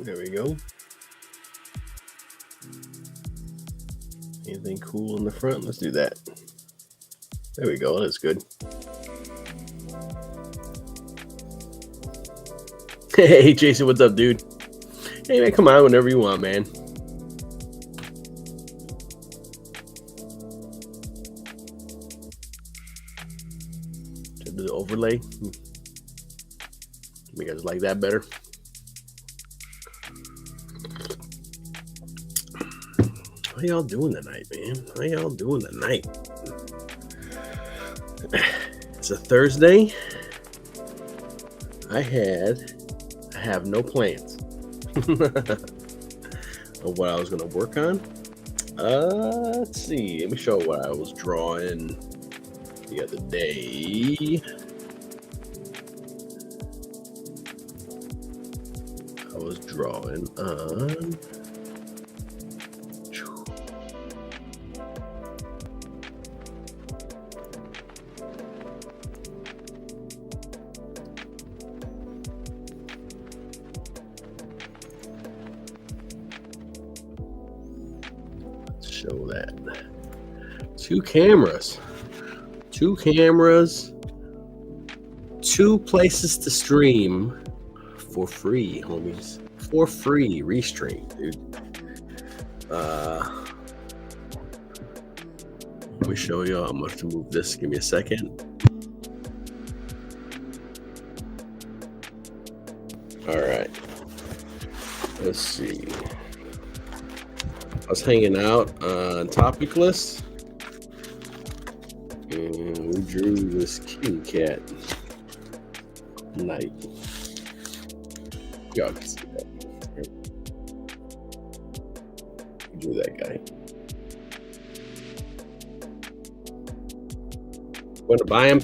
There we go. Anything cool in the front? Let's do that. There we go. That's good. Hey, Jason, what's up, dude? Hey, man, come on whenever you want, man. To do the overlay. You guys like that better? How y'all doing tonight, man? How y'all doing tonight? It's a Thursday. I have no plans of what I was going to work on. Let's see. Let me show what I was drawing the other day. I was drawing on... show that. Two cameras, two places to stream for free, homies. For free, restream, dude. Let me show you. I'm gonna have to move this. Give me a second. All right. Let's see. I was hanging out on Topic List, and we drew this kitty cat night. Y'all can see that. We drew that guy. Want to buy him?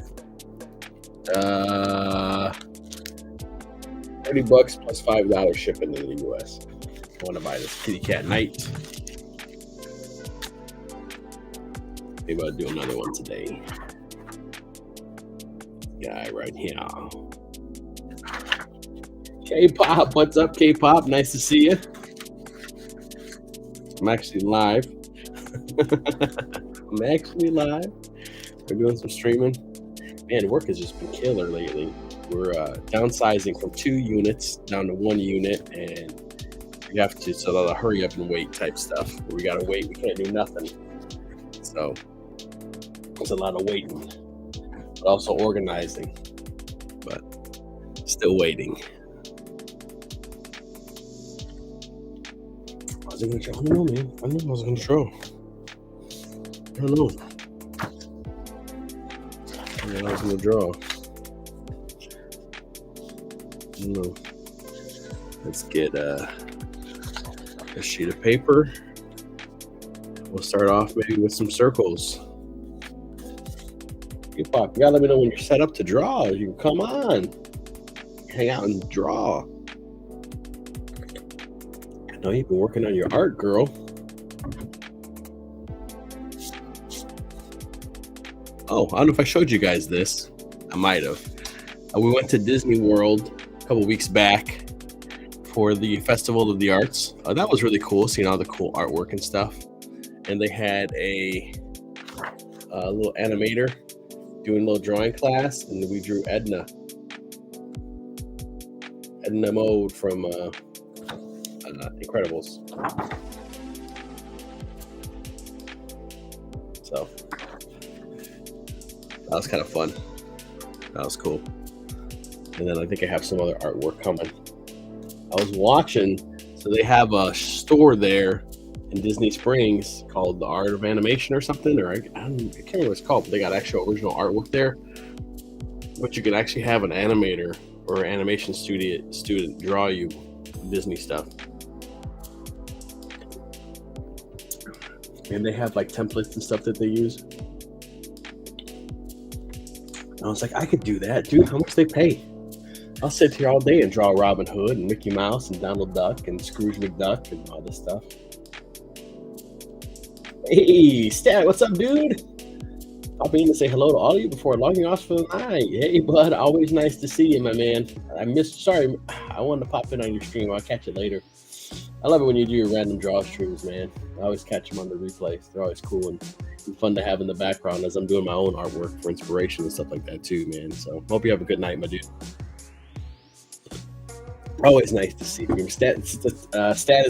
$30 plus $5 shipping to the US. I want to buy this kitty cat night. Maybe I'll do another one today. Guy right here. K-pop, what's up, K-pop? Nice to see you. I'm actually live. We're doing some streaming. Man, work has just been killer lately. We're downsizing from 2 units down to 1 unit, and we have to sort of hurry up and wait type stuff. We gotta wait. We can't do nothing. So there's a lot of waiting, but also organizing, but still waiting. I don't know, man. I don't know what I was gonna show. I don't know. I was gonna draw. I don't know. Let's get a sheet of paper. We'll start off maybe with some circles. You gotta let me know when you're set up to draw. You can come on, hang out and draw. I know you've been working on your art, girl. Oh, I don't know if I showed you guys this. I might have. We went to Disney World a couple weeks back for the Festival of the Arts. That was really cool, seeing all the cool artwork and stuff. And they had a little animator doing a little drawing class, and we drew Edna Mode from Incredibles. So that was kind of fun. That was cool. And then I think I have some other artwork coming. I was watching, so they have a store there in Disney Springs called the Art of Animation or something, or I can't remember what it's called, but they got actual original artwork there. But you can actually have an animator or an animation student draw you Disney stuff. And they have like templates and stuff that they use. I was like, I could do that, dude. How much they pay? I'll sit here all day and draw Robin Hood and Mickey Mouse and Donald Duck and Scrooge McDuck and all this stuff. Hey, Stat, what's up, dude? Popping in to say hello to all of you before logging off for the night. Hey, bud, always nice to see you, my man. Sorry, I wanted to pop in on your stream. I'll catch it later. I love it when you do your random draw streams, man. I always catch them on the replays. They're always cool and fun to have in the background as I'm doing my own artwork for inspiration and stuff like that too, man. So hope you have a good night, my dude. Always nice to see you. Stat is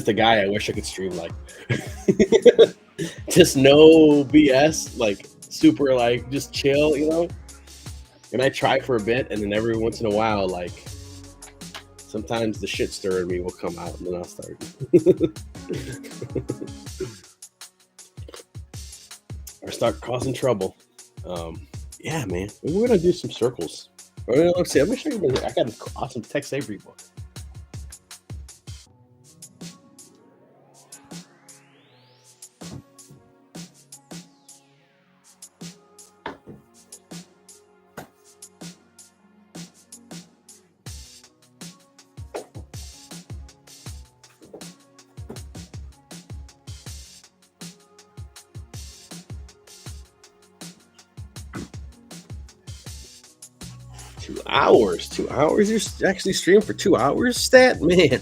the guy I wish I could stream like. Just no BS, like super, like just chill, you know. And I try for a bit, and then every once in a while, like sometimes the shit stir in me will come out, and then I'll start. Or start causing trouble. Yeah, man. We're gonna do some circles. Let's see. Let me show you. I got an awesome Tex Avery book. Hours, 2 hours. You actually stream for 2 hours, Stat, man.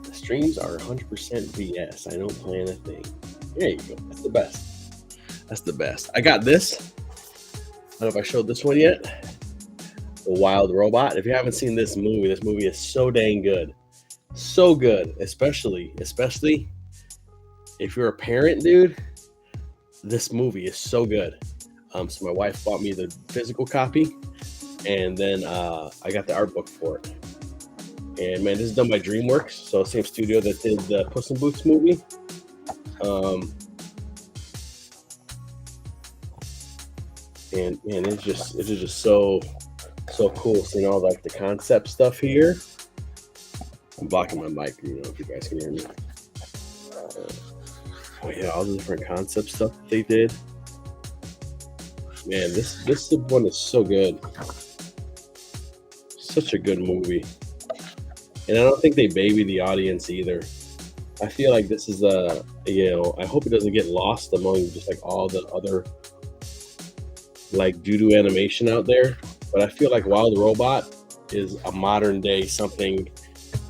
The streams are 100% BS. I don't plan a thing. There you go. That's the best. That's the best. I got this. I don't know if I showed this one yet. The Wild Robot. If you haven't seen this movie is so dang good. So good, especially if you're a parent, dude. This movie is so good. So my wife bought me the physical copy, and then I got the art book for it. And man, this is done by DreamWorks, so same studio that did the Puss in Boots movie. And it's just so cool seeing all like the concept stuff here. I'm blocking my mic, you know, if you guys can hear me. Oh yeah, all the different concept stuff that they did. Man, this one is so good. Such a good movie. And I don't think they baby the audience either. I feel like this is I hope it doesn't get lost among just like all the other like doo-doo animation out there. But I feel like Wild Robot is a modern day something,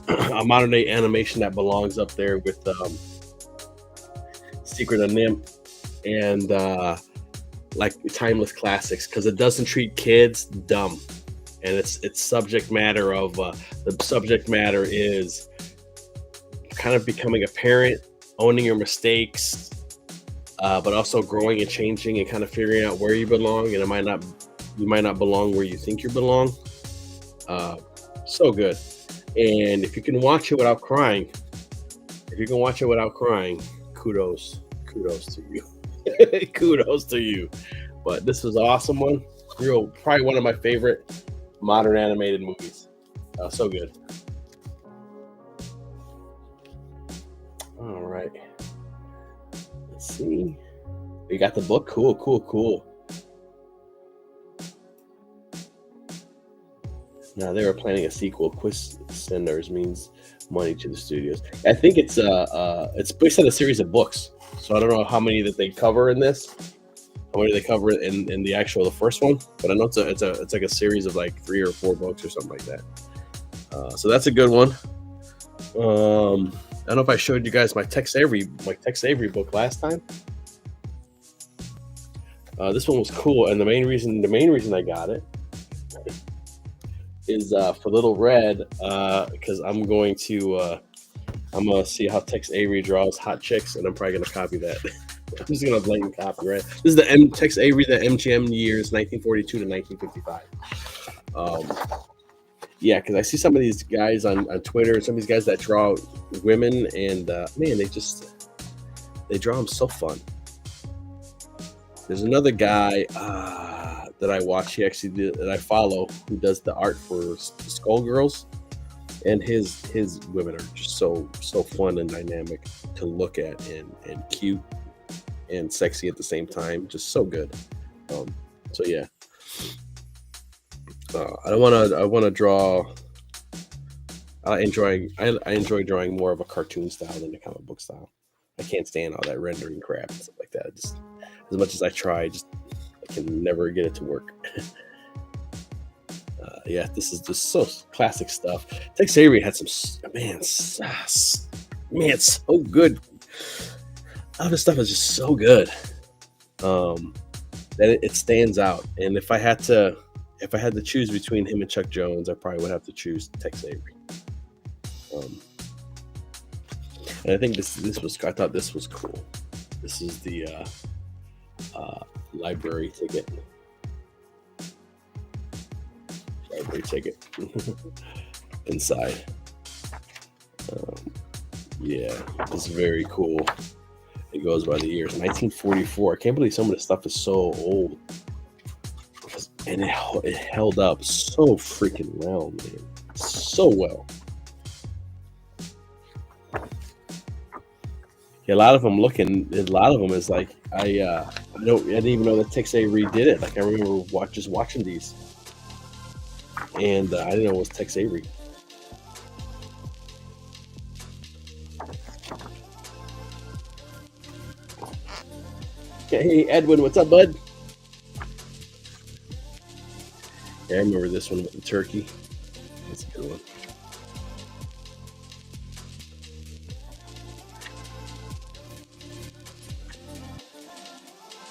a modern day animation that belongs up there with Secret of Nymph and like timeless classics, because it doesn't treat kids dumb, and its subject matter of the subject matter is kind of becoming a parent, owning your mistakes, but also growing and changing and kind of figuring out where you belong, and you might not belong where you think you belong. So good. And if you can watch it without crying, kudos to you. Kudos to you. But this was an awesome one. Probably one of my favorite modern animated movies. So good. All right. Let's see. We got the book. Cool. Now they were planning a sequel. Quiz Senders means money to the studios. I think it's based on a series of books. So I don't know how many that they cover in this. How many they cover in the first one, but I know it's like a series of like 3 or 4 books or something like that. So that's a good one. I don't know if I showed you guys my Tex Avery book last time. This one was cool, and the main reason I got it is for Little Red, because I'm gonna see how Tex Avery draws hot chicks, and I'm probably gonna copy that. I'm just gonna blatant copy, right? This is the Tex Avery, the MGM years 1942 to 1955. Yeah, because I see some of these guys on Twitter, some of these guys that draw women, and man, they draw them so fun. There's another guy that I watch. That I follow, who does the art for Skullgirls, and his women are just so fun and dynamic to look at, and cute and sexy at the same time. Just so good. So yeah, I want to draw. I enjoy drawing more of a cartoon style than a comic book style. I can't stand all that rendering crap and stuff like that. Just as much as I try, I can never get it to work. Yeah, this is just so classic stuff. Tex Avery had some man, so good. All this stuff is just so good that it stands out. And if I had to choose between him and Chuck Jones, I probably would have to choose Tex Avery. And I think I thought this was cool. This is the library ticket. Inside. Yeah, it's very cool. It goes by the years 1944. I can't believe some of this stuff is so old, and it held up so freaking well, man. So well. Yeah, a lot of them is like I didn't even know that Tex Avery did it. Like I remember just watching these, and I didn't know it was Tex Avery. Hey Edwin, what's up, bud? Yeah, I remember this one with the turkey. That's a good one.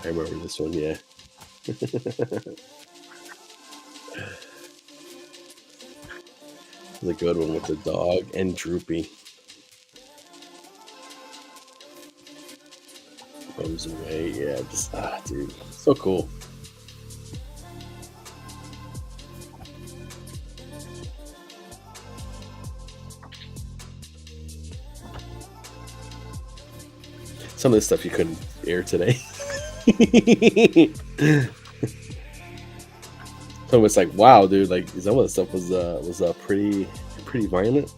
I remember this one, yeah. It's a good one with the dog and Droopy. Comes away, yeah. Just dude, so cool. Some of this stuff you couldn't air today. So it's like, wow, dude, like some of the stuff was pretty violent.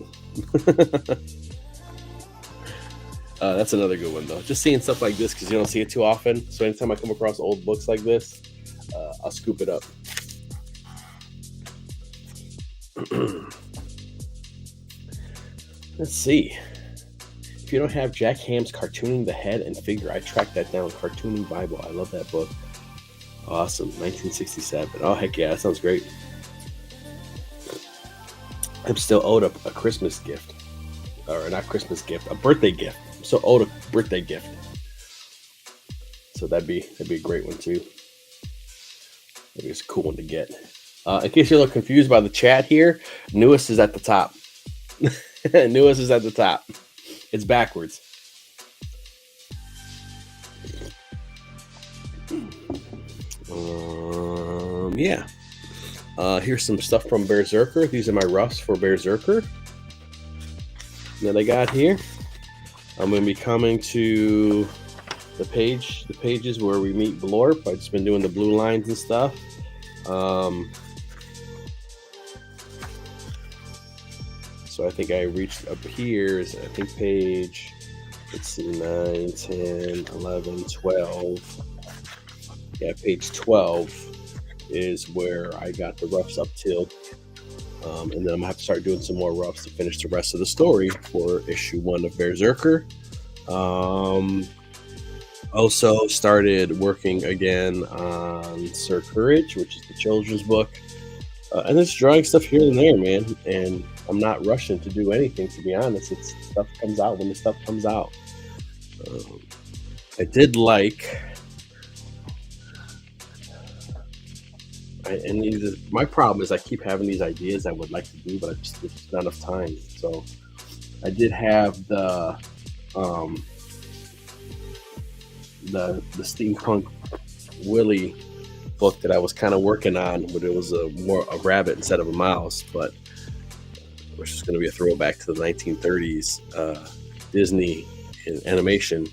That's another good one though. Just seeing stuff like this because you don't see it too often. So anytime I come across old books like this, I'll scoop it up. Let's see. If you don't have Jack Ham's Cartooning the Head and Figure, I tracked that down. Cartooning Bible. I love that book. Awesome. 1967. Oh, heck yeah. That sounds great. I'm still owed a Christmas gift. Or not Christmas gift, a birthday gift. I'm still owed a birthday gift. So that'd be a great one too. Maybe it's a cool one to get. In case you're a little confused by the chat here, newest is at the top. Newest is at the top. It's backwards. Yeah. Here's some stuff from BEARZERKER. These are my roughs for BEARZERKER that I got here. I'm going to be coming to the pages where we meet Blorp. I've just been doing the blue lines and stuff. So I think I reached up here is, I think, page, let's see, 9, 10, 11, 12. Yeah, page 12 is where I got the roughs up till. And then I'm going to have to start doing some more roughs to finish the rest of the story for issue 1 of BEARZERKER. Also started working again on Sir Courage, which is the children's book. And just drawing stuff here and there, man. And I'm not rushing to do anything, to be honest. It's stuff comes out when the stuff comes out. I did like My problem is I keep having these ideas I would like to do, but there's just not enough time. So I did have um, the steampunk Willie book that I was kind of working on, but it was a rabbit instead of a mouse, but which is going to be a throwback to the 1930s Disney animation.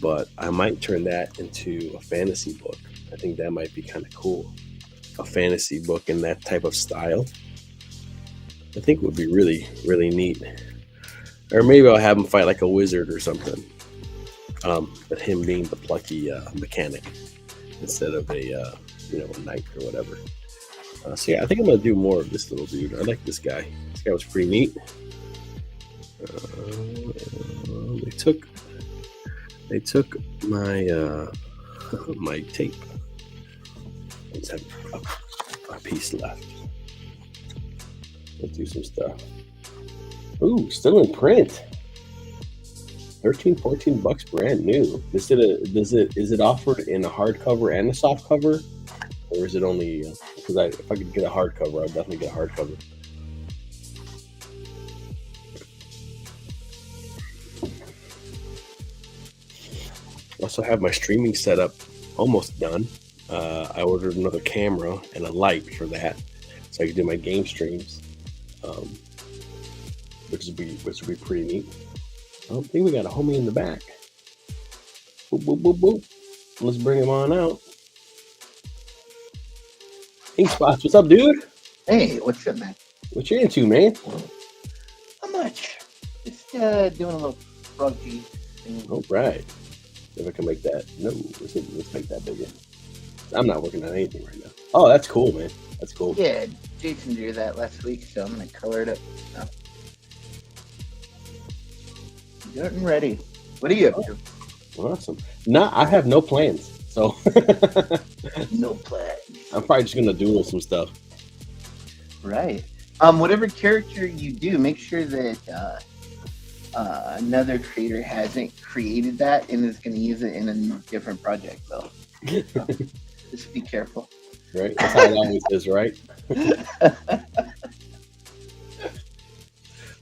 But I might turn that into a fantasy book. I think that might be kind of cool. A fantasy book in that type of style. I think would be really, really neat. Or maybe I'll have him fight like a wizard or something. But him being the plucky mechanic instead of a knight or whatever. So yeah, I think I'm gonna do more of this little dude. I like this guy. This guy was pretty neat. They took my my tape. I just have a piece left. Let's do some stuff. Ooh, still in print. $13-14 brand new. Is it offered in a hardcover and a soft cover, or is it only? Because if I could get a hardcover, I'd definitely get a hardcover. I also have my streaming setup almost done. I ordered another camera and a light for that, so I can do my game streams, which would be pretty neat. I don't think we got a homie in the back. Boop, boop, boop, boop. Let's bring him on out. Hey, Spots, what's up, dude? Hey, what's up, man? What you into, man? Not much. Just doing a little froggy thing. All right. If I can make that. No, let's make that bigger. I'm not working on anything right now. Oh, that's cool, man. That's cool. Yeah, Jason drew that last week, so I'm gonna color it up now. Getting ready. What are you up to? Awesome. I have no plans. So No plans. I'm probably just gonna doodle some stuff. Right. Whatever character you do, make sure that another creator hasn't created that and is going to use it in a different project, though. So, just be careful. Right. That's how it always is, right?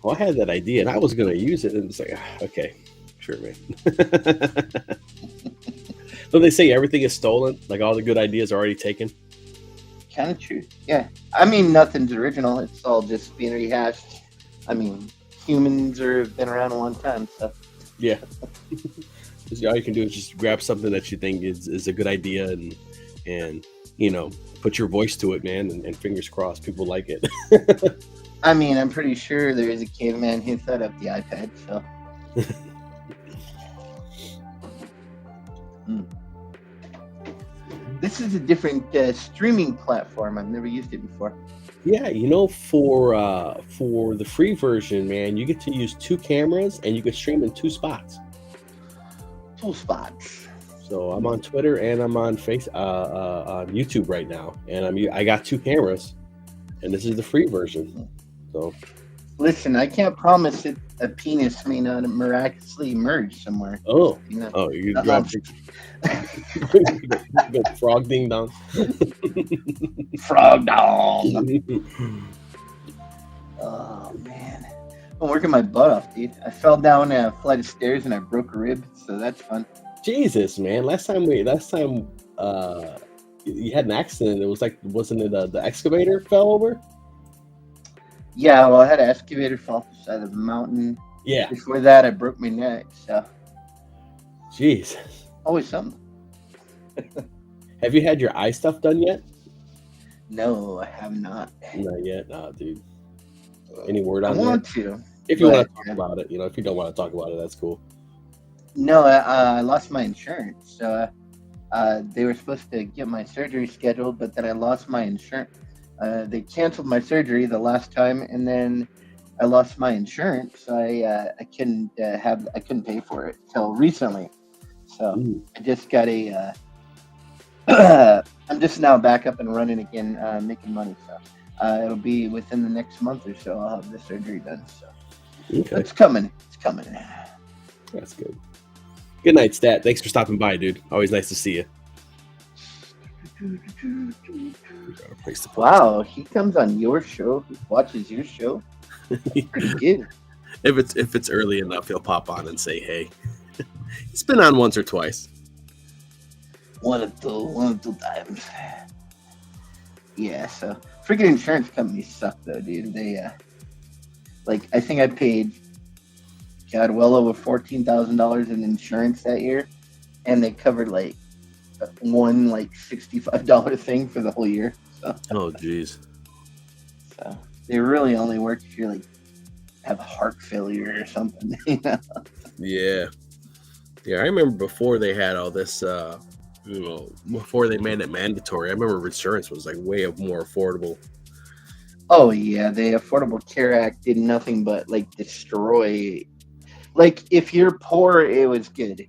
Well, I had that idea and I was gonna use it, and it's like, okay, sure, man. So they say everything is stolen, like all the good ideas are already taken. Kind of true. Yeah. I mean, nothing's original. It's all just being rehashed. I mean, humans have been around a long time, so. Yeah. All you can do is just grab something that you think is a good idea and put your voice to it, man, and fingers crossed people like it. I mean, I'm pretty sure there is a caveman who thought up the iPad, so. This is a different streaming platform. I've never used it before. Yeah, for the free version, man, you get to use 2 cameras and you can stream in 2 spots. 2 spots. So I'm on Twitter and I'm on on YouTube right now, and I got 2 cameras, and this is the free version. So listen, I can't promise that a penis may not miraculously emerge somewhere. Oh, you drop frog ding dong. Frog dong. Oh man, I'm working my butt off, dude. I fell down a flight of stairs and I broke a rib, so that's fun. Jesus, man! Last time you had an accident. It was like, wasn't it the excavator fell over? Yeah, well, I had an excavator fall off the side of the mountain. Yeah. Before that, I broke my neck. So. Jesus. Always something. Have you had your eye stuff done yet? No, I have not. Not yet, nah, dude. Any word on that? I want to. If you want to talk about it, if you don't want to talk about it, that's cool. No, I lost my insurance. So they were supposed to get my surgery scheduled, but then I lost my insurance. They canceled my surgery the last time, and then I lost my insurance. So I couldn't pay for it till recently. So I just got I'm just now back up and running again, making money. So it'll be within the next month or so. I'll have the surgery done. So it's coming. It's coming. That's good. Good night, Stat. Thanks for stopping by, dude. Always nice to see you. Gotta place the post. Wow, he comes on your show, watches your show. Pretty good. If it's early enough, he'll pop on and say, "Hey." He's been on once or twice. One or two times. Yeah, so freaking insurance companies suck though, dude. They like I think I paid well over $14,000 in insurance that year, and they covered like one like $65 thing for the whole year. So Oh, jeez. they really only work if you're like have heart failure or something. You know? Yeah. Yeah, I remember before they had all this, before they made it mandatory, I remember insurance was like way more affordable. Oh yeah, the Affordable Care Act did nothing but like destroy. Like if you're poor, it was good,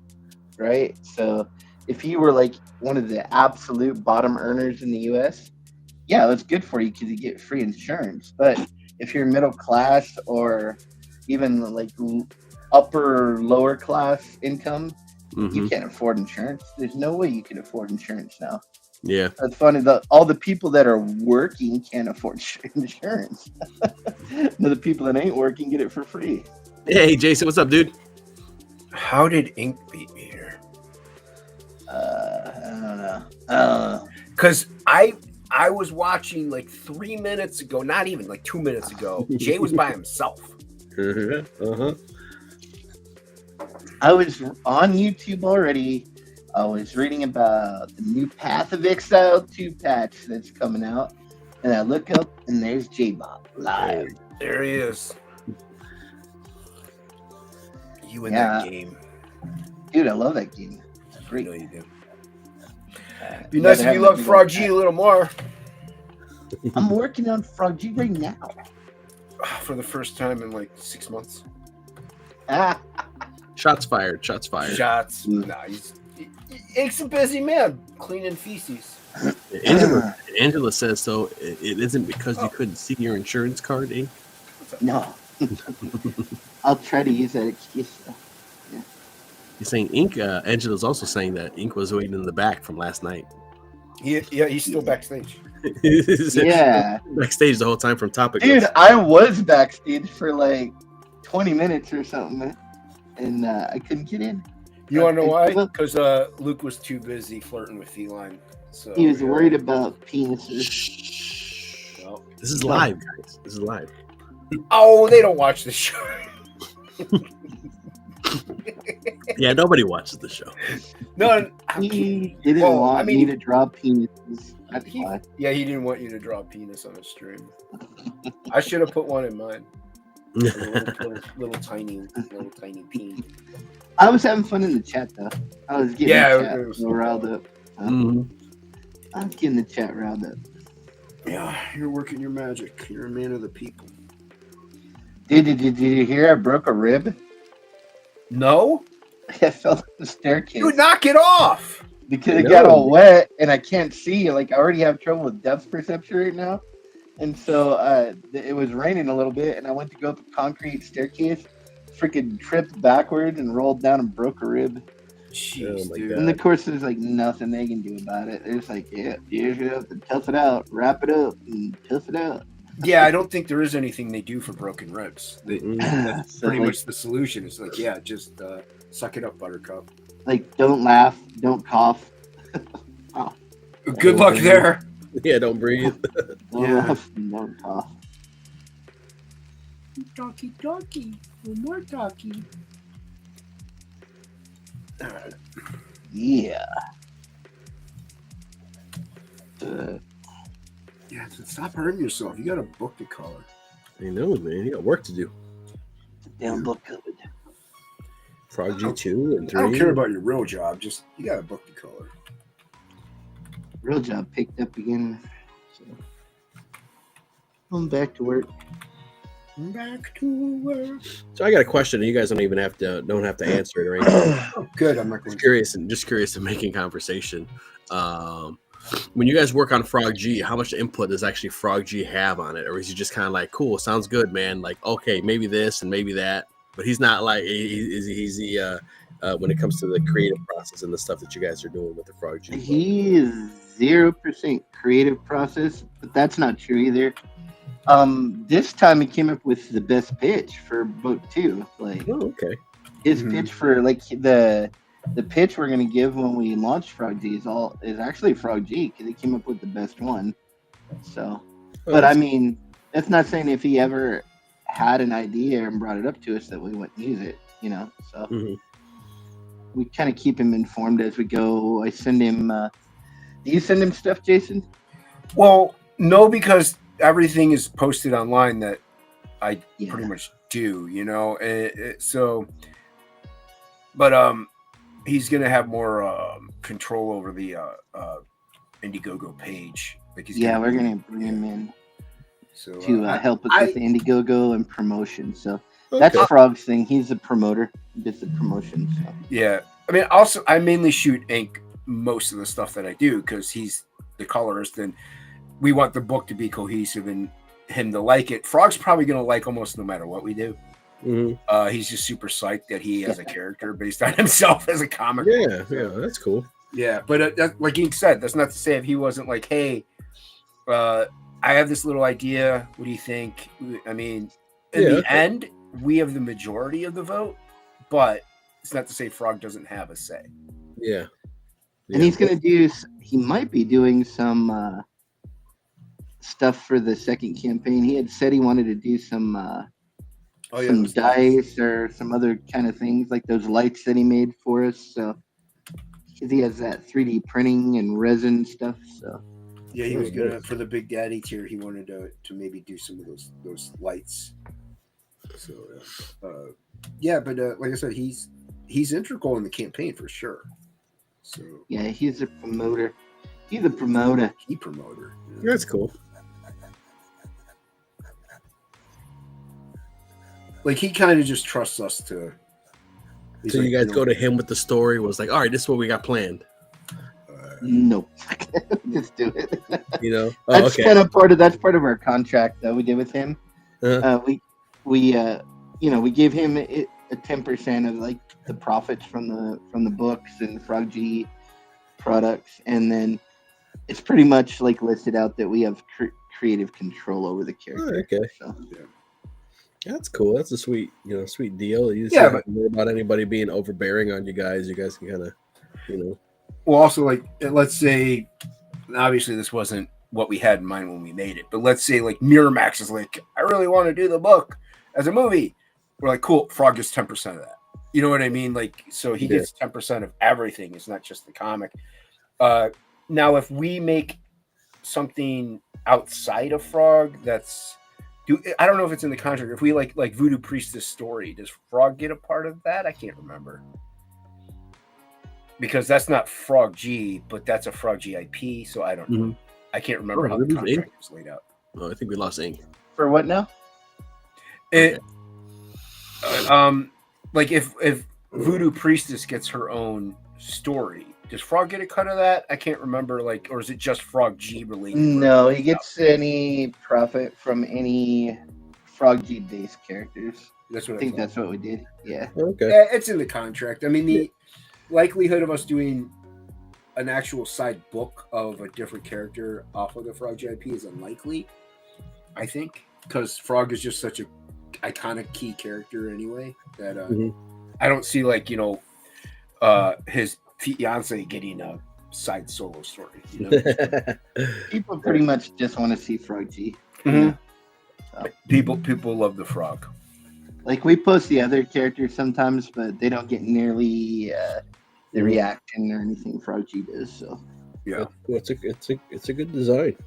right? So if you were like one of the absolute bottom earners in the U.S., yeah, it was good for you because you get free insurance. But if you're middle class or even like upper lower class income, you can't afford insurance. There's no way you can afford insurance now. Yeah. It's funny that all the people that are working can't afford insurance. No, the people that ain't working get it for free. Hey, Jason, what's up, dude? How did Ink beat me here? I don't know. Because I was watching like 3 minutes ago, not even like 2 minutes ago. Jay was by himself. I was on YouTube already. I was reading about the new Path of Exile 2 patch that's coming out. And I look up and there's J-Bob live. There he is. You in Yeah. that game. Dude, I love that game. It's I great. know you do. Be nice if you loved Frog G a little more. I'm working on Frog G right now. For the first time in like 6 months. Ah, Shots fired. Shots fired. Shots. Nah, Ink's a busy man cleaning feces. Angela says so. It isn't because you couldn't see your insurance card, Ink. no. I'll try to use that excuse. He's saying Ink. Angela's also saying that Ink was waiting in the back from last night. Yeah, he's still backstage. Yeah. Backstage the whole time from Topic. Dude, I was backstage for like 20 minutes or something, and I couldn't get in. You want to know why? Because Luke was too busy flirting with Feline. So He was worried about penises. Shh. Well, this is live, guys. This is live. Oh, they don't watch the show. Yeah, nobody watches the show. No, He didn't want me to draw penises. That's why. Yeah, he didn't want you to draw a penis on a stream. I should have put one in mine. Little tiny penis. I was having fun in the chat though. I was getting the chat riled up. I was getting the chat riled up. Yeah, you're working your magic. You're a man of the people. Did you hear I broke a rib? No? I fell down the staircase. Dude, knock it off! Because it got all wet and I can't see. Like I already have trouble with depth perception right now. And so it was raining a little bit and I went to go up a concrete staircase, freaking tripped backwards and rolled down and broke a rib. Jeez, dude. And of course there's like nothing they can do about it. They're just like, yeah, you just have to tough it out, wrap it up and tough it out. Yeah, I don't think there is anything they do for broken ribs. That's So, pretty like, much the solution. It's like, yeah, just suck it up, Buttercup. Like, don't laugh, don't cough. Oh. Good luck there. Yeah, don't breathe. Don't laugh, don't cough. Talkie. No more talkie. All right. Yeah. Yeah, stop hurting yourself. You got a book to color. I know, man. You got work to do. Damn book covered. Frog G2 and 3. I don't care about your real job. Just you got a book to color. Real job picked up again. So I'm back to work. Back to work. So I got a question, and you guys don't have to answer it or anything. Oh, good. I'm not going Just curious and making conversation. When you guys work on Frog G, how much input does actually Frog G have on it, or is he just kind of like, cool, sounds good, man? Like, okay, maybe this and maybe that, but he's not like he's when it comes to the creative process and the stuff that you guys are doing with the Frog G book? He is 0% creative process, but that's not true either. This time he came up with the best pitch for book 2. Like, Oh, okay. his pitch for like the pitch we're gonna give when we launch Frog G is actually Frog G because he came up with the best one. So, but I mean, that's not saying if he ever had an idea and brought it up to us that we wouldn't use it, you know. So we kind of keep him informed as we go. I send him. Do you send him stuff, Jason? Well, no, because everything is posted online that I pretty much do, you know. So, but he's gonna have more control over the Indiegogo page. Like we're gonna bring him in to help us with the Indiegogo and promotion. So that's Frog's thing. He's a promoter. He does the promotion. So. Yeah, I mean, also I mainly shoot ink most of the stuff that I do because he's the colorist, and we want the book to be cohesive and him to like it. Frog's probably gonna like almost no matter what we do. He's just super psyched that he has a character based on himself as a comic. Yeah, that's cool. Yeah, but like Ink said, that's not to say if he wasn't like, hey, I have this little idea. What do you think? I mean, in the end, we have the majority of the vote, but it's not to say Frog doesn't have a say. Yeah. And he's going to do, he might be doing some stuff for the second campaign. He had said he wanted to do some dice or some other kind of things, like those lights that he made for us. So he has that 3D printing and resin stuff. So yeah, he was gonna, for the Big Daddy tier, he wanted to maybe do some of those lights. So but like I said, he's integral in the campaign for sure. So yeah, he's a promoter. He's a promoter. Key promoter. Yeah. That's cool. Like he kind of just trusts us to. So like, you guys go to him with the story. Was like, all right, this is what we got planned. Nope. Just do it. You know, that's kind of part of our contract that we did with him. We gave him a 10% of like the profits from the books and the Frog G products, and then it's pretty much like listed out that we have creative control over the character. Oh, okay. So. Yeah. That's cool. That's a sweet deal. You just don't worry about anybody being overbearing on you guys. You guys can kind of, Well, also, like, let's say, obviously this wasn't what we had in mind when we made it, but let's say, like, Miramax is like, I really want to do the book as a movie. We're like, cool, Frog gets 10% of that. You know what I mean? Like, so he gets 10% of everything. It's not just the comic. Now, if we make something outside of Frog that's... I don't know if it's in the contract. If we like Voodoo Priestess story, does Frog get a part of that? I can't remember. Because that's not Frog G, but that's a Frog G IP, so I don't know. I can't remember how the contract was laid out. Oh, I think we lost ink. For what now? Like if Voodoo Priestess gets her own story, does Frog get a cut of that? I can't remember, or is it just Frog G related? No, he gets any profit from any Frog G based characters. That's what I think that's what we did. Yeah. Okay. Yeah, it's in the contract. I mean, the likelihood of us doing an actual side book of a different character off of the Frog G IP is unlikely, I think, because Frog is just such a iconic key character anyway that I don't see his fiance getting a side solo story. People pretty much just want to see Frog G. So. People love the Frog. Like we post the other characters sometimes, but they don't get nearly the reaction or anything Frog G does. So yeah, it's a good design.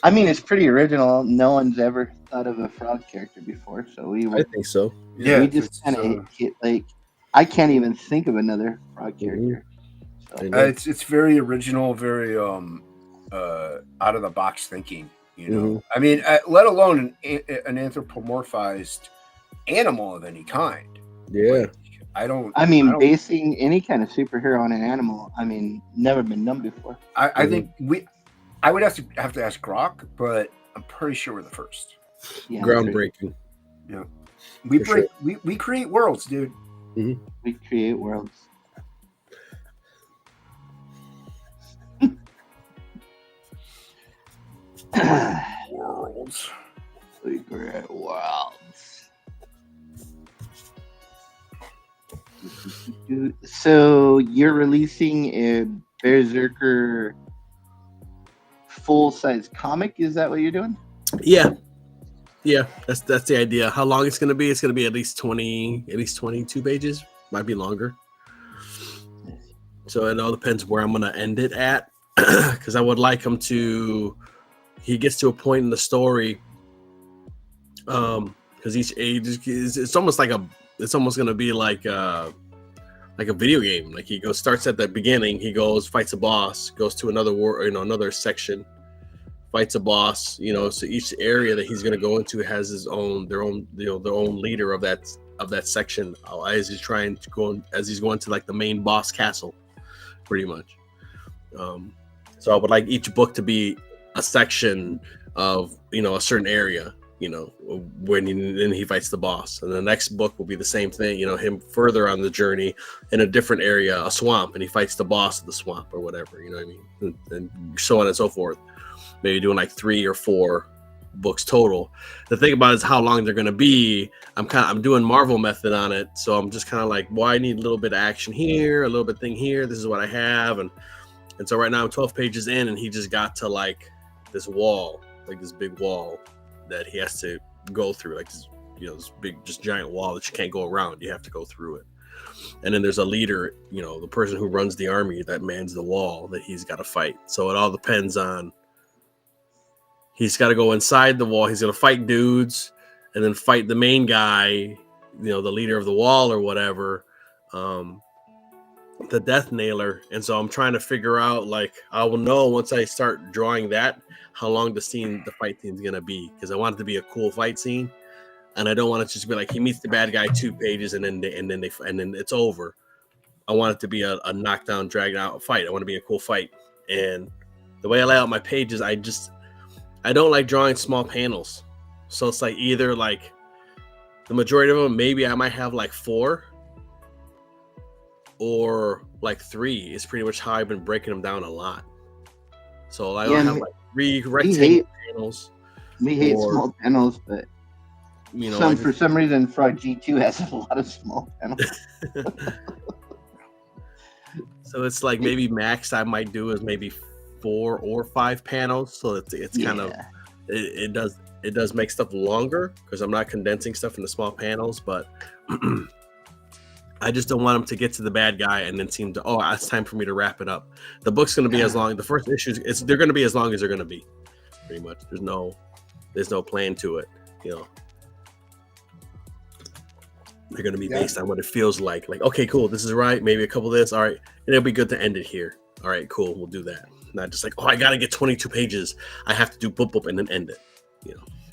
I mean, it's pretty original. No one's ever thought of a Frog character before, so I think so. Yeah, we just kind of I can't even think of another Frog character. So. It's very original, very out of the box thinking. I mean, let alone an anthropomorphized animal of any kind. Yeah, basing any kind of superhero on an animal. I mean, never been done before. I think I would have to ask Grok, but I'm pretty sure we're the first. Yeah, groundbreaking. Yeah. We For sure. we create worlds, dude. We create worlds. Worlds. We create worlds. So you're releasing a Berserker full-size comic? Is that what you're doing? Yeah. That's the idea. How long it's gonna be? It's gonna be at least 22 pages. Might be longer. So it all depends where I'm gonna end it at, because I would like him to. He gets to a point in the story, because each age it's almost like it's almost gonna be like a video game. Like he starts at the beginning, he goes fights a boss, goes to another another section, fights a boss. So each area that he's gonna go into has their own leader of that section, as he's trying to he's going to like the main boss castle, pretty much. So I would like each book to be a section of a certain area, when he fights the boss, and the next book will be the same thing, him further on the journey in a different area, a swamp, and he fights the boss of the swamp or whatever, you know what I mean, and so on and so forth. Maybe doing like 3 or 4 books total. The thing about it is how long they're going to be. I'm doing Marvel method on it, so I'm just kind of like, well, I need a little bit of action here, a little bit thing here, this is what I have, and so right now I'm 12 pages in, and he just got to like this wall, like this big wall that he has to go through, like this, this big, just giant wall that you can't go around. You have to go through it. And then there's a leader, the person who runs the army that mans the wall that he's got to fight. So it all depends on, he's got to go inside the wall. He's going to fight dudes and then fight the main guy, the leader of the wall or whatever, the death nailer. And so I'm trying to figure out, like, I will know once I start drawing that, how long the fight scene is going to be, because I want it to be a cool fight scene, and I don't want it to just be like he meets the bad guy 2 pages and then it's over. I want it to be a knockdown, dragged out fight. I want to be a cool fight. And the way I lay out my pages, I don't like drawing small panels. So it's like either like the majority of them, maybe I might have like 4 or like 3 is pretty much how I've been breaking them down a lot. So I don't have like 3 rectangle panels. We hate small panels, but for some reason Frog G2 has a lot of small panels. So it's like maybe max I might do is maybe 4 or 5 panels. So it's kind of it does make stuff longer because I'm not condensing stuff into small panels, but I just don't want him to get to the bad guy and then seem to, it's time for me to wrap it up. The book's going to be as long. The first issues, they're going to be as long as they're going to be, pretty much. There's no plan to it. They're going to be based on what it feels like. Like, okay, cool, this is right. Maybe a couple of this. All right, and it'll be good to end it here. All right, cool, we'll do that. Not just like, I got to get 22 pages. I have to do boop boop and then end it.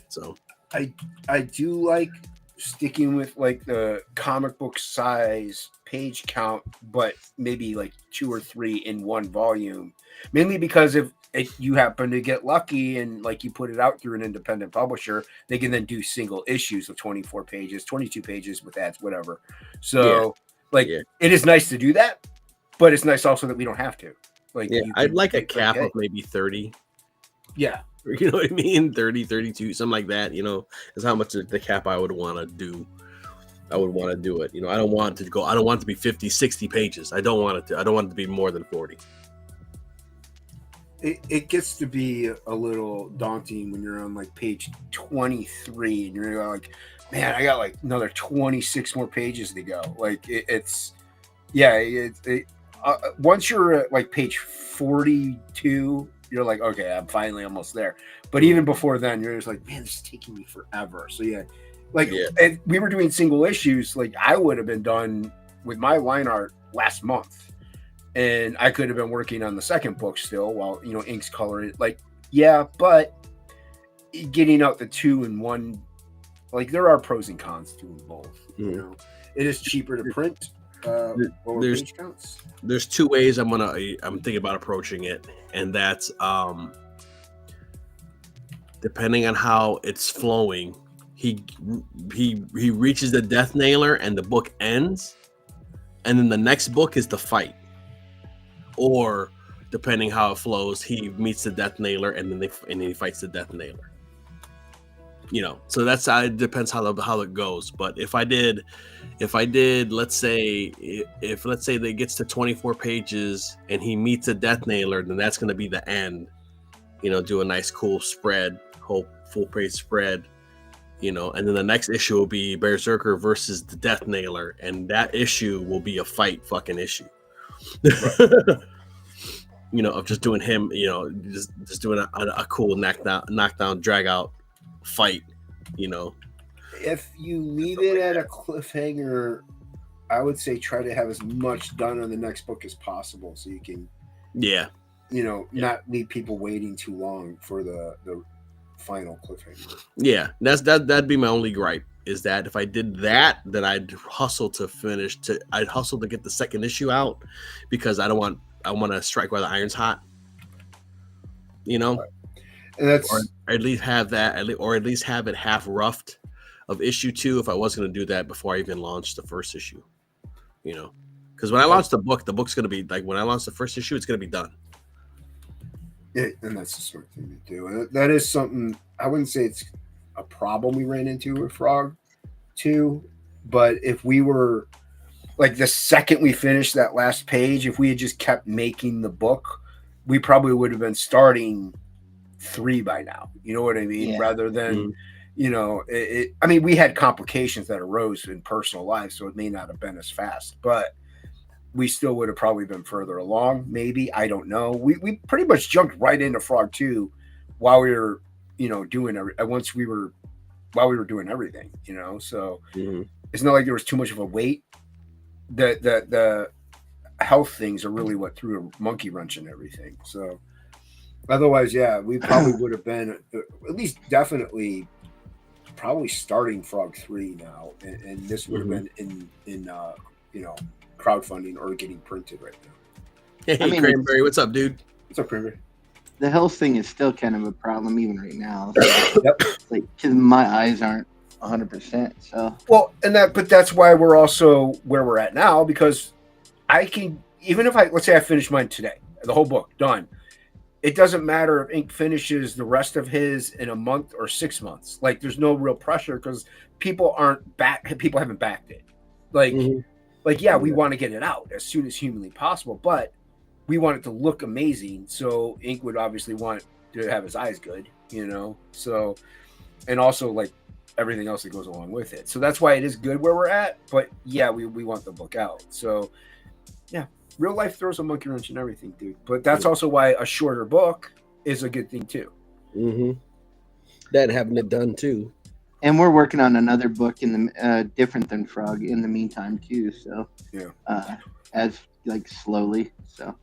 So I do like sticking with like the comic book size page count, but maybe like 2 or 3 in one volume, mainly because if you happen to get lucky and like you put it out through an independent publisher, they can then do single issues of 24 pages, 22 pages with ads, whatever. So it is nice to do that, but it's nice also that we don't have to. I'd like a cap of maybe 30. Yeah. You know what I mean? 30, 32, something like that, is how much the cap I would want to do. I would want to do it. I don't want it to be 50, 60 pages. I don't want it to be more than 40. It gets to be a little daunting when you're on like page 23 and you're like, man, I got like another 26 more pages to go. Like once you're at like page 42, you're like, okay, I'm finally almost there. But even before then, you're just like, man, this is taking me forever. So and we were doing single issues. Like I would have been done with my line art last month, and I could have been working on the second book still while ink's coloring. Like, but getting out the 2 in 1, like there are pros and cons to them both. It is cheaper to print. There's 2 ways I'm thinking about approaching it, and that's depending on how it's flowing. he reaches the death nailer and the book ends, and then the next book is the fight, or depending how it flows, he meets the death nailer and then he fights the death nailer. So that's how it depends how it goes. But if I did, let's say they gets to 24 pages and he meets a death nailer, then that's going to be the end. Do a nice cool spread, whole full page spread. And then the next issue will be BEARZERKER versus the death nailer, and that issue will be a fight fucking issue. Right. Of just doing him, just doing a cool knockdown, drag out fight. If you leave it at a cliffhanger, I would say try to have as much done on the next book as possible, so you can, not leave people waiting too long for the final cliffhanger. Yeah, that'd be my only gripe, is that if I did that, then I'd hustle to get the second issue out, because I want to strike while the iron's hot. And that's, or at least have that, or at least have it half roughed of issue 2 if I was going to do that before I even launched the first issue. Because when I launch the book's going to be like, when I launch the first issue, it's going to be done. Yeah, and that's the sort of thing to do. And that is something, I wouldn't say it's a problem we ran into with Frog 2, but if we were, like, the second we finished that last page, if we had just kept making the book, we probably would have been starting 3 by now. You know what I mean? Yeah. Rather than, I mean, we had complications that arose in personal life, so it may not have been as fast, but we still would have probably been further along. Maybe, I don't know. We pretty much jumped right into Frog 2 while we were, doing everything, so it's not like there was too much of a wait. The health things are really what threw a monkey wrench in everything. So otherwise, yeah, we probably would have been at least definitely probably starting Frog 3 now, and this would have been in crowdfunding or getting printed right now. Hey, Cranberry, what's up, dude? What's up, Cranberry? The health thing is still kind of a problem even right now. So, yep. Like, because my eyes aren't 100%. So well, but that's why we're also where we're at now, because I can, even if let's say I finish mine today, the whole book done. It doesn't matter if Ink finishes the rest of his in a month or 6 months. Like, there's no real pressure because people haven't backed it. Like, we want to get it out as soon as humanly possible, but we want it to look amazing. So Ink would obviously want to have his eyes good, so, and also like everything else that goes along with it. So that's why it is good where we're at. But yeah, we want the book out. So yeah, real life throws a monkey wrench in everything, dude. But that's also why a shorter book is a good thing too. That having it done too. And we're working on another book in the different than Frog in the meantime too. So yeah, as like slowly. So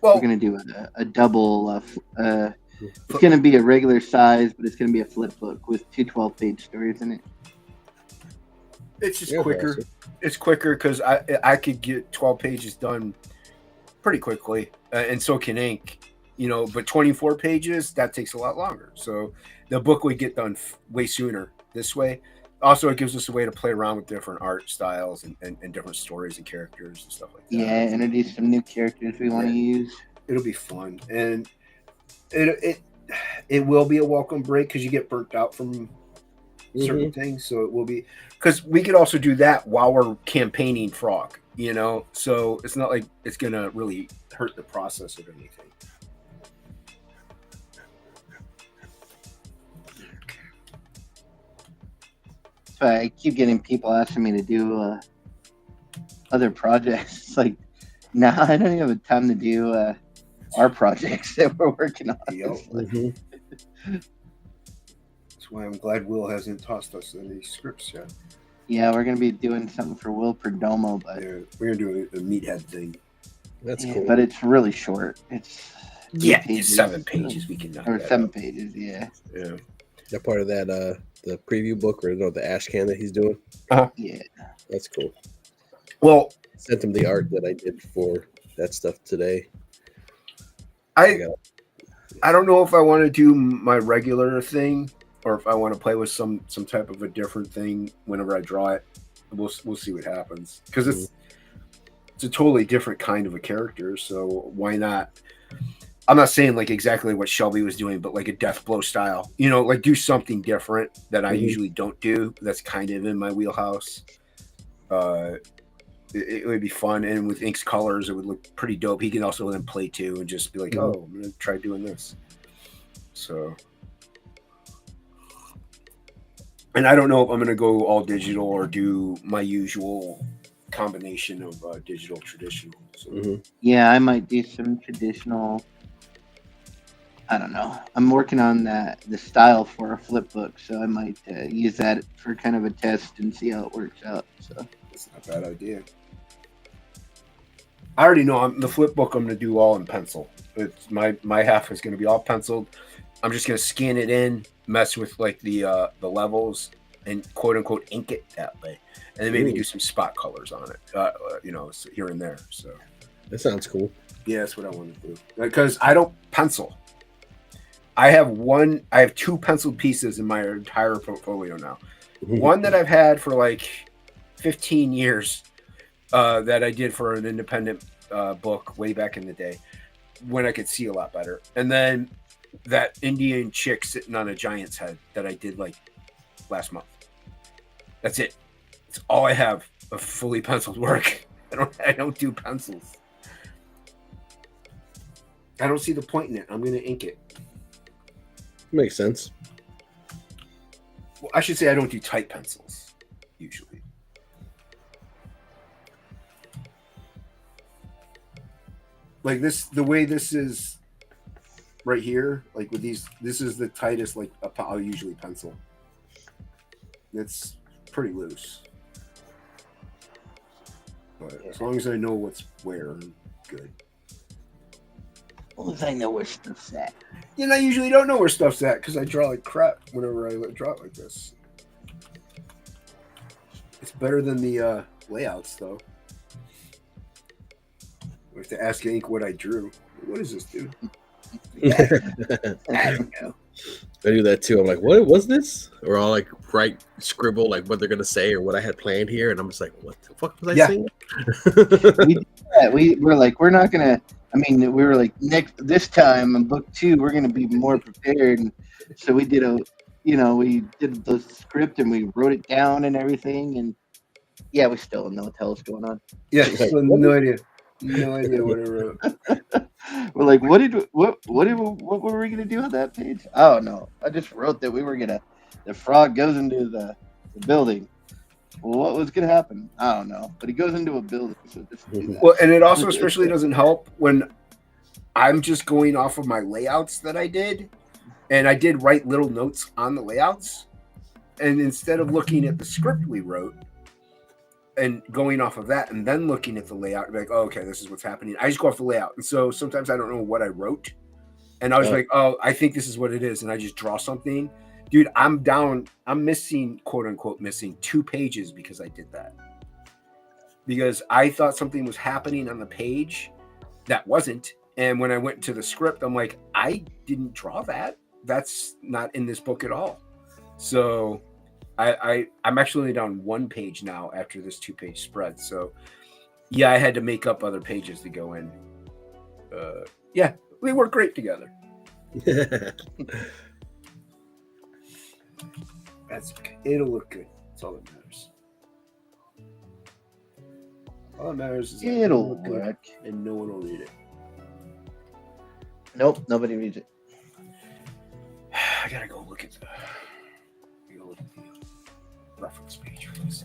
we're gonna do a double. It's gonna be a regular size, but it's gonna be a flip book with 2 12-page stories in it. It's just quicker. Awesome. It's quicker because I could get 12 pages done pretty quickly, and so can Ink. But 24 pages, that takes a lot longer. So the book would get done way sooner this way. Also, it gives us a way to play around with different art styles and different stories and characters and stuff like that. Yeah, introduce some new characters we want to use. It'll be fun, and it will be a welcome break because you get burnt out from certain things. So it will be, because we could also do that while we're campaigning Frog. So it's not like it's gonna really hurt the process of anything. I keep getting people asking me to do other projects. It's like, now I don't even have time to do our projects that we're working on. That's why I'm glad Will hasn't tossed us any scripts yet. Yeah, we're going to be doing something for Will Perdomo, but we're going to do a meathead thing. That's cool. But it's really short. It's pages, 7 pages. We can knock or that 7 out. pages. Yeah. That part of that the preview book, or the ash can that he's doing. Yeah, that's cool. Well, I sent him the art that I did for that stuff today. I don't know if I want to do my regular thing or if I want to play with some type of a different thing whenever I draw it. We'll see what happens, because it's a totally different kind of a character. So why not? I'm not saying like exactly what Shelby was doing, but like a death blow style, like do something different that I usually don't do. That's kind of in my wheelhouse. It would be fun, and with Ink's colors, it would look pretty dope. He can also then play too and just be like, "Oh, I'm gonna try doing this." So, and I don't know if I'm gonna go all digital or do my usual combination of digital traditional. So. Yeah, I might do some traditional. I don't know. I'm working on the style for a flip book, so I might use that for kind of a test and see how it works out. So that's not a bad idea. I already know the flip book I'm going to do all in pencil. It's my half is going to be all penciled. I'm just going to scan it in, mess with like the levels, and quote unquote ink it that way, and then maybe do some spot colors on it, here and there. So that sounds cool. Yeah, that's what I want to do, because I don't pencil. I have 2 penciled pieces in my entire portfolio now. One that I've had for like 15 years. That I did for an independent book way back in the day when I could see a lot better. And then that Indian chick sitting on a giant's head that I did like last month. That's it. That's all I have of fully penciled work. I don't do pencils. I don't see the point in it. I'm going to ink it. Makes sense. Well, I should say I don't do tight pencils usually. Like this, the way this is right here, like with these, this is the tightest, like I'll usually pencil. It's pretty loose. But as long as I know what's where, I'm good. as long as I know where stuff's at. I usually don't know where stuff's at because I draw like crap whenever I draw it like this. It's better than the layouts, though. I have to ask Ink what I drew. What is this, dude? I don't know. I do that too. I'm like, what was this? Or I'll like scribble like what they're gonna say or what I had planned here, and I'm just like, what the fuck was I saying? We're like, we're not gonna. I mean, we were like, this time in book 2, we're gonna be more prepared. And so we did we did the script and we wrote it down and everything. And yeah, we still don't know what the hell's going on. Yeah, no idea. No idea what I wrote. We're like, what were we gonna do on that page? Oh no, I just wrote that we were gonna. The frog goes into the building. Well, what was gonna happen? I don't know, but he goes into a building. So just do that. Well, and it also especially doesn't help when I'm just going off of my layouts that I did, and I did write little notes on the layouts, and instead of looking at the script we wrote and going off of that and then looking at the layout and be like, oh, okay, this is what's happening. I just go off the layout. And so sometimes I don't know what I wrote. And I was like, oh, I think this is what it is. And I just draw something. Dude, I'm missing, quote unquote, missing 2 pages because I did that. Because I thought something was happening on the page that wasn't. And when I went to the script, I'm like, I didn't draw that. That's not in this book at all. So I'm actually only down 1 page now after this 2-page spread. So yeah, I had to make up other pages to go in. Yeah, we work great together. That's okay. It'll look good. That's all that matters. All that matters is it'll look good and no one will read it. Nope, nobody reads it. I gotta go look at the reference page for this.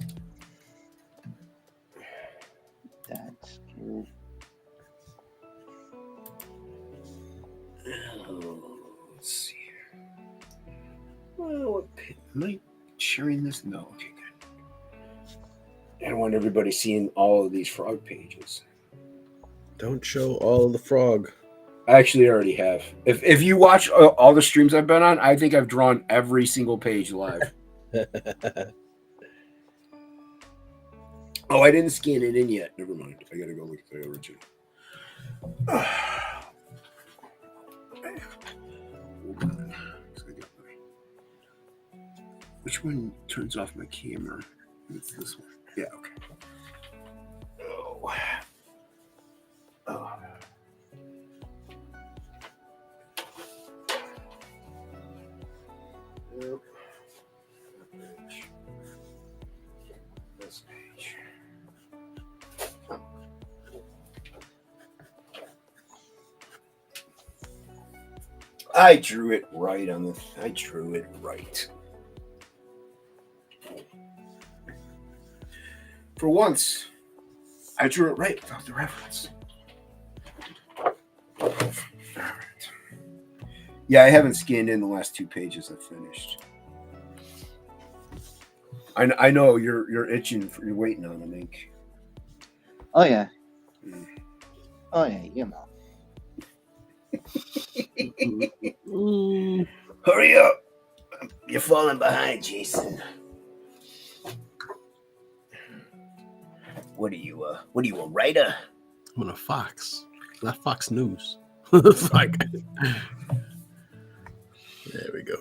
That's cool. Let's see here. Well, am I sharing this? No. Okay, good. I don't want everybody seeing all of these frog pages. Don't show all of the frog. I actually already have. If you watch all the streams I've been on, I think I've drawn every single page live. Oh, I didn't scan it in yet. Never mind. I gotta go look at the original. Hold on. Which one turns off my camera? It's this one. Yeah, okay. Oh. Oh. Nope. This page. I drew it right on the. I drew it right. For once, I drew it right without the reference. All right. Yeah, I haven't scanned in the last 2 pages. I finished. I know you're itching. You're waiting on them, ink. Oh yeah. Oh yeah. You know. Hurry up! You're falling behind, Jason. What are you? What are you, a writer? I'm on a Fox, not Fox News. Fuck. There we go.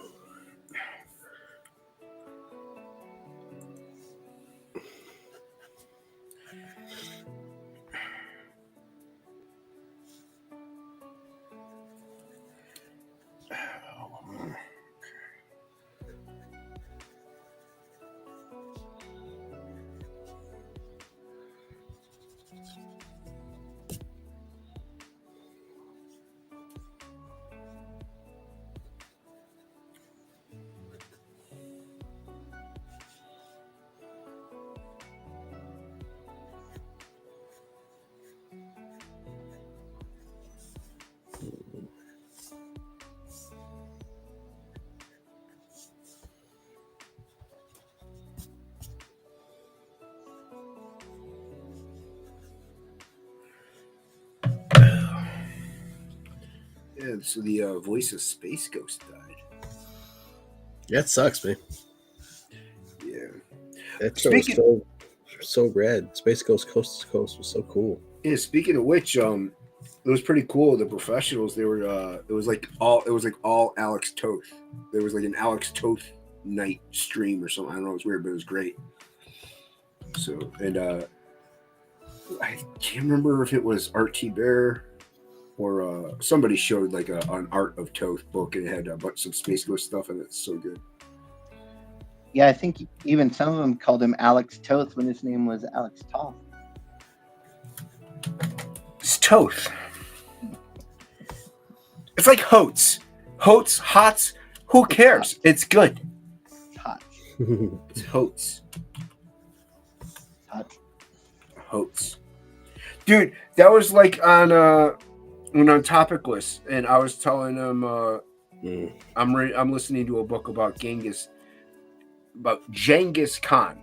Yeah, so the voice of Space Ghost died. Yeah, it sucks, man. Yeah. That show was so rad. Space Ghost Coast to Coast was so cool. Yeah, speaking of which, it was pretty cool. The professionals, they were it was like all Alex Toth. There was like an Alex Toth night stream or something. I don't know, it was weird, but it was great. So, and I can't remember if it was RT Bear or somebody showed like an Art of Toth book, and it had a bunch of Space Ghost stuff, and it's so good. Yeah, I think even some of them called him Alex Toth when his name was Alex Toth. It's Toth. It's like Hots. Hots, Hots, who cares? It's good. It's hot. It's Hots. Hot. Hots. Dude, that was like on Topicless, and I was telling him I'm listening to a book about Genghis Khan,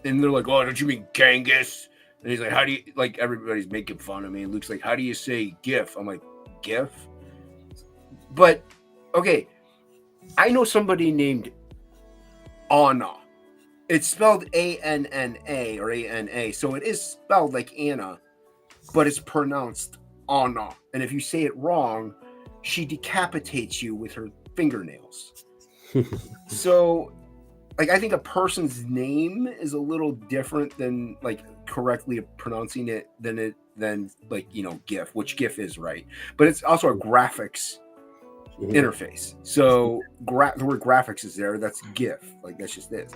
and they're like, "Oh, don't you mean Genghis?" And he's like, "How do you like?" Everybody's making fun of me. And Luke's like, "How do you say GIF?" I'm like, "GIF." But okay, I know somebody named Anna. It's spelled ANNA or ANA, so it is spelled like Anna, but it's pronounced Anna. And if you say it wrong, she decapitates you with her fingernails. So, like, I think a person's name is a little different than like correctly pronouncing it than like, you know, GIF, which GIF is right, but it's also a graphics interface. So the word graphics is there. That's GIF. Like, that's just it.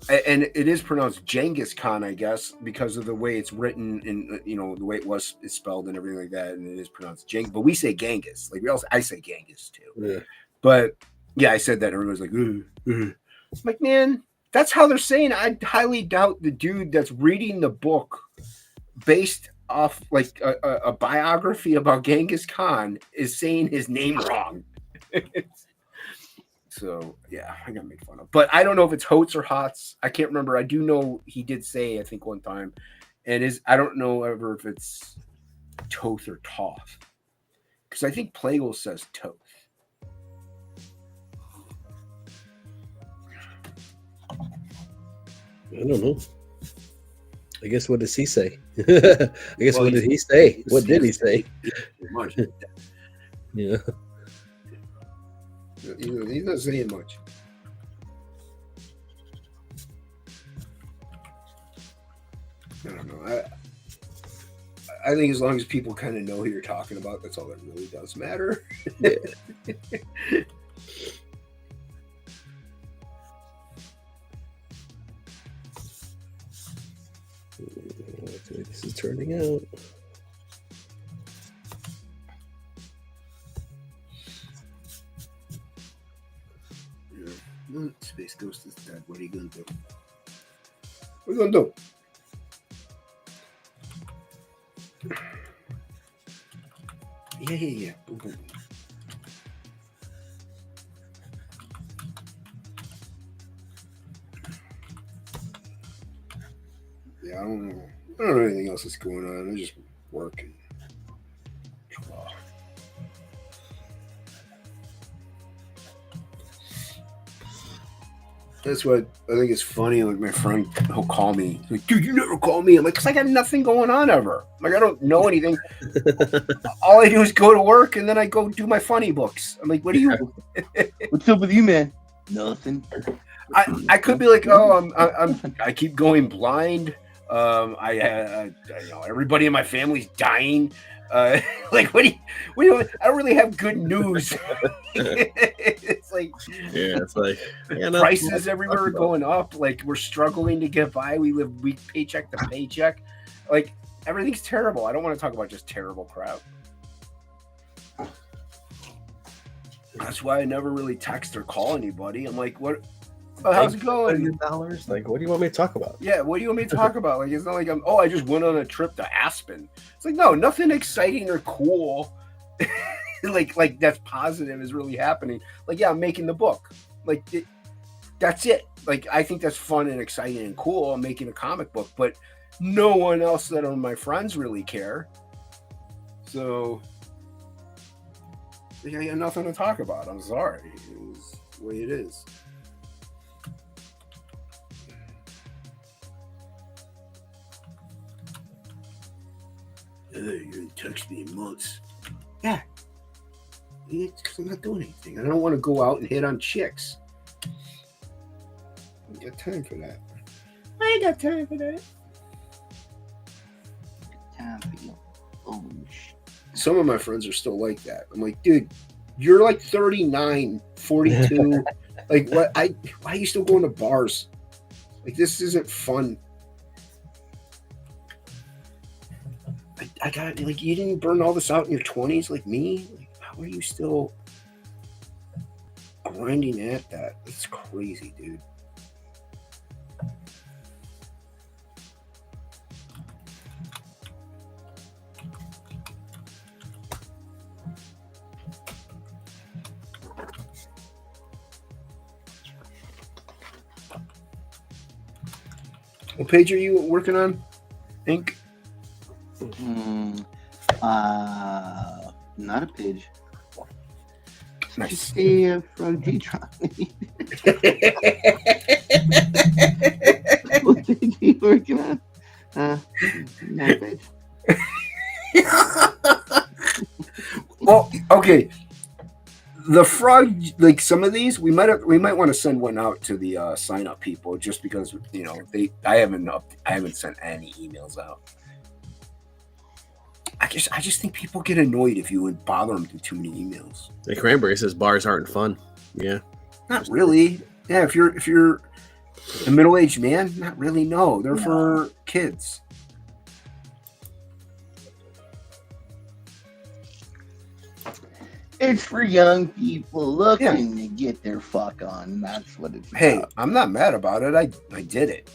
And it is pronounced Genghis Khan, I guess, because of the way it's written and, you know, the way it's spelled and everything like that. And it is pronounced Genghis, but we say Genghis. Like, I say Genghis too. Yeah. But yeah, I said that. Everybody's like, I'm like, man, that's how they're saying. I highly doubt the dude that's reading the book based off like a biography about Genghis Khan is saying his name wrong. So yeah, I got made fun of. But I don't know if it's Hots or Hots. I can't remember. I do know he did say, I think one time, and I don't know ever if it's Toth or Toth, because I think Plagle says Toth. I don't know. I guess what does he say? I guess what did he say? What did he say? Yeah. He's not saying much. I don't know. I think as long as people kind of know who you're talking about, that's all that really does matter. Yeah. Okay, this is turning out. Yeah. Space Ghost is dead. What are you going to do? What are you going to do? Yeah. Boom, boom. Yeah, I don't know anything else that's going on. I'm just working. That's what I think is funny. Like my friend, he'll call me. He's like, dude, you never call me. I'm like, because I got nothing going on ever. Like, I don't know anything. All I do is go to work and then I go do my funny books. I'm like, what do you? What's up with you, man? Nothing. I could be like, oh, I keep going blind. I everybody in my family's dying. Like, what do you? I don't really have good news. It's like, it's like prices everywhere are going up. Like, we're struggling to get by. We live week paycheck to paycheck. Like, everything's terrible. I don't want to talk about just terrible crap. That's why I never really text or call anybody. I'm like, what? Oh, how's it going? $1,000? Like, what do you want me to talk about? Yeah, what do you want me to talk about? Like, it's not like I just went on a trip to Aspen. It's like, no, nothing exciting or cool. like that's positive is really happening. Like, yeah, I'm making the book. Like, that's it. Like, I think that's fun and exciting and cool. I'm making a comic book, but no one else that are my friends really care. So, I got nothing to talk about. I'm sorry. It's the way it is. You didn't text me in months. Yeah. It's because I'm not doing anything. I don't want to go out and hit on chicks. I ain't got time for that. I ain't got time for that. Time for you. Oh, shit. Some of my friends are still like that. I'm like, dude, you're like 39, 42. Like, what? Why are you still going to bars? Like, this isn't fun. I got, like, you didn't burn all this out in your 20s like me? Like, how are you still grinding at that? It's crazy, dude. What page are you working on, Ink? Not a page. Nice. Just a frog G-tron. What page are you working on? Not a page. Well, okay. The frog, like some of these, we might want to send one out to the sign up people, just because I haven't sent any emails out. I just think people get annoyed if you would bother them with too many emails. The Cranberry says bars aren't fun. Yeah, not really. Yeah, if you're a middle-aged man, not really. No, they're for kids. It's for young people looking to get their fuck on. That's what it's Hey, about. I'm not mad about it. I did it.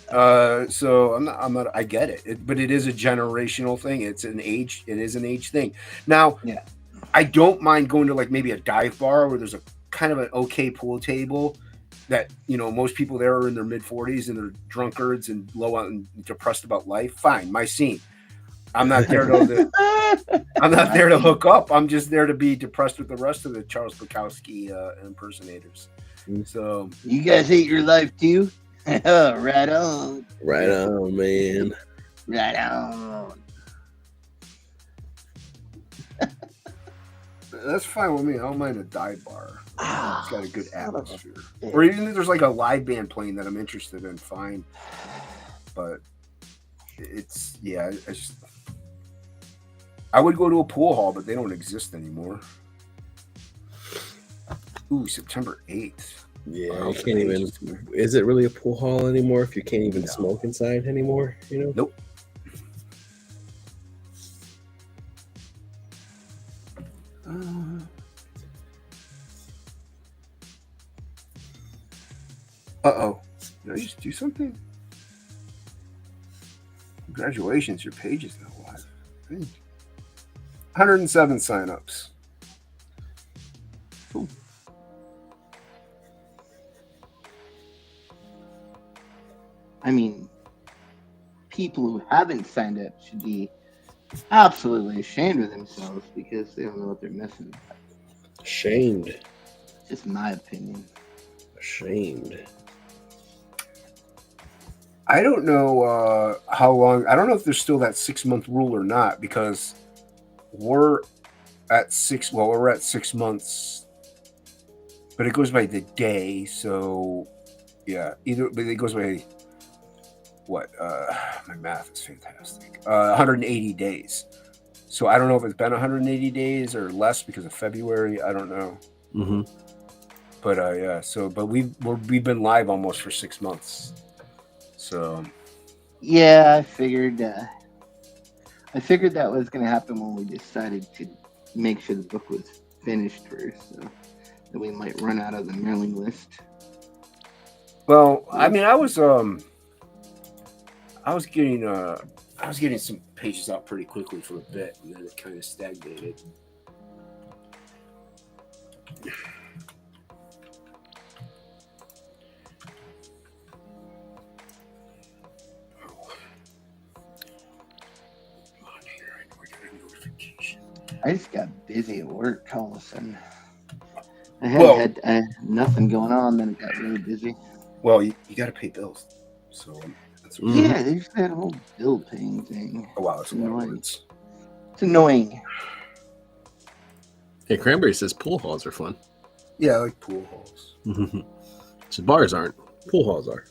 So I'm not. I get it. But it is a generational thing. It is an age thing. Now, yeah, I don't mind going to like maybe a dive bar where there's a kind of an okay pool table that, most people there are in their mid 40s and they're drunkards and low on and depressed about life. Fine, my scene. I'm not there to hook up. I'm just there to be depressed with the rest of the Charles Bukowski impersonators. So you guys hate your life too? Right on. Right on, man. Right on. That's fine with me. I don't mind a dive bar. It's got a good atmosphere. Or even if there's like a live band playing that I'm interested in, fine. But it's I would go to a pool hall, but they don't exist anymore. Ooh, September 8th. Yeah, you can't even. Is it really a pool hall anymore if you can't even smoke inside anymore? You know? Nope. Uh-oh. Did I just do something? Congratulations, your page is now live. 107 signups. Cool. I mean, people who haven't signed up should be absolutely ashamed of themselves because they don't know what they're missing. Ashamed. Just my opinion. Ashamed. I don't know how long. I don't know if there's still that 6-month rule or not, because we're at 6. Well, we're at 6 months, but it goes by the day. So yeah, but it goes by what? My math is fantastic. 180 days. So I don't know if it's been 180 days or less because of February. I don't know. Mm-hmm. But yeah. So, but we've been live almost for 6 months. So yeah, I figured that was going to happen when we decided to make sure the book was finished first, so that we might run out of the mailing list. Well, I mean, I was getting some pages out pretty quickly for a bit, and then it kind of stagnated. I just got busy at work all of a sudden. I had nothing going on, then it got really busy. Well, you got to pay bills, so that's yeah, there's that whole bill paying thing. Oh wow, that's a lot of words. It's annoying. Hey, Cranberry says pool halls are fun. Yeah, I like pool halls. So bars aren't. Pool halls are.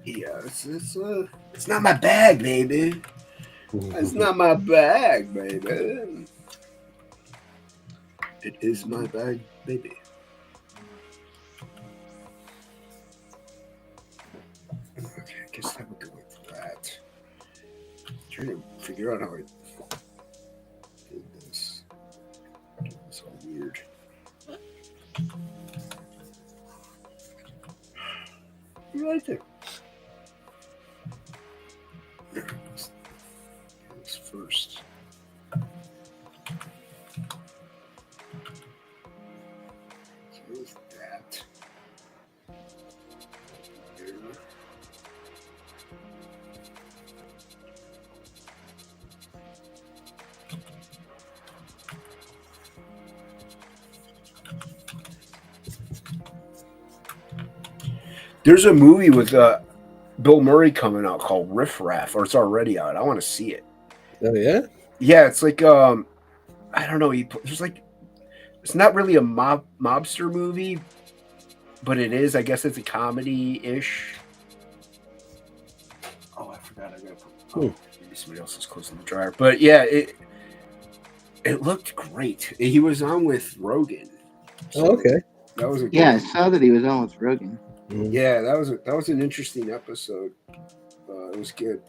Yeah, it's not my bag, baby. It's not my bag, baby. It is my bag, baby. Okay, I guess I would go with that. I'm trying to figure out how I did this. It's all weird. You like it? This first. So there's that. There. There's a movie with Bill Murray coming out called Riff Raff, or it's already out. I want to see it. Oh yeah? Yeah, it's like I don't know. There's like, it's not really a mobster movie, but it is. I guess it's a comedy-ish. Oh, I forgot. I gotta put. Maybe somebody else is closing the dryer. But yeah, it looked great. He was on with Rogan. So okay. That was I saw that he was on with Rogan. Yeah, that was an interesting episode. It was good.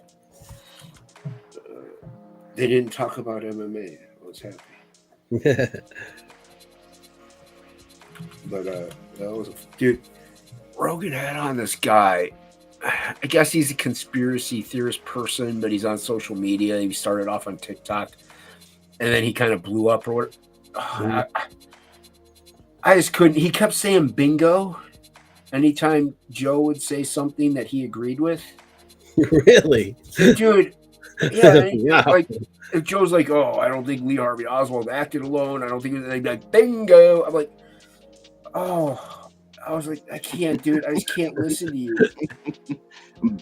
They didn't talk about MMA. I was happy. But that was dude. Rogan had on this guy. I guess he's a conspiracy theorist person, but he's on social media. He started off on TikTok, and then he kind of blew up. Or what? I just couldn't. He kept saying bingo anytime Joe would say something that he agreed with. Really? Dude, Yeah, and Wow. like if Joe's like, oh, I don't think Lee Harvey Oswald acted alone. I don't think they'd be like, bingo. I'm like, oh, I was like, I can't do it. I just can't listen to you.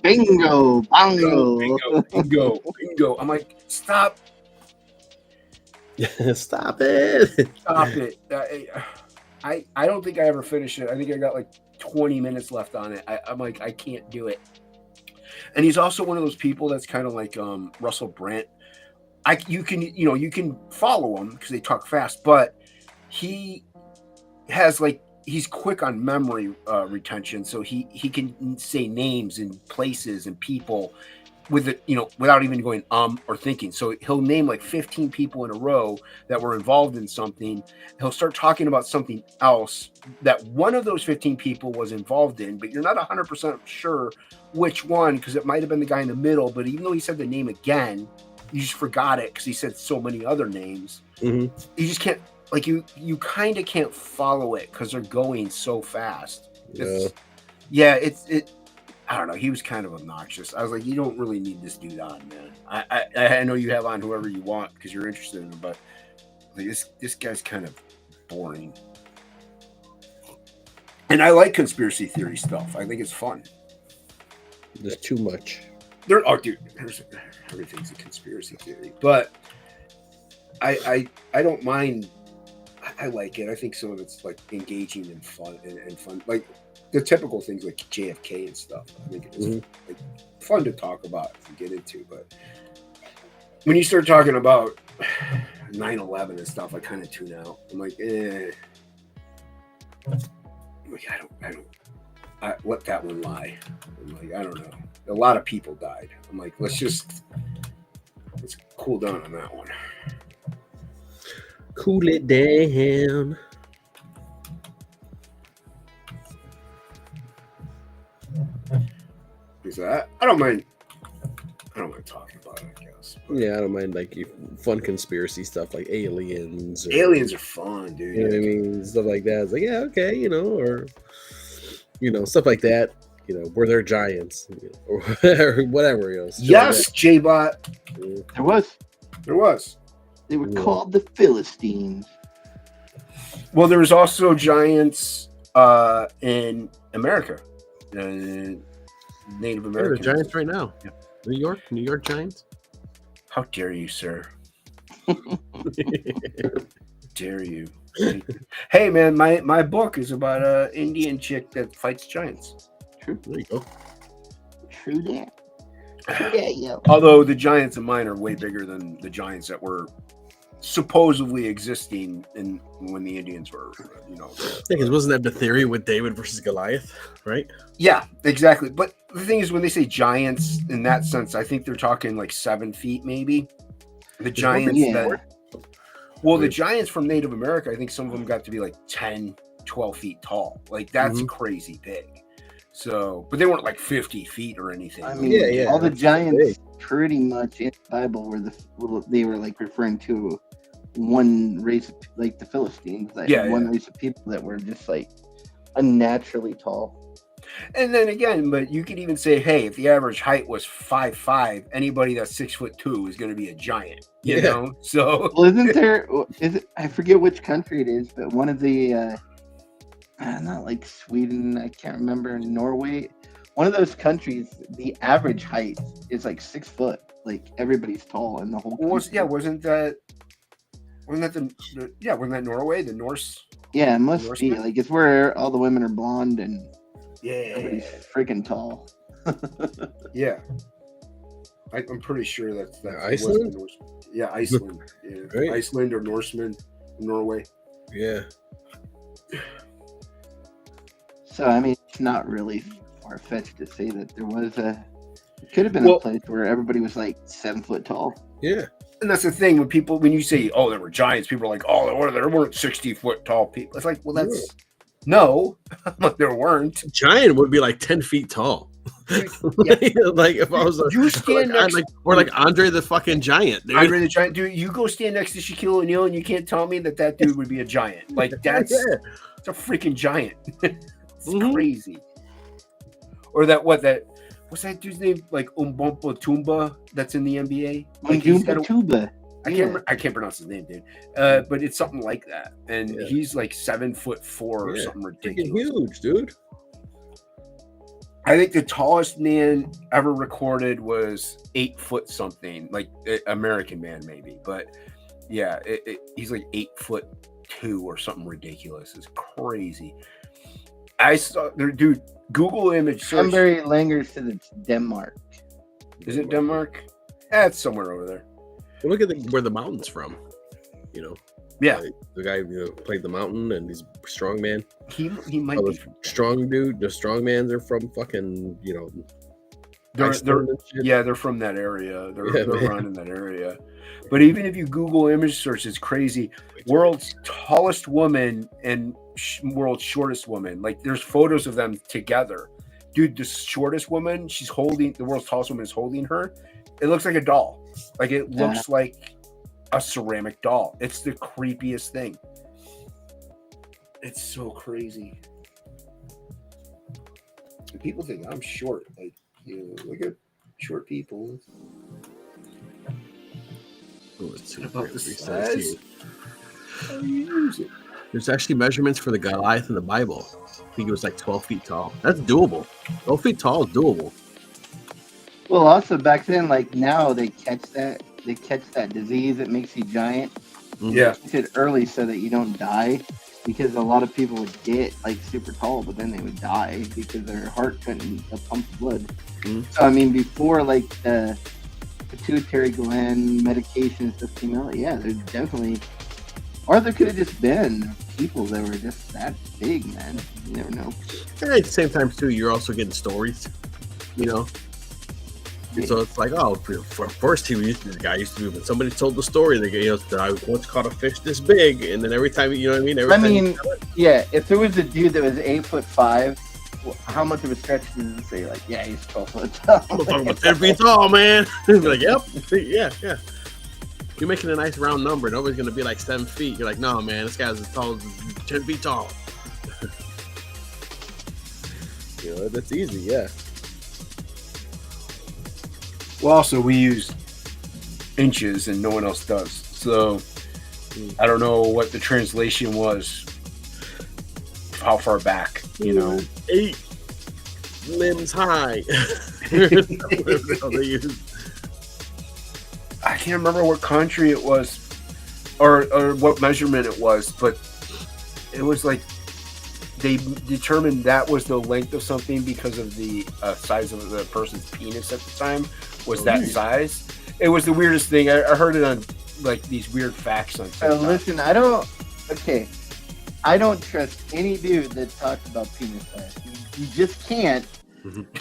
Bingo, bongo. Bingo. I'm like, stop Stop it. I don't think I ever finished it. I think I got like 20 minutes left on it. I'm like, I can't do it. And he's also one of those people that's kind of like Russell Brand. You can follow him because they talk fast, but he has he's quick on memory retention, so he can say names and places and people with it, without even going or thinking. So he'll name like 15 people in a row that were involved in something. He'll start talking about something else that one of those 15 people was involved in, but you're not 100% sure which one, because it might have been the guy in the middle. But even though he said the name again, you just forgot it because he said so many other names. Mm-hmm. You just can't, you kind of can't follow it because they're going so fast. I don't know. He was kind of obnoxious. I was like, you don't really need this dude on, man. I know you have on whoever you want because you're interested in him, but like, this guy's kind of boring. And I like conspiracy theory stuff. I think it's fun. There's too much. Everything's a conspiracy theory, but I don't mind. I like it. I think some of it's like engaging and fun and fun, like the typical things like JFK and stuff. I think it's like fun to talk about and get into. But when you start talking about 9/11 and stuff, I kind of tune out. I'm like, I let that one lie. I'm like, I don't know. A lot of people died. I'm like, let's cool down on that one. Cool it down. Is that? I don't mind talking about it, I guess. Yeah, I don't mind fun conspiracy stuff like aliens. Aliens are fun, dude. You know what I mean? Stuff like that. It's like, yeah, okay, or stuff like that. Were there giants, or whatever. Yes, like J-Bot. There was. They were called the Philistines. Well, there was also giants in America, Native American. There are giants right now. Yeah. New York Giants. How dare you, sir? Dare you? Hey, man, my book is about an Indian chick that fights giants. True. There you go. True that. Yeah, yeah. Although the giants of mine are way bigger than the giants that were supposedly existing when the Indians were, because wasn't that the theory with David versus Goliath, right? Yeah, exactly. But the thing is, when they say giants in that sense, I think they're talking like 7 feet, maybe. The giants the giants from Native America, I think some of them got to be like 10, 12 feet tall. Like that's crazy big. So, but they weren't like 50 feet or anything. I mean, all the giants pretty much in the Bible they were like referring to one race, like the Philistines, one race of people that were just like unnaturally tall. And then again, but you could even say, hey, if the average height was 5'5", anybody that's 6'2" is going to be a giant. You know, so well, I forget which country it is, but one of the not like Sweden, I can't remember, Norway, one of those countries, the average height is like 6 foot. Like everybody's tall in the whole country. Wasn't that Norway, the Norse? Yeah, it must be. Like it's where all the women are blonde and everybody's freaking tall. Yeah. I'm pretty sure that's Iceland? Yeah, Iceland. Yeah. Right. Iceland or Norseman, Norway. Yeah. So, I mean, it's not really far-fetched to say that there was it could have been a place where everybody was like 7 foot tall. Yeah. And that's the thing when you say, oh, there were giants, people are like, oh, there weren't 60-foot tall people. It's like, well, that's no, there weren't. Giant would be like 10 feet tall. Like if I was you stand next like Andre the fucking Giant, dude. Andre the Giant, dude. You go stand next to Shaquille O'Neal and you can't tell me that dude would be a giant. Like it's a freaking giant. It's crazy. Or what what's that dude's name? Like Umbompo Tumba that's in the NBA. Like Tuba. I can't pronounce his name, dude. But it's something like that, and he's like 7'4" or something ridiculous. Huge, dude. I think the tallest man ever recorded was 8 foot something, like American man maybe, but yeah, he's like 8'2" or something ridiculous. It's crazy. I saw there, dude. Google image search. Sunbury Langer said it's Denmark. Is it Denmark? It's somewhere over there. Well, look at where the mountain's from. You know. Yeah. Like, the guy played the mountain, and he's strong man. He might be strong dude. The strong mans are from fucking they're from that area. They're around in that area. But even if you Google image search, it's crazy. World's tallest woman and world's shortest woman. Like there's photos of them together. Dude, the shortest woman, she's holding the world's tallest woman is holding her. It looks like a doll. Like it looks like a ceramic doll. It's the creepiest thing. It's so crazy. People think I'm short. Like, look at short people. It's about the size. How do you use it? There's actually measurements for the Goliath in the Bible. I think it was like 12 feet tall. That's doable. 12 feet tall is doable. Well, also back then, like now, they catch that disease that makes you giant. Yeah, They catch it early so that you don't die, because a lot of people would get like super tall, but then they would die because their heart couldn't pump blood. Mm-hmm. So I mean, before like the pituitary gland medications just came out, yeah, there's definitely, or there could have just been people that were just that big, man. You never know. And at the same time, too, you're also getting stories, you know. And so it's like, oh, for first the guy used to be, but somebody told the story that I once caught a fish this big, and then every time, you know what I mean? Yeah, if there was a dude that was 8'5", well, how much of a stretch does it say? Like, yeah, he's 12 foot tall. I'm talking about 10 feet tall, man. Like, yep, yeah. You're making a nice round number. Nobody's gonna be like 7 feet. You're like, no, man, this guy's as tall as 10 feet tall. That's easy, yeah. Well, also we use inches and no one else does. So I don't know what the translation was. How far back, 8 limbs high. I can't remember what country it was or what measurement it was, but it was like they determined that was the length of something because of the size of the person's penis at the time was that size. It was the weirdest thing. I heard it on like these weird facts on TikTok. Listen, I don't trust any dude that talks about penis size. You just can't.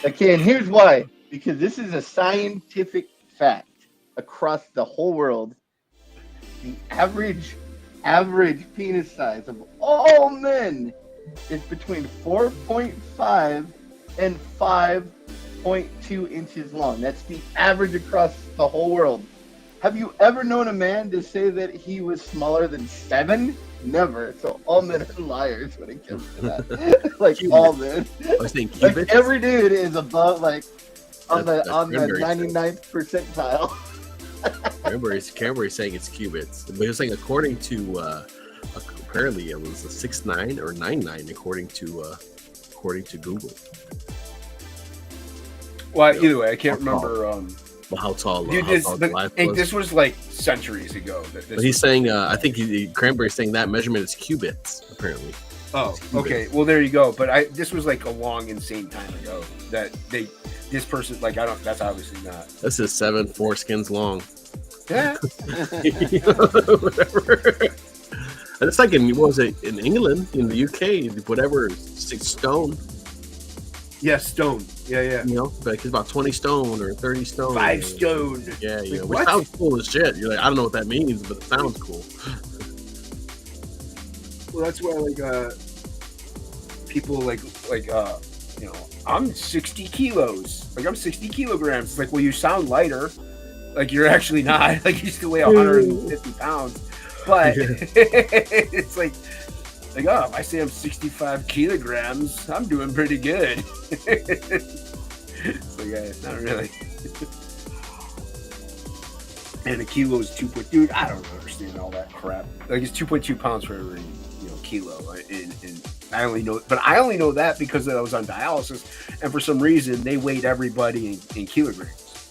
Okay, and here's why. Because this is a scientific fact across the whole world. The average penis size of all men is between 4.5 and 5.2 inches long. That's the average across the whole world. Have you ever known a man to say that he was smaller than 7? Never. So all men are liars when it comes to that. Like all men. Like every dude is above, like on the 99th percentile. Cranberry's saying it's cubits, but he was saying according to apparently it was a 6'9" or 9'9" according to Google. Well, either way, I can't remember. How tall? This was like centuries ago. But he's saying, I think Cranberry's saying that measurement is cubits, apparently. Oh, okay. Well, there you go. But this was like a long, insane time ago that this person, like, that's obviously not. This is 7 foreskins long. Yeah. Whatever. And it's like in England, in the UK, whatever, 6 stone. Yeah, stone. Yeah. Like it's about 20 stone or 30 stone. 5 stone. Yeah. Which sounds cool as shit. You're like, I don't know what that means, but it sounds cool. Well, that's why people I'm 60 kilos. Like I'm 60 kilograms. It's like, well, you sound lighter. Like you're actually not. Like you still weigh 150 pounds. But it's like, if I say I'm 65 kilograms, I'm doing pretty good. So yeah, not really. And a kilo is 2. Dude, I don't understand all that crap. Like it's 2.2 pounds for every kilo. And I only know that because I was on dialysis, and for some reason they weighed everybody in kilograms.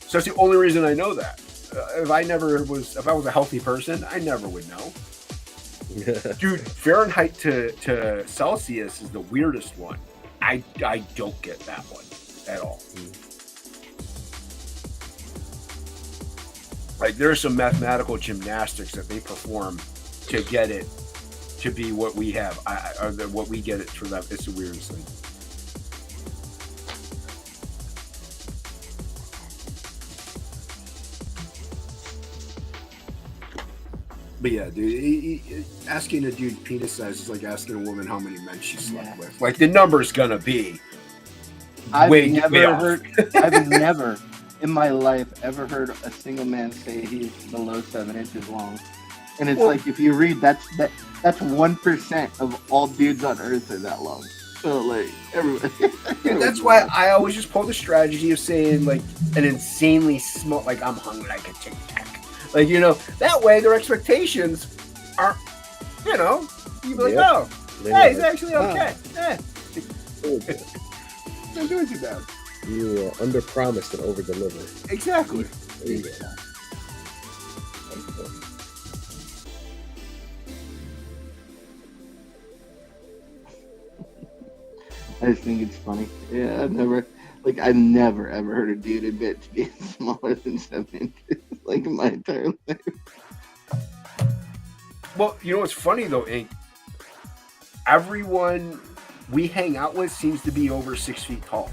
So that's the only reason I know that. If I was a healthy person, I never would know. Dude, Fahrenheit to Celsius is the weirdest one. I don't get that one at all. Like there's some mathematical gymnastics that they perform to get it to be what we have, or what we get it for them. It's the weirdest thing. But yeah, dude, asking a dude penis size is like asking a woman how many men she slept with. Like the number's gonna be I've way never in my life ever heard a single man say he's below 7 inches long. And it's like if you read that's 1% of all dudes on earth are that long. So like everybody. And that's why I always just pull the strategy of saying like an insanely small, like I'm hung like a Tic Tac. Like, that way their expectations aren't, you'd be like, oh, hey, he's actually okay. Not doing too bad. You under promise and over deliver. Exactly. There you go. I just think it's funny. Yeah, I've never ever heard a dude admit to being smaller than 7 inches, like in my entire life. Well, you know what's funny though, Ink? Everyone we hang out with seems to be over 6 feet tall.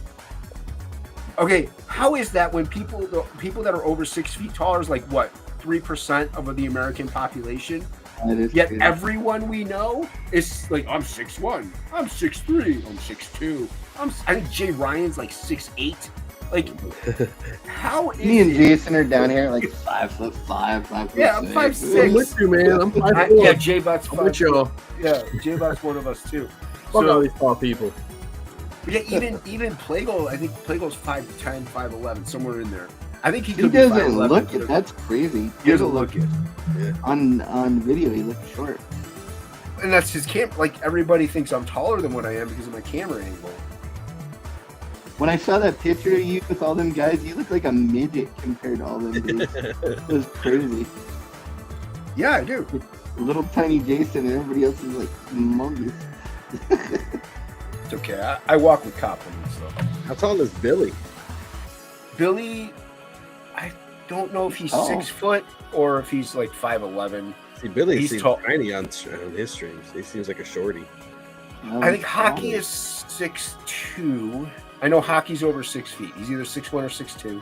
Okay, how is that when people that are over 6 feet tall is like what, 3% of the American population? Yet crazy. Everyone we know is like, I'm 6'1", I'm 6'3", I'm 6'2". I think Jay Ryan's like 6'8". Like, how is me and Jason are down here like 5'5", 5'6". Yeah, I'm 5'6". I'm with you, man. I'm 5'4". Yeah, Jay Butt's 5'4". with y'all. Yeah, Jay Butt's one of us too. Fuck all these tall people. Yeah, even Plago, I think Plago's 5'10", 5'11", somewhere in there. I think he doesn't look it. That's crazy. He doesn't look it. Yeah. On video, he looks short. And that's his like everybody thinks I'm taller than what I am because of my camera angle. When I saw that picture of you with all them guys, you look like a midget compared to all them dudes. It was crazy. Yeah, I do. Little tiny Jason and everybody else is like humongous. It's okay. I walk with confidence though. How tall is Billy? Billy, I don't know if he's 6 foot or if he's like 5'11". See, Billy seems tall. tiny on his streams. He seems like a shorty. I think Hockey is 6'2". I know Hockey's over 6 feet. He's either 6'1" or 6'2".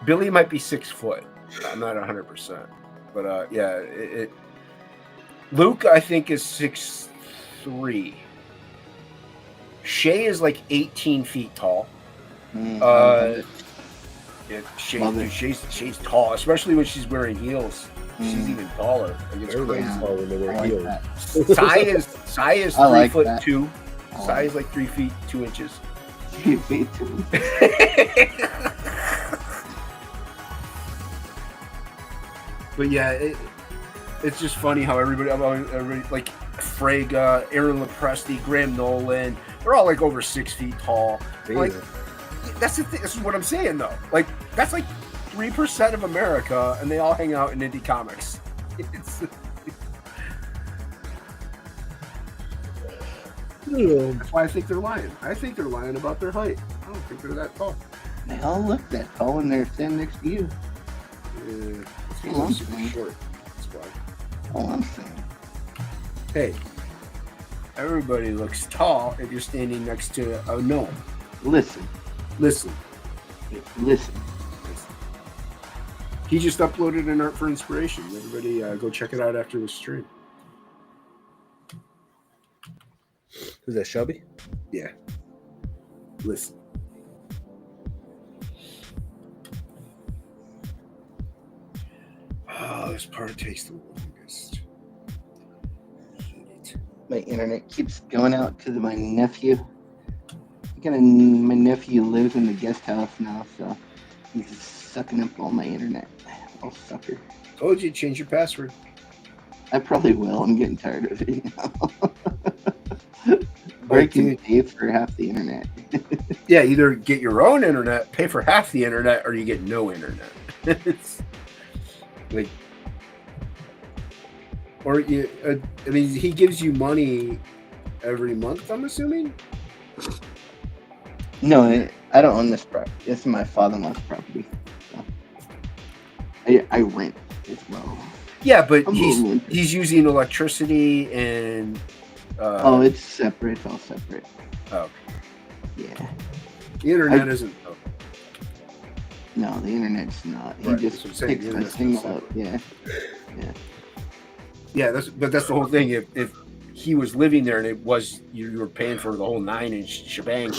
Billy might be 6 foot. I'm not 100%. But yeah, Luke, I think, is 6'3". Shay is like 18 feet tall. Shay's tall, especially when she's wearing heels. She's even taller. Like, it's crazy. Tall when they wear heels. Sai is 3 foot 2. Sai is like 3 feet 2 inches. 3 feet 2. But yeah, it's just funny how everybody like Frega, Aaron Lepresti, Graham Nolan, they're all like over 6 feet tall. Like, that's the thing. This is what I'm saying though. Like, that's like 3% of America, and they all hang out in indie comics. That's why I think they're lying. I think they're lying about their height. I don't think they're that tall. They all look that tall when they're standing next to you. Yeah, it's super short. That's why. All I'm saying. Hey, everybody looks tall if you're standing next to a gnome. Listen. He just uploaded an art for inspiration. Everybody go check it out after the stream. Who's that, Shelby? Yeah. Listen. Oh, this part takes the longest. My internet keeps going out to my nephew. I my nephew lives in the guest house now, so he's sucking up all my internet. Oh, sucker. Told you, change your password. I probably will. I'm getting tired of it. Or I can pay for half the internet. Yeah, either get your own internet, pay for half the internet, or you get no internet. It's like, or you. I mean, he gives you money every month, I'm assuming. No, I don't own this property. It's my father-in-law's property. So I rent as well. Yeah, but he's using electricity and. Oh, it's separate. It's all separate. Oh. Yeah. The internet isn't. Oh. No, the internet's not. He Right, just picks my signal up. Yeah. Yeah. Yeah, that's the whole thing. If he was living there and it was you were paying for the whole 9-inch shebang,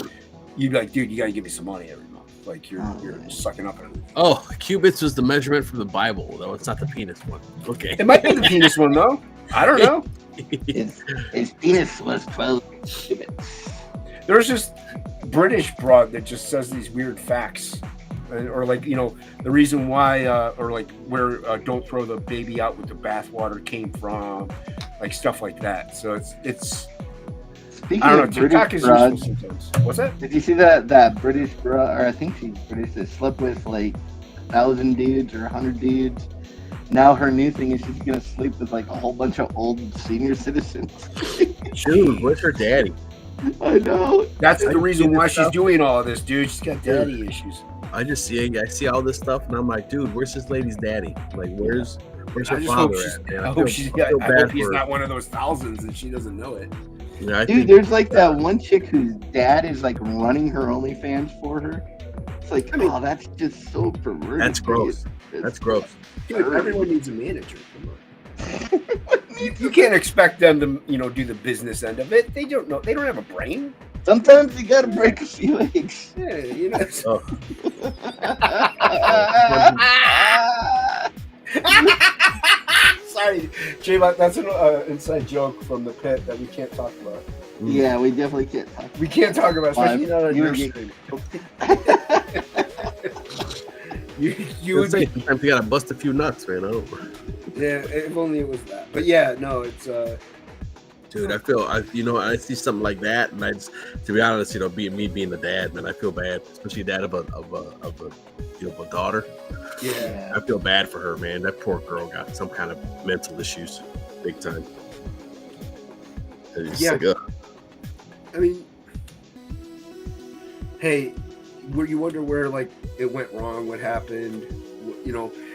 you'd be like, dude, you got to give me some money every month. Like you're sucking up everything. Oh, cubits was the measurement from the Bible, though. It's not the penis one. Okay. It might be the penis one though. I don't know. His penis was 12 cubits. There's this British broad that just says these weird facts, or like the reason why, or like where don't throw the baby out with the bathwater came from, like stuff like that. So it's. Speaking I don't know. of TikTok British is broad, useful sometimes. What's that? did you see that British broad, or I think she's British, that slept with like 1,000 dudes or 100 dudes? Now her new thing is she's gonna sleep with like a whole bunch of old senior citizens. Dude, where's her daddy? I know. That's the reason why she's doing all of this, dude. She's got daddy issues. I see all this stuff, and I'm like, dude, where's this lady's daddy? Like, where's her I just father hope she's. at? Man? I hope he's not one of those thousands and she doesn't know it. Yeah, Dude, there's like that one chick whose dad is like running her OnlyFans for her. It's like, oh, that's just so perverted. That's gross. That's gross. Dude, everyone needs a manager. Come on. You can't expect them to, do the business end of it. They don't know. They don't have a brain. Sometimes you gotta break a few eggs. Yeah, Oh. Sorry, Jay, that's an inside joke from the pit that we can't talk about. Yeah, we definitely can't talk. We can't talk about, especially not on your stream. You would be. Sometimes you gotta bust a few nuts, man. Yeah, if only it was that. But yeah, no, it's. Dude, I see something like that, and to be honest, being the dad, man, I feel bad, especially dad of a daughter. Yeah, I feel bad for her, man. That poor girl got some kind of mental issues, big time. Yeah. Like, I mean, hey, you wonder where like it went wrong, what happened,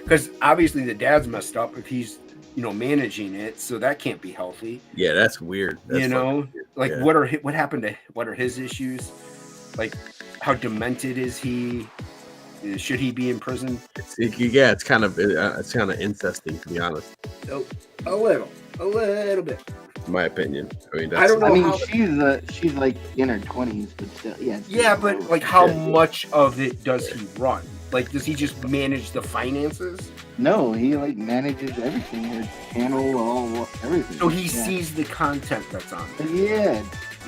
because obviously the dad's messed up if he's managing it, so that can't be healthy. Yeah, that's weird. That's weird. Like yeah. what are his issues? Like, how demented is he? Should he be in prison? It's kind of incesting, to be honest. A little bit, in my opinion. I don't know. I mean, she's like in her 20s, but still, yeah. Yeah, but like, how much of it does he run? Like, does he just manage the finances? No, he like manages everything. His channel, everything. So he sees the content that's on there. Yeah.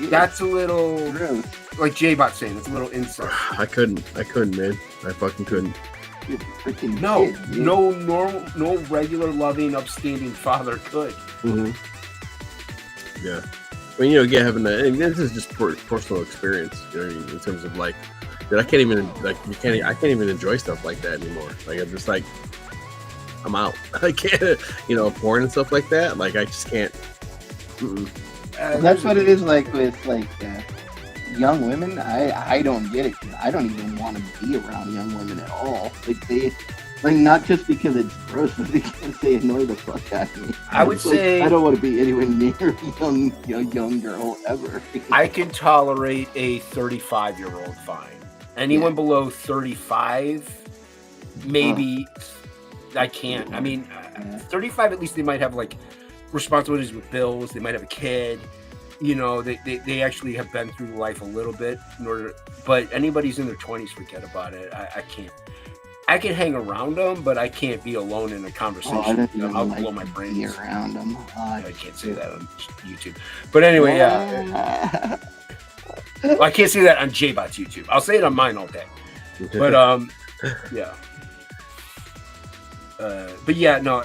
That's a little gross. Like J-Bot saying, it's a little incest. I couldn't, man. I fucking couldn't. You're freaking no, kid, dude. no regular, loving, upstanding father could. Mm-hmm. Yeah. I mean, having that, and this is just personal experience, in terms of like, dude, I can't even enjoy stuff like that anymore. Like, I'm just like, I'm out. I can't, porn and stuff like that. Like, I just can't. That's what it is like with like young women. I don't get it. I don't even want to be around young women at all. Like not just because it's gross, but because they annoy the fuck out of me. I would say I don't want to be anywhere near a young girl ever. I can tolerate a 35-year-old fine. Anyone below 35, maybe I can't. I mean, 35 at least they might have like responsibilities with bills. They might have a kid. They actually have been through life a little bit but anybody's in their 20s, forget about it. I can't. I can hang around them, but I can't be alone in a conversation. I'll blow my brains. Be around them. I can't say that on YouTube. But anyway, yeah. Well, I can't say that on J-Bot's YouTube. I'll say it on mine all day. But yeah. But yeah, no,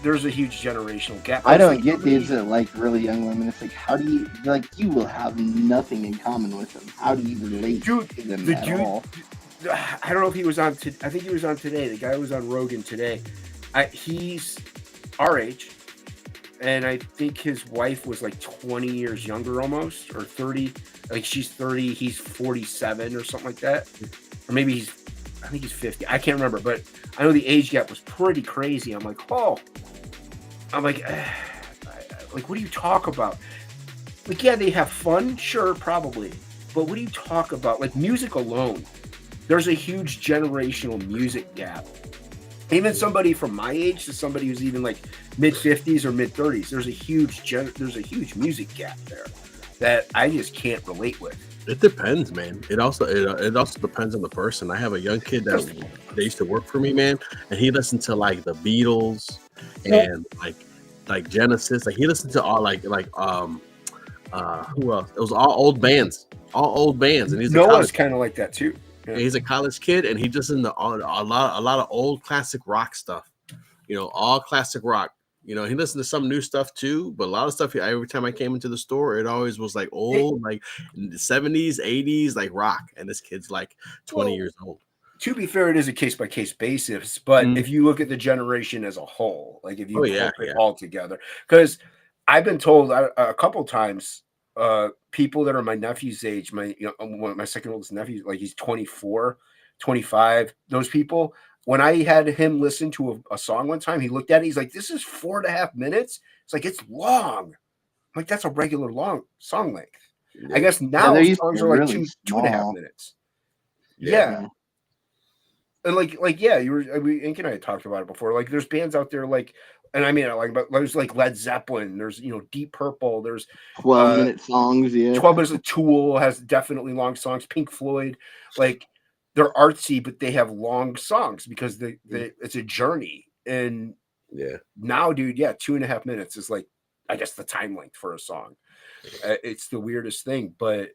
there's a huge generational gap. I don't get dudes that like really young women. It's like, how do you you will have nothing in common with them. How do you relate to them at all? I don't know if he was on. I think he was on today. The guy was on Rogan today. He's our age, and I think his wife was like 20 years younger, almost, or 30. Like she's 30, he's 47 or something like that, or maybe I think he's 50. I can't remember, but I know the age gap was pretty crazy. I'm like, what do you talk about? Like, yeah, they have fun, sure, probably, but what do you talk about? Like music alone, there's a huge generational music gap. Even somebody from my age to somebody who's even like mid 50s or mid 30s, there's a huge music gap there that I just can't relate with. It depends, man. It also depends on the person. I have a young kid that they used to work for me, man, and he listened to like the Beatles and like Genesis. Like he listened to all like who else? It was all old bands, and he's Noah's kind of like that too. Yeah. He's a college kid, and he just into a lot of old classic rock stuff. All classic rock. He listened to some new stuff too, but a lot of stuff. Every time I came into the store, it always was like old, like in the 70s, 80s, like rock. And this kid's like 20 years old. To be fair, it is a case by case basis. But if you look at the generation as a whole, like if you put it all together, because I've been told a couple times, people that are my nephew's age, my second oldest nephew, like he's 24, 25, those people. When I had him listen to a song one time, he looked at it. He's like, "This is 4.5 minutes." It's like, it's long. I'm like, that's a regular long song length. Yeah. I guess now songs are like really 2.5 minutes. Yeah. And like you were. Ink and I had talked about it before. Like, there's bands out there like, and I mean, but there's like Led Zeppelin. There's Deep Purple. There's 12-minute songs. Yeah, 12 minutes. Tool has definitely long songs. Pink Floyd, like. They're artsy, but they have long songs because it's a journey. And now, dude, 2.5 minutes is like, I guess, the time length for a song. It's the weirdest thing, but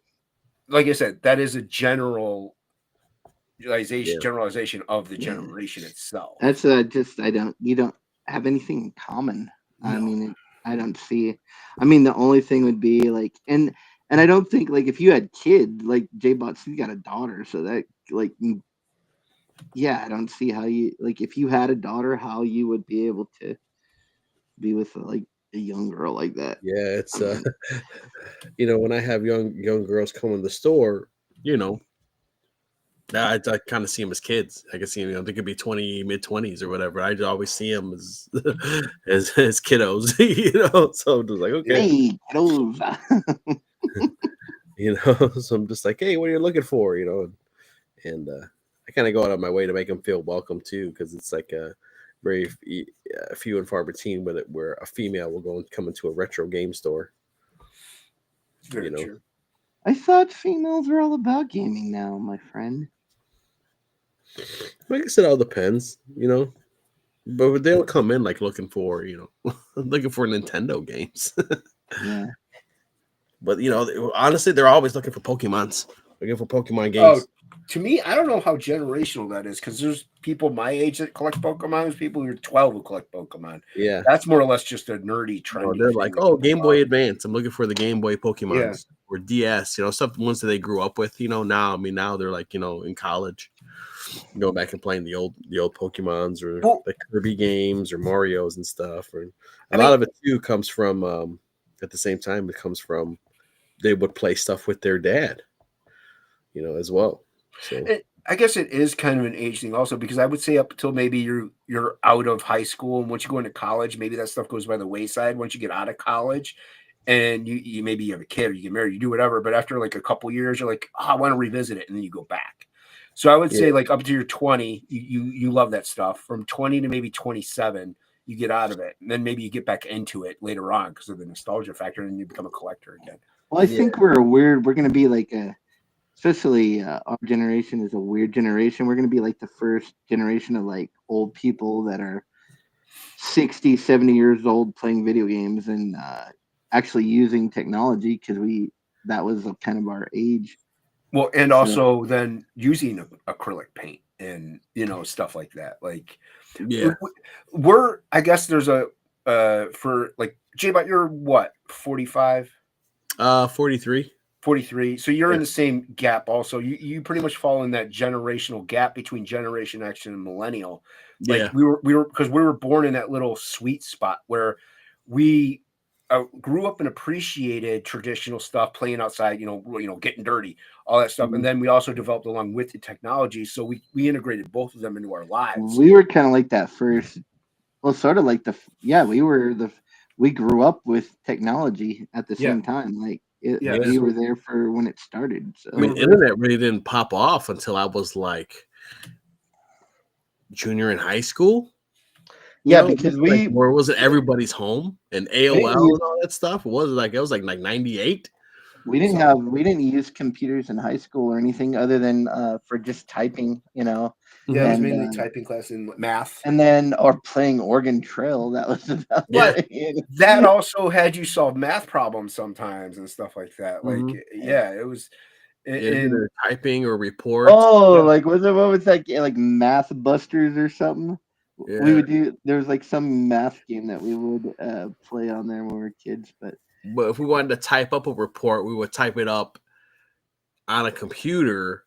like I said, that is a generalization of the generation itself. That's you don't have anything in common. No. I mean, I don't see. I mean, the only thing would be like, and I don't think like if you had kids like J-Bots, you got a daughter, so that like, I don't see how you like if you had a daughter, how you would be able to be with like a young girl like that. Yeah, it's when I have young girls come in the store, I kind of see them as kids. I can see them, they could be 20, mid-20s or whatever. I always see them as as kiddos, So I'm just like, okay. Hey, kiddos. So I'm just like, hey, what are you looking for? And I kind of go out of my way to make them feel welcome too, because it's like a very few and far between where a female will come into a retro game store. Very true. I thought females were all about gaming now, my friend. I guess it all depends, but they'll come in like looking for, looking for Nintendo games. Yeah. But honestly, they're always looking for Pokemons. Looking for Pokemon games. To me, I don't know how generational that is, because there's people my age that collect Pokemon. There's people who are 12 who collect Pokemon. Yeah, that's more or less just a nerdy trend. They're like, Game Boy Advance. I'm looking for the Game Boy Pokemons or DS. Stuff ones that they grew up with. Now, now they're like, in college, going back and playing the old Pokemons or the Kirby games or Mario's and stuff. Or a lot of it too comes from. At the same time, it comes from they would play stuff with their dad, as well. So I guess it is kind of an age thing also, because I would say up until maybe you're out of high school, and once you go into college, maybe that stuff goes by the wayside. Once you get out of college and you maybe you have a kid or you get married, you do whatever, but after like a couple years, you're like, I want to revisit it, and then you go back. So I would say like up to your 20, you love that stuff. From 20 to maybe 27, you get out of it, and then maybe you get back into it later on because of the nostalgia factor, and you become a collector again. Well, I think we're going to be like especially our generation is a weird generation. We're going to be like the first generation of like old people that are 60, 70 years old playing video games and actually using technology, because we that was kind of our age. Well, and So- also then using acrylic paint and stuff like that. Like, Yeah. I guess there's a for like J-Bot, you're what, 45? 43. 43. So you're in Yeah. the same gap also. You pretty much fall in that generational gap between Generation X and Millennial. Like Yeah. we were because we were born in that little sweet spot where we grew up and appreciated traditional stuff, playing outside, getting dirty, all that stuff. Mhm. And then we also developed along with the technology. So we integrated both of them into our lives. We were kind of like that first. Well, sort of like we grew up with technology at the same time. Like we were there for when it started. So I mean, internet really didn't pop off until I was like junior in high school. Yeah, because where it wasn't everybody's home and AOL and all that stuff. It was like 98. We didn't use computers in high school or anything other than for just typing, Yeah, it was mainly typing class and math. And then or playing Oregon Trail. That was about it. That also had you solve math problems sometimes and stuff like that. Like it was either typing or reports. Like what was that game? Like Math Busters or something? Yeah. We would do. There was like some math game that we would play on there when we were kids. But if we wanted to type up a report, we would type it up on a computer.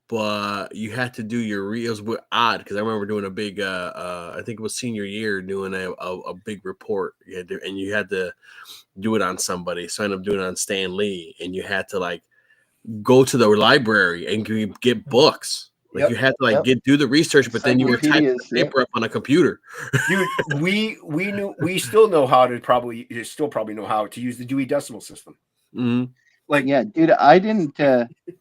But you had to do your it was odd because I remember doing a big I think it was senior year doing a big report. And you had to do it on somebody. So I ended up doing it on Stan Lee, and you had to like go to the library and get books. Like you had to do the research, but then you were typing the paper up on a computer. Dude, we still know how to probably know how to use the Dewey Decimal System. Mm-hmm. Like, yeah, dude, I didn't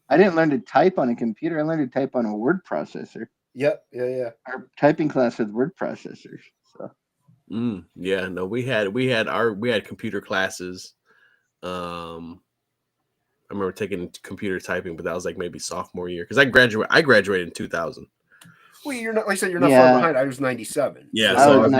learn to type on a computer. I learned to type on a word processor. Yep. Yeah. Our typing class with word processors. So. Yeah, no, we had computer classes. I remember taking computer typing, but that was like maybe sophomore year because I graduated in 2000. Well, you're not, like I said, you're not far behind. I was 97. Yeah, so it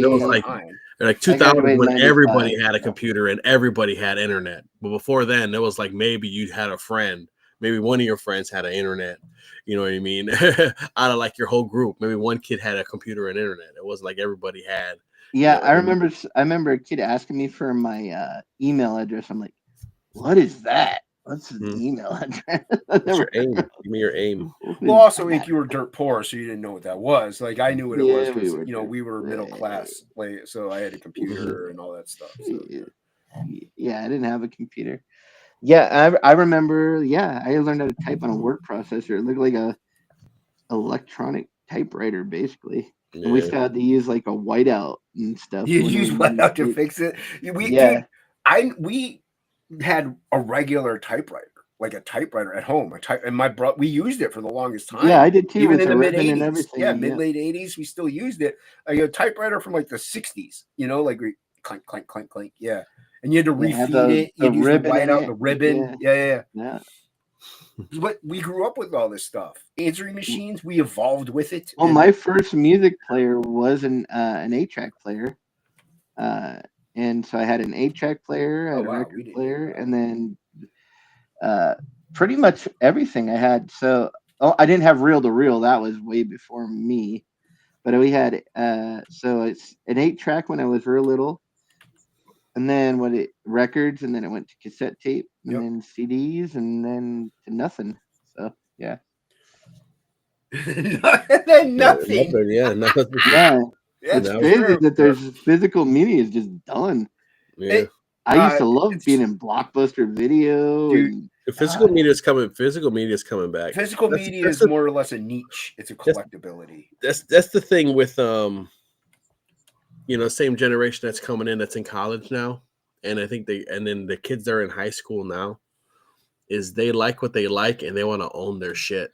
was like 2000 when everybody had a computer and everybody had internet. But before then, it was like maybe you had a friend, maybe one of your friends had an internet. You know what I mean? Out of like your whole group, maybe one kid had a computer and internet. It wasn't like everybody had. Yeah, I remember a kid asking me for my email address. I'm like, what is that? What's his email address? What's your AIM? Give me your AIM. Well, also, like, you were dirt poor, so you didn't know what that was. Like, I knew what it was because, we were middle class, like, so I had a computer and all that stuff. So. Yeah, I didn't have a computer. Yeah, I remember. Yeah, I learned how to type on a word processor. It looked like a electronic typewriter, basically. Yeah. And we still had to use like a whiteout and stuff. You use whiteout to fix it? Dude, we had a regular typewriter, like a typewriter at home. And we used it for the longest time. Yeah, I did too. Even in the mid 80s, mid-late 80s, we still used it. A typewriter from like the 60s, like clank, clank, clank, clank. Yeah, and you had to refeed it. You had to use the whiteout, the ribbon. Yeah. But we grew up with all this stuff. Answering machines, we evolved with it. Well, my first music player was an 8-track player. And so I had an 8-track player, I had a record player, and then pretty much everything I had. So I didn't have reel-to-reel. That was way before me. But we had so it's an 8-track when I was real little. And then records, and then it went to cassette tape, and then CDs, and then to nothing. So yeah. Then nothing. Nothing. Yeah. It's crazy that there's physical media is just done. Yeah. I used to love being in Blockbuster Video. Dude, physical media is coming. Physical media is coming back. Physical media is more or less a niche. It's a collectability. That's the thing with same generation that's coming in that's in college now, and I think then the kids that are in high school now is they like what they like and they want to own their shit.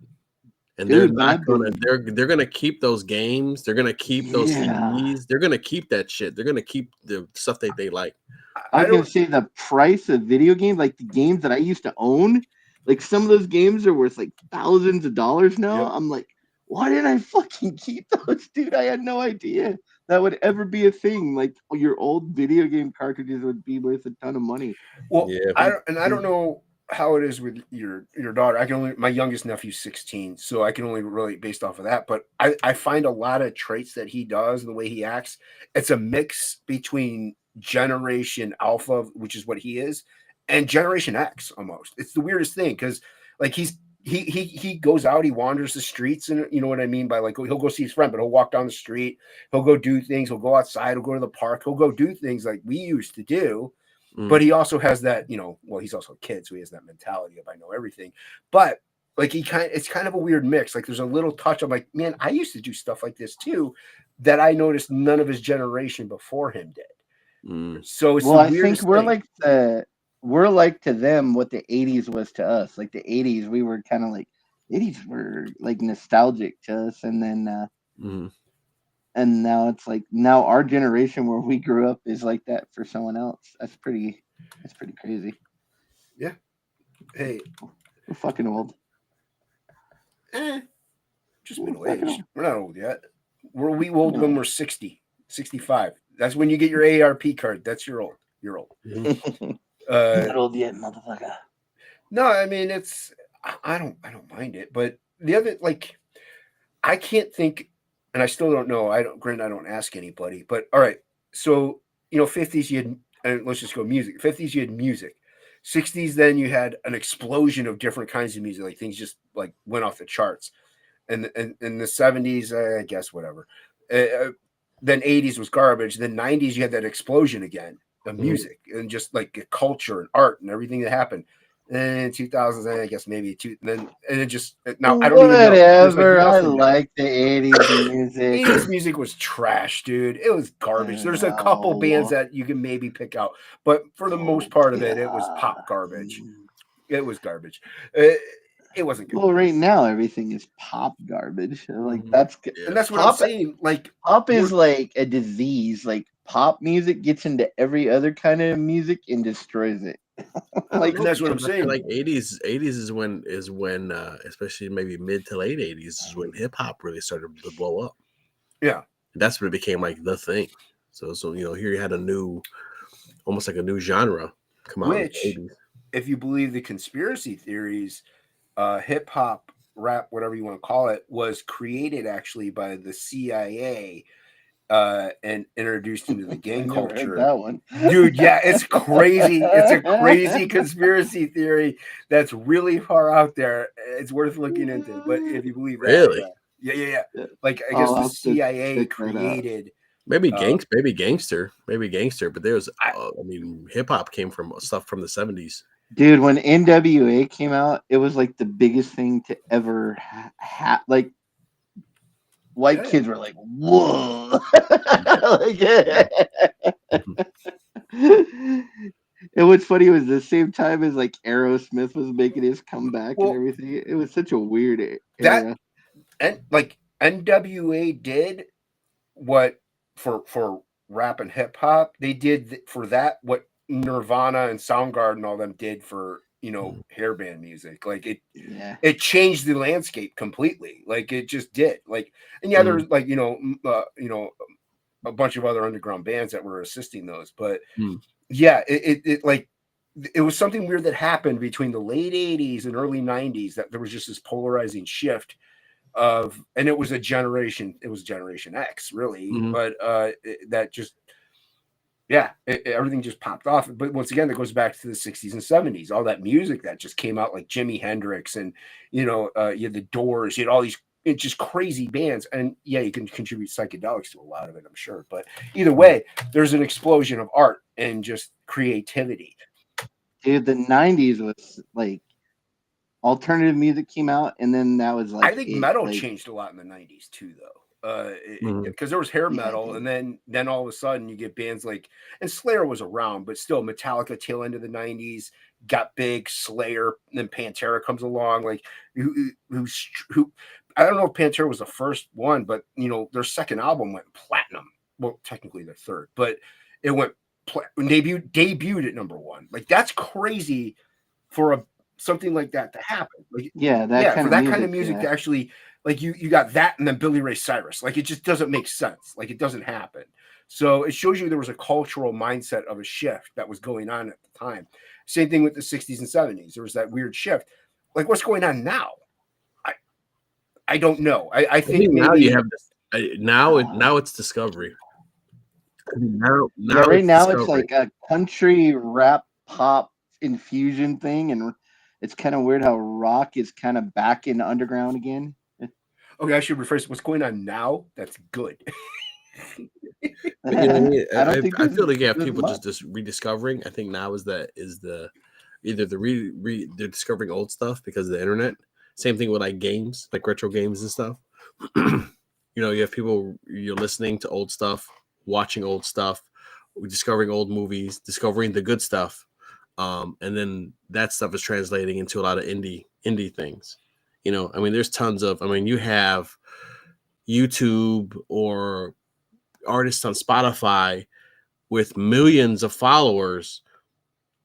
And they're gonna keep those games. They're gonna keep those CDs. They're gonna keep that shit. They're gonna keep the stuff that they like. I was gonna say the price of video games, like the games that I used to own, like some of those games are worth like thousands of dollars now. Yep. I'm like, why did I fucking keep those, dude? I had no idea. that would ever be a thing. Like your old video game cartridges would be worth a ton of money. Well, Yeah. I don't know how it is with your daughter. I can only my youngest nephew's 16, so I can only relate based off of that. But I find a lot of traits that he does and the way he acts. It's a mix between Generation Alpha, which is what he is, and Generation X almost. It's the weirdest thing because like he goes out, he wanders the streets, and you know what I mean by like he'll go see his friend, but he'll walk down the street, he'll go do things, he'll go outside, he'll go to the park, he'll go do things like we used to do. But he also has that, you know, well, he's also a kid, so he has that mentality of I know everything. But like it's kind of a weird mix. Like there's a little touch. I'm like, man, I used to do stuff like this too, that I noticed none of his generation before him did. So it's well, I think weirdest thing. we're like to them what the '80s was to us. Like the '80s, we were kind of like '80s were like nostalgic to us, and then and now it's like now our generation where we grew up is like that for someone else. That's pretty crazy. Yeah. Hey, We're fucking old. Just middle aged. We're not old yet. We old when we're 60, 65. That's when you get your AARP card. That's your old. You're old. Not old yet, motherfucker. No, I mean it's I don't mind it, but the other like I can't think, and I still don't know. I don't ask anybody, but all right. So, you know, 50s you had, and let's just go music. 50s you had music. 60s then you had an explosion of different kinds of music, like things just like went off the charts. And in the 70s, I guess whatever. Then 80s was garbage. Then 90s you had that explosion again of music and just like culture and art and everything that happened. And in 2000s, I guess maybe two. Then and it just now I don't even know. Whatever. I like the '80s music. 80s music was trash, dude. It was garbage. There's a couple bands that you can maybe pick out, but for the most part of it, it was pop garbage. It was garbage. It wasn't good. Well, right now everything is pop garbage. Like and that's what I'm saying. Like pop is like a disease. Like pop music gets into every other kind of music and destroys it. Like that's what I'm saying. Like 80s is when especially maybe mid to late 80s is when hip hop really started to blow up. Yeah, and that's when it became like the thing. So you know, here you had almost like a new genre come out. Which, if you believe the conspiracy theories, hip hop, rap, whatever you want to call it, was created actually by the CIA. And introduced into the gang culture. That one, dude. Yeah, it's crazy. It's a crazy conspiracy theory that's really far out there. It's worth looking into. But if you believe that, really, yeah. Like I guess the CIA created maybe gangster. But there's, I mean, hip hop came from stuff from the 70s. Dude, when NWA came out, it was like the biggest thing to ever like. White kids were like, whoa. And what's funny was the same time as like Aerosmith was making his comeback and everything. It was such a weird era. And like NWA did what for rap and hip hop, they did for that what Nirvana and Soundgarden and all them did for, you know, hairband music. Like it changed the landscape completely. Like it just did. Like, and there's like, you know, a bunch of other underground bands that were assisting those, but it was something weird that happened between the late 80s and early 90s that there was just this polarizing shift of, and it was Generation X really, but that just, everything just popped off. But once again, that goes back to the 60s and 70s. All that music that just came out, like Jimi Hendrix, and you had the Doors. You had all these just crazy bands, and you can contribute psychedelics to a lot of it, I'm sure. But either way, there's an explosion of art and just creativity. Dude, the 90s was like alternative music came out, and then that was like I think metal changed a lot in the 90s too, though. Because there was hair metal, and then all of a sudden you get bands like, and Slayer was around, but still Metallica tail end of the 90s got big, Slayer, and then Pantera comes along, like who I don't know if Pantera was the first one, but you know their second album went platinum. Well, technically their third, but it went debuted at #1. Like that's crazy for something like that to happen. Like, that kind for of that music, kind of music to actually, like, you got that and then Billy Ray Cyrus. Like, it just doesn't make sense. Like, it doesn't happen. So it shows you there was a cultural mindset of a shift that was going on at the time. Same thing with the 60s and 70s. There was that weird shift. Like, what's going on now? I don't know. I think maybe now you have this. Now it's Discovery. Now right it's now Discovery. it's like a country rap pop infusion thing, and it's kind of weird how rock is kind of back in underground again. Okay, I should rephrase. What's going on now? That's good. But, you know what I mean? I don't think I feel like there's people much. just rediscovering. I think now is the either they're discovering old stuff because of the internet. Same thing with like games, like retro games and stuff. You know, you have people, you're listening to old stuff, watching old stuff, discovering old movies, discovering the good stuff, and then that stuff is translating into a lot of indie things. You know, I mean, there's tons of. I mean, you have YouTube or artists on Spotify with millions of followers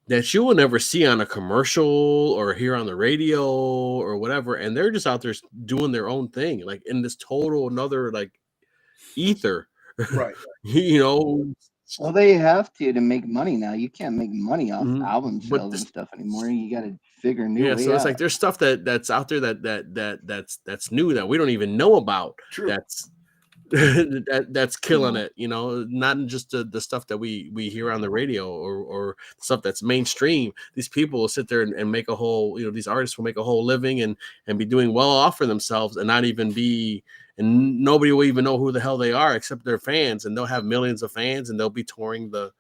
that you will never see on a commercial or hear on the radio or whatever, and they're just out there doing their own thing, like in this total another like ether, Right. you know. Well, they have to make money now. You can't make money off Mhm. album But sales this- and stuff anymore. You got to figure a new yeah, way so it's out. like there's stuff that's out there that's new that we don't even know about. True. That's killing it, you know, not just the stuff that we hear on the radio or stuff that's mainstream. These people will sit there and make a whole, you know, these artists will make a whole living and be doing well off for themselves and not even be, and nobody will even know who the hell they are except their fans, and they'll have millions of fans and they'll be touring the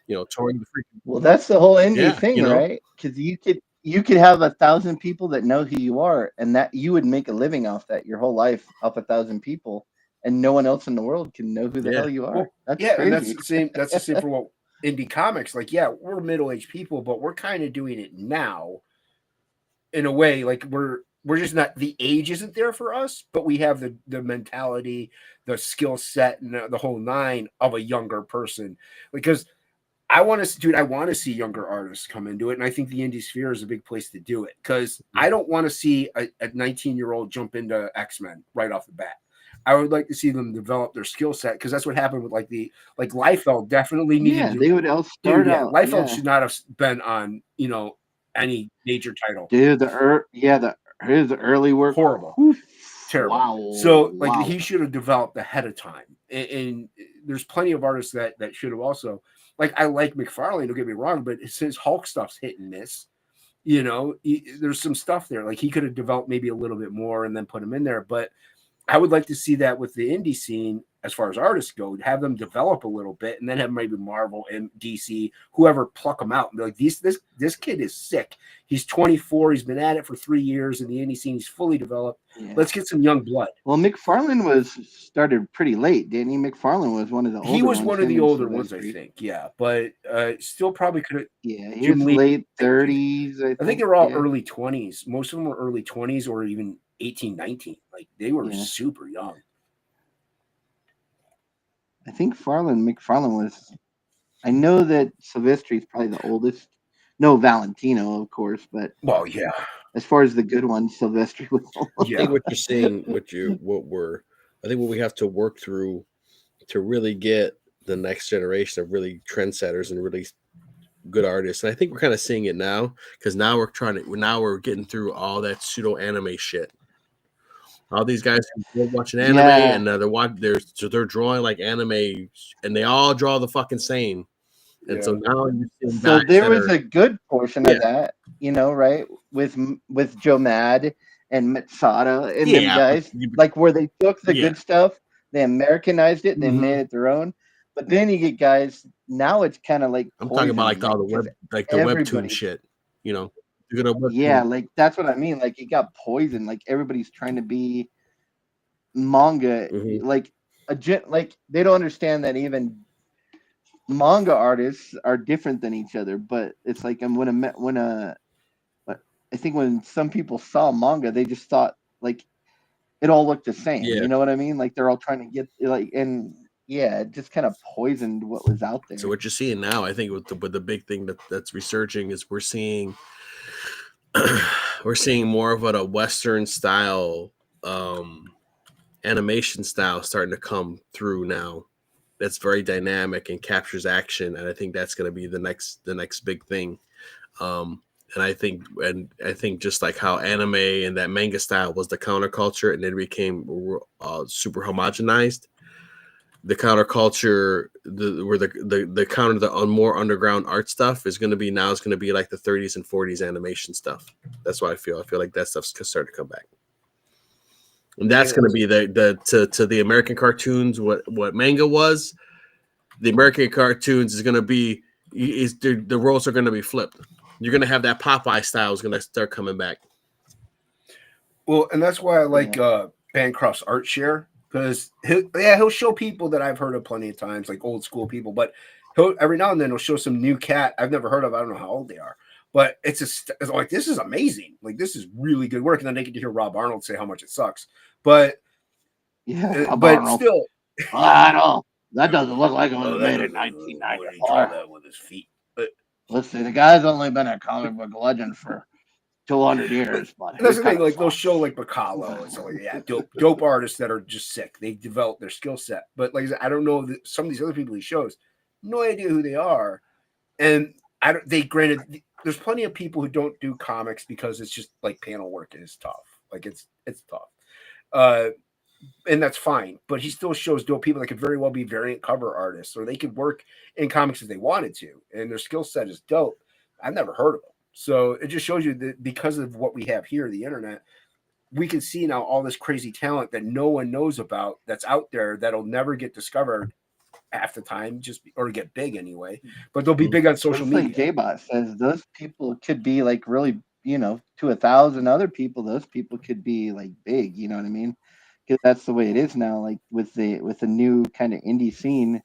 freaking, Well, that's the whole indie yeah, thing, you know. right? Because you could have 1,000 people that know who you are, and that you would make a living off that your whole life, off 1,000 people, and no one else in the world can know who the Yeah. hell you are. Well, That's yeah, crazy. and that's the same. That's the same for what indie comics. Like, yeah, we're middle-aged people, but we're kind of doing it now in a way. Like, we're just not, the age isn't there for us, but we have the mentality, the skill set, and the whole nine of a younger person. Because I want to see younger artists come into it, and I think the indie sphere is a big place to do it. Because I don't want to see a 19-year-old jump into X-Men right off the bat. I would like to see them develop their skill set, because that's what happened with like Liefeld definitely needed. Yeah, they would all start out. Liefeld should not have been on, you know, any major title. Dude, his early work, Horrible. Oof, Terrible. Wow. So like he should have developed ahead of time. And there's plenty of artists that should have also, like, I like McFarlane, don't get me wrong, but his Hulk stuff's hit and miss. You know, there's some stuff there. Like, he could have developed maybe a little bit more and then put him in there. But I would like to see that with the indie scene, as far as artists go, have them develop a little bit, and then have maybe Marvel and DC, whoever, pluck them out and be like, this kid is sick. He's 24. He's been at it for 3 years in the indie scene. He's fully developed. Yeah. Let's get some young blood. Well, McFarlane started pretty late, didn't he? McFarlane was one of the older ones. He was one of the older ones, I think. Yeah, but still probably could have. Yeah, he was late 30s. I think they were all early 20s. Most of them were early 20s or even 18, 19. Like, they were super young. I think McFarlane was. I know that Silvestri is probably the oldest. No, Valentino, of course, but yeah. As far as the good ones, Silvestri was. I think what you're seeing, I think what we have to work through to really get the next generation of really trendsetters and really good artists, and I think we're kind of seeing it now, because now we're getting through all that pseudo anime shit. All these guys who are watching anime and they're drawing like anime, and they all draw the fucking same. And so now you see so there was a good portion of that, you know, right? With Joe Mad and Matsada and them guys, like, where they took the good stuff, they Americanized it, they made it their own. But then you get guys, now it's kind of like I'm talking about like all the webtoon shit, you know. Yeah, like that's what I mean. Like, it got poisoned. Like, everybody's trying to be manga, like they don't understand that even manga artists are different than each other. But it's like, I think when some people saw manga, they just thought like it all looked the same. Yeah. You know what I mean? Like, they're all trying to get like, and it just kind of poisoned what was out there. So what you're seeing now, I think with the big thing that's resurging is we're seeing we're seeing more of a Western style animation style starting to come through now. That's very dynamic and captures action, and I think that's going to be the next big thing. Um, and I think just like how anime and that manga style was the counterculture, and then became super homogenized. The counterculture, the counter the more underground art stuff is going to be now is going to be like the 30s and 40s animation stuff. That's what I feel. I feel like that stuff's starting to come back. And that's going to be to the American cartoons what manga was. The American cartoons is going to be the roles are going to be flipped. You're going to have that Popeye style is going to start coming back. Well, and that's why I like Bancroft's art share, because he'll show people that I've heard of plenty of times, like old school people, but he'll every now and then he'll show some new cat I've never heard of. I don't know how old they are, but it's like, this is amazing. Like, this is really good work. And then they get to hear Rob Arnold say how much it sucks. But Arnold. Still, I don't. That doesn't look like it was made in 1994. That with his feet. Let's see. The guy's only been a comic book legend for 200 years. But that's the thing. Like, they'll show like Bacalo and stuff like that. Dope artists that are just sick. They develop their skill set. But like I said, I don't know some of these other people he shows. No idea who they are. And granted, there's plenty of people who don't do comics because it's just like panel work is tough. Like it's tough. And that's fine, but he still shows dope people that could very well be variant cover artists, or they could work in comics if they wanted to, and their skill set is dope. I've never heard of them. So it just shows you that because of what we have here, the internet, we can see now all this crazy talent that no one knows about that's out there that'll never get discovered half the time, or get big anyway, but they'll be big on social media. Like J-Bot says, those people could be like really, to 1,000 other people, those people could be like big, you know what I mean? Because that's the way it is now. Like with the new kind of indie scene,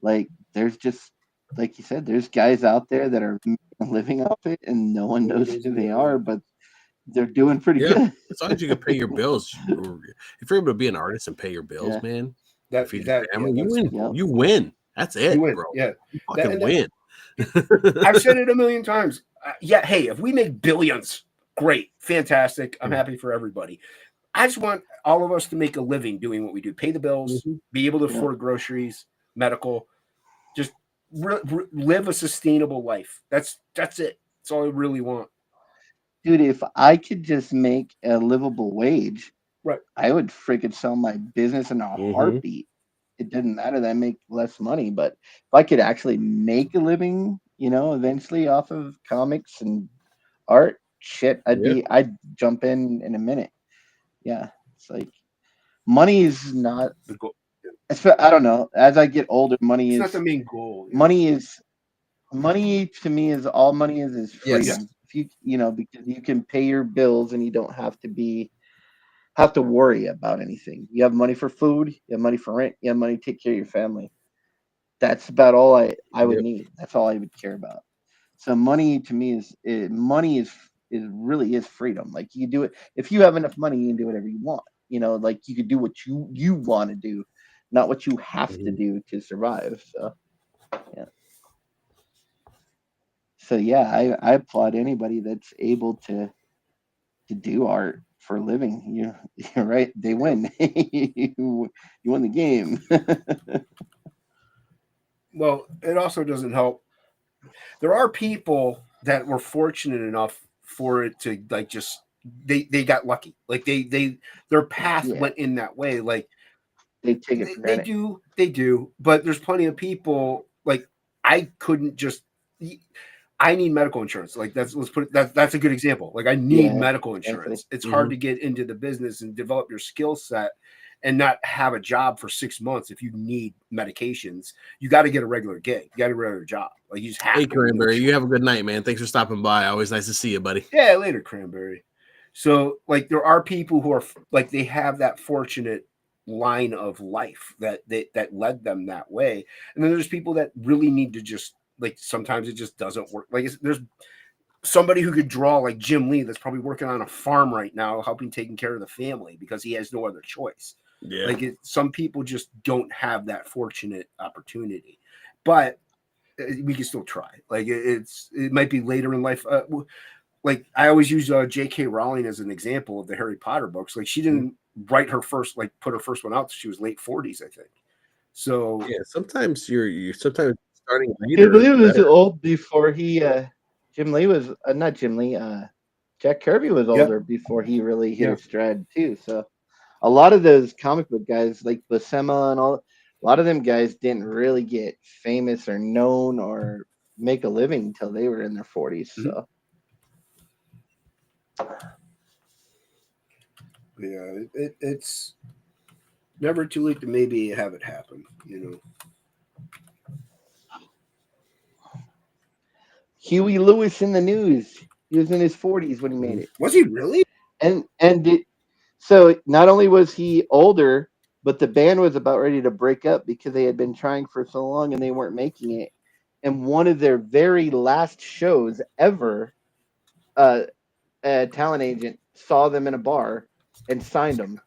like there's just, like you said, there's guys out there that are living off it, and no one knows who they are, but they're doing pretty good. As long as you can pay your bills, if you're able to be an artist and pay your bills, man, you win. Yep. You win. That's it, bro. Yeah, you fucking win. I've said it a million times. Hey, if we make billions, great, fantastic. I'm happy for everybody. I just want all of us to make a living doing what we do, pay the bills, be able to afford groceries, medical, just live a sustainable life. That's it. That's all I really want. Dude, if I could just make a livable wage, right, I would freaking sell my business in a heartbeat. It didn't matter that I make less money, but if I could actually make a living, eventually off of comics and art, shit, I'd jump in a minute. Yeah, it's like money is not the goal. I don't know. As I get older, money is not the main goal. Yeah. Money to me is all money is freedom. Yes. If you because you can pay your bills and you don't have to worry about anything. You have money for food, you have money for rent, you have money to take care of your family. That's about all I would need. That's all I would care about. So money to me is really freedom. Like, you do it if you have enough money, you can do whatever you want. Like, you could do what you want to do, not what you have to do to survive. So I applaud anybody that's able to do art for a living. You're right. They win. You win the game. Well, it also doesn't help. There are people that were fortunate enough for it to they got lucky. Like their path went in that way. Like they take it for granted. They do. But there's plenty of people, like, I couldn't just. I need medical insurance. Like, that's a good example. Like, I need medical insurance. It's hard to get into the business and develop your skill set and not have a job for 6 months. If you need medications, you got to get a regular gig. You got to get a regular job. Like, you just have to. Hey, Cranberry, you have a good night, man. Thanks for stopping by. Always nice to see you, buddy. Yeah, later, Cranberry. So, like, there are people who are like, they have that fortunate line of life that led them that way, and then there's people that really need to just, like, sometimes it just doesn't work. Like, there's somebody who could draw, like Jim Lee, that's probably working on a farm right now, helping taking care of the family because he has no other choice. Yeah. Like, some people just don't have that fortunate opportunity, but we can still try. Like, it might be later in life. like I always use J.K. Rowling as an example of the Harry Potter books. Like she didn't write her first, like put her first one out. She was late 40s, I think. So Yeah, sometimes you're sometimes starting Jim later is Lee was better. old before he. Jim Lee was not Jim Lee. Jack Kirby was yeah, older before he really hit yeah. his stride too. So a lot of those comic book guys like Buscema and all, a lot of them guys didn't really get famous or known or make a living until they were in their 40s. Mhm. So Yeah, it's never too late to maybe have it happen. You know. Huey Lewis in the news. He was in his 40s when he made it. Was he really? So not only was he older, but the band was about ready to break up because they had been trying for so long and they weren't making it. And one of their very last shows ever, uh, a talent agent saw them in a bar and signed them,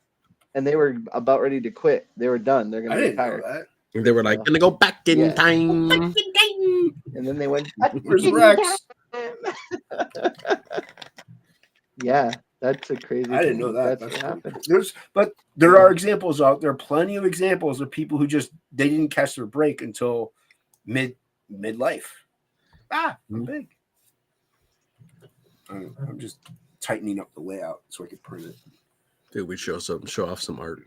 and they were about ready to quit. They were done. They're going I to didn't know retire. that. They were like, So, gonna go back in yeah. time. And then they went, Where's Rex? yeah, that's a crazy I didn't thing. know that. That's That's what pretty happened. cool. There are examples out there, plenty of examples of people who just they didn't catch their break until midlife. I'm big. I'm just tightening up the layout so I can print it. Dude, we show off some art.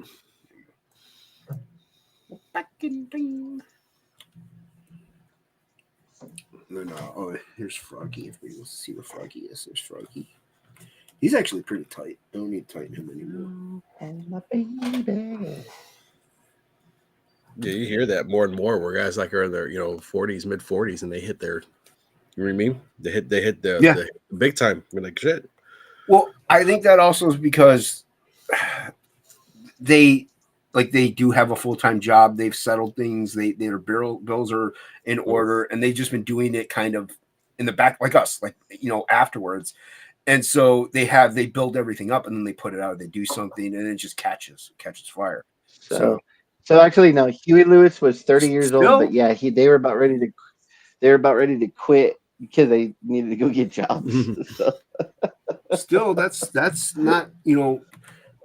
No. Oh, here's Froggy. If we will see where Froggy is, there's Froggy. He's actually pretty tight. I don't need to tighten him anymore. And my baby. Yeah, you hear that more and more where guys like are in their 40s, mid 40s, and they hit their, you know what I mean? They hit the big time. We're like shit. Well, I think that also is because they do have a full-time job. They've settled things. Their bills are in order, and they've just been doing it kind of in the back, like us, like afterwards. And so they build everything up, and then they put it out. They do something, and it just catches fire. So actually, no. Huey Lewis was 30 years old, Still- but yeah, they were about ready to quit because they needed to go get jobs. So, Still, that's not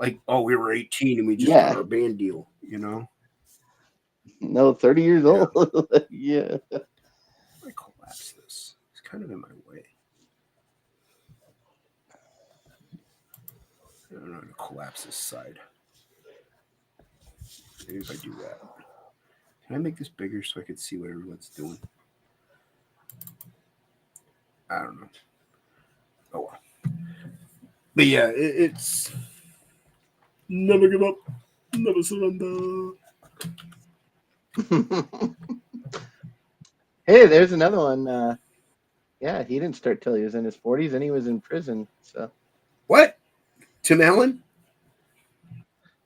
like, oh, we were 18 and we just Yeah. got our band deal. no, 30 years Yeah. old. Yeah. I collapse this. It's kind of in my way. I don't know how to collapse this side. Maybe if I do that. Can I make this bigger so I can see what everyone's doing? I don't know. Oh well. But yeah, it's never give up, never surrender. Hey, there's another one. Yeah, he didn't start till he was in his 40s, and he was in prison. So What? Tim Allen?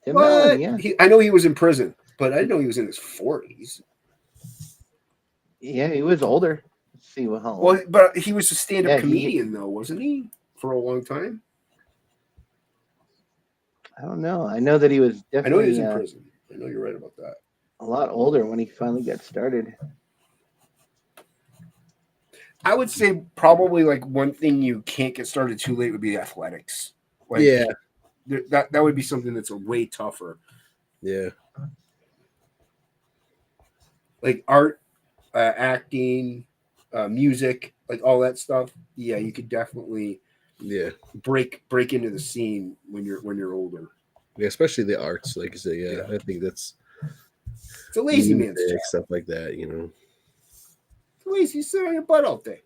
Tim What? Allen, yeah, I know he was in prison, but I didn't know he was in his 40s. yeah, he was older. Let's see how old. Well, but he was a stand-up Yeah, comedian, though, wasn't he? For a long time. I don't know. I know that he was I know definitely he was in prison. I know you're right about that. a lot older when he finally got started. I would say probably like one thing you can't get started too late would be athletics. Like, Yeah. That would be something that's a way tougher. Yeah. Like art, acting, music, like all that stuff. Yeah, you could definitely break into the scene when you're older. Yeah, especially the arts, like I say. Yeah, I think it's a lazy man's job. Stuff like that, It's lazy, sit on your butt all day.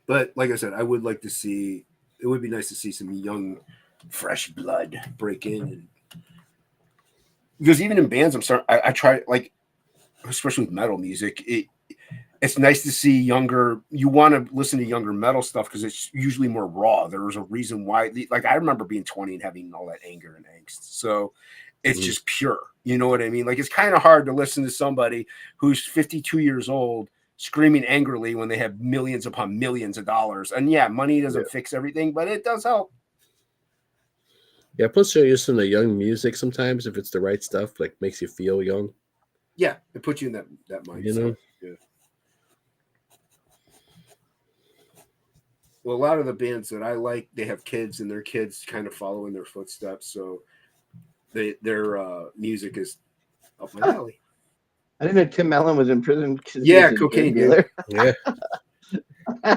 But like I said, I would like to see. It would be nice to see some young, fresh blood break in, because even in bands, I try, like, especially with metal music. It's nice to see younger. You want to listen to younger metal stuff because it's usually more raw. There was a reason why. Like, I remember being 20 and having all that anger and angst. So it's just pure. You know what I mean? Like, it's kind of hard to listen to somebody who's 52 years old screaming angrily when they have millions upon millions of dollars. And yeah, money doesn't fix everything, but it does help. Yeah, plus you're listening to young music sometimes if it's the right stuff, like makes you feel young. Yeah, it puts you in that mindset. You know? Yeah. Well, a lot of the bands that I like, they have kids, and their kids kind of follow in their footsteps. So their music is up my alley. I didn't know Tim Allen was in prison because he Yeah, was a cocaine, drug dealer. Yeah.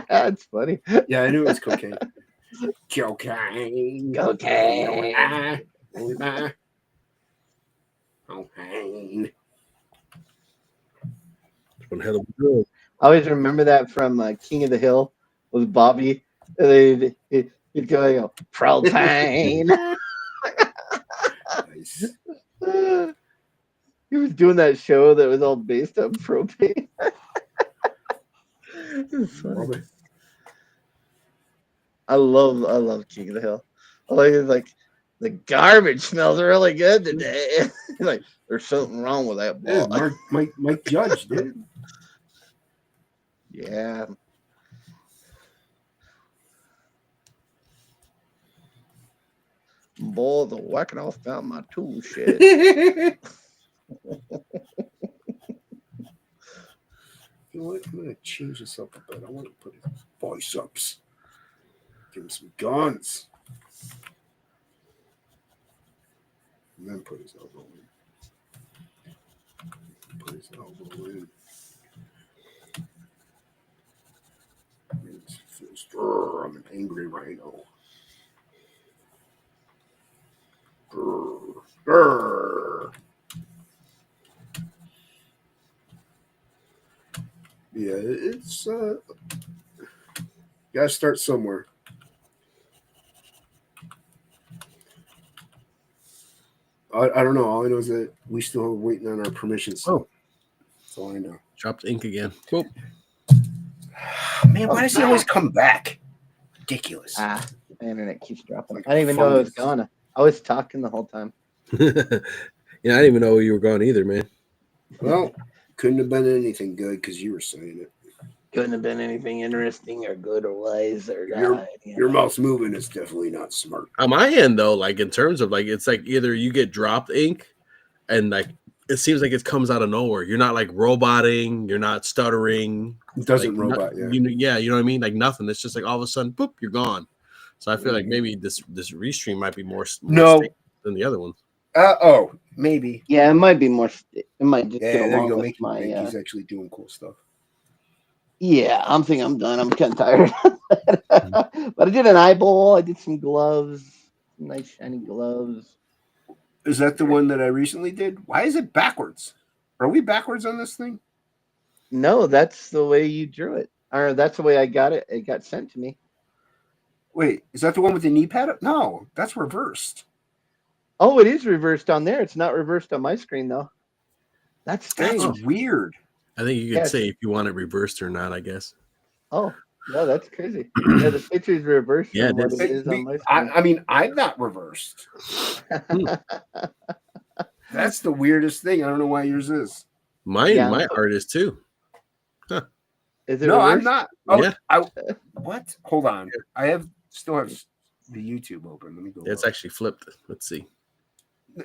That's funny. Yeah, I knew it was cocaine. Cocaine. Cocaine. Cocaine. One hell of a drug. I always remember that from King of the Hill with Bobby. And he'd go, propane. Nice. He was doing that show that was all based on propane. It was funny. I love King of the Hill. Like the garbage smells really good today. Like there's something wrong with that ball. Mike Judge, dude. Yeah. Boy, the whacking off found my tool shed. You know what? I'm gonna change this up a bit. I want to put his voice ups. Give him some guns. And then put his elbow in. Put his elbow in. I'm an angry rhino. Yeah, it's gotta start somewhere. I don't know. All I know is that we still are waiting on our permission slip. That's all I know. Dropped ink again. Whoop. Man, why does he always come back? Ridiculous. The internet keeps dropping. Like I didn't even know I was fungus. gone. I was talking the whole time. Yeah, I didn't even know you were gone either, man. Well, couldn't have been anything good because you were saying it. Couldn't have been anything interesting or good or wise or Your mouth's moving is definitely not smart. On my end, though, like in terms of like, it's like either you get dropped ink and like it seems like it comes out of nowhere. You're not like roboting, you're not stuttering. It doesn't like, robot, yeah. You know what I mean? Like nothing. It's just like all of a sudden, boop, you're gone. So I feel like maybe this restream might be more No than the other ones. Maybe. Yeah, it might be more. It might just Yeah, get there along you go. with my. He's actually doing cool stuff. Yeah, I'm thinking I'm done. I'm kind of tired. But I did an eyeball. I did some gloves, nice shiny gloves. Is that the one that I recently did? Why is it backwards? Are we backwards on this thing? No, that's the way you drew it, or that's the way I got it. It got sent to me. Wait, is that the one with the knee pad? No, that's reversed. Oh, it is reversed on there. It's not reversed on my screen though. That's strange. That's weird. I think you could say if you want it reversed or not, I guess. Oh, no, that's crazy. Yeah, the picture's reversed from what it is on my screen. I mean, I'm not reversed. That's the weirdest thing. I don't know why yours is. My art is too. Huh. Is it no, reversed? I'm not. Oh, yeah. What? Hold on. I still have the YouTube open. Let me go. It's actually flipped. Let's see.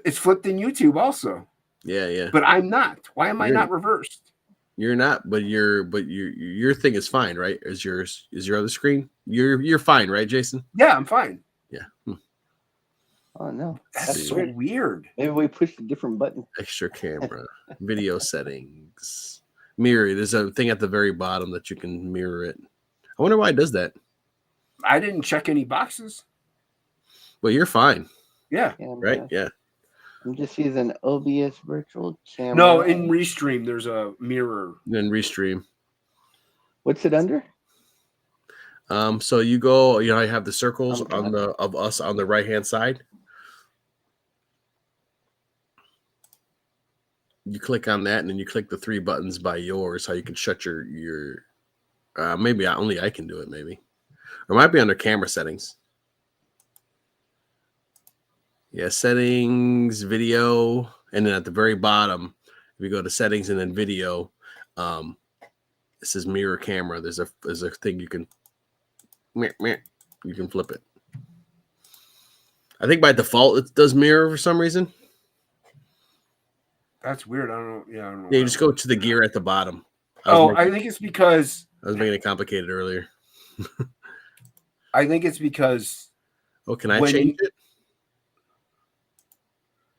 It's flipped in YouTube also. Yeah. But I'm not. Why am I not reversed? You're not, but your thing is fine, right? Is your other screen? You're fine, right, Jason? Yeah, I'm fine. Yeah. Oh no, that's so weird. Maybe we pushed a different button. Extra camera, video settings, mirror. There's a thing at the very bottom that you can mirror it. I wonder why it does that. I didn't check any boxes. Well, you're fine. Yeah. Right. Yeah. I'm just using OBS virtual camera. No, in Restream, there's a mirror. Then Restream. What's it under? So you go, I have the circles of us on the right hand side. You click on that, and then you click the three buttons by yours, how you can shut your maybe only I can do it, maybe. Or it might be under camera settings. Yeah, settings, video, and then at the very bottom, if you go to settings and then video, this is mirror camera. There's a thing you can flip it. I think by default it does mirror for some reason. That's weird. I don't know. Yeah, I don't know. Yeah, you why just it go works. to the gear at the bottom. I think it's because I was making it complicated earlier. I think it's because Oh, can I when change you, it?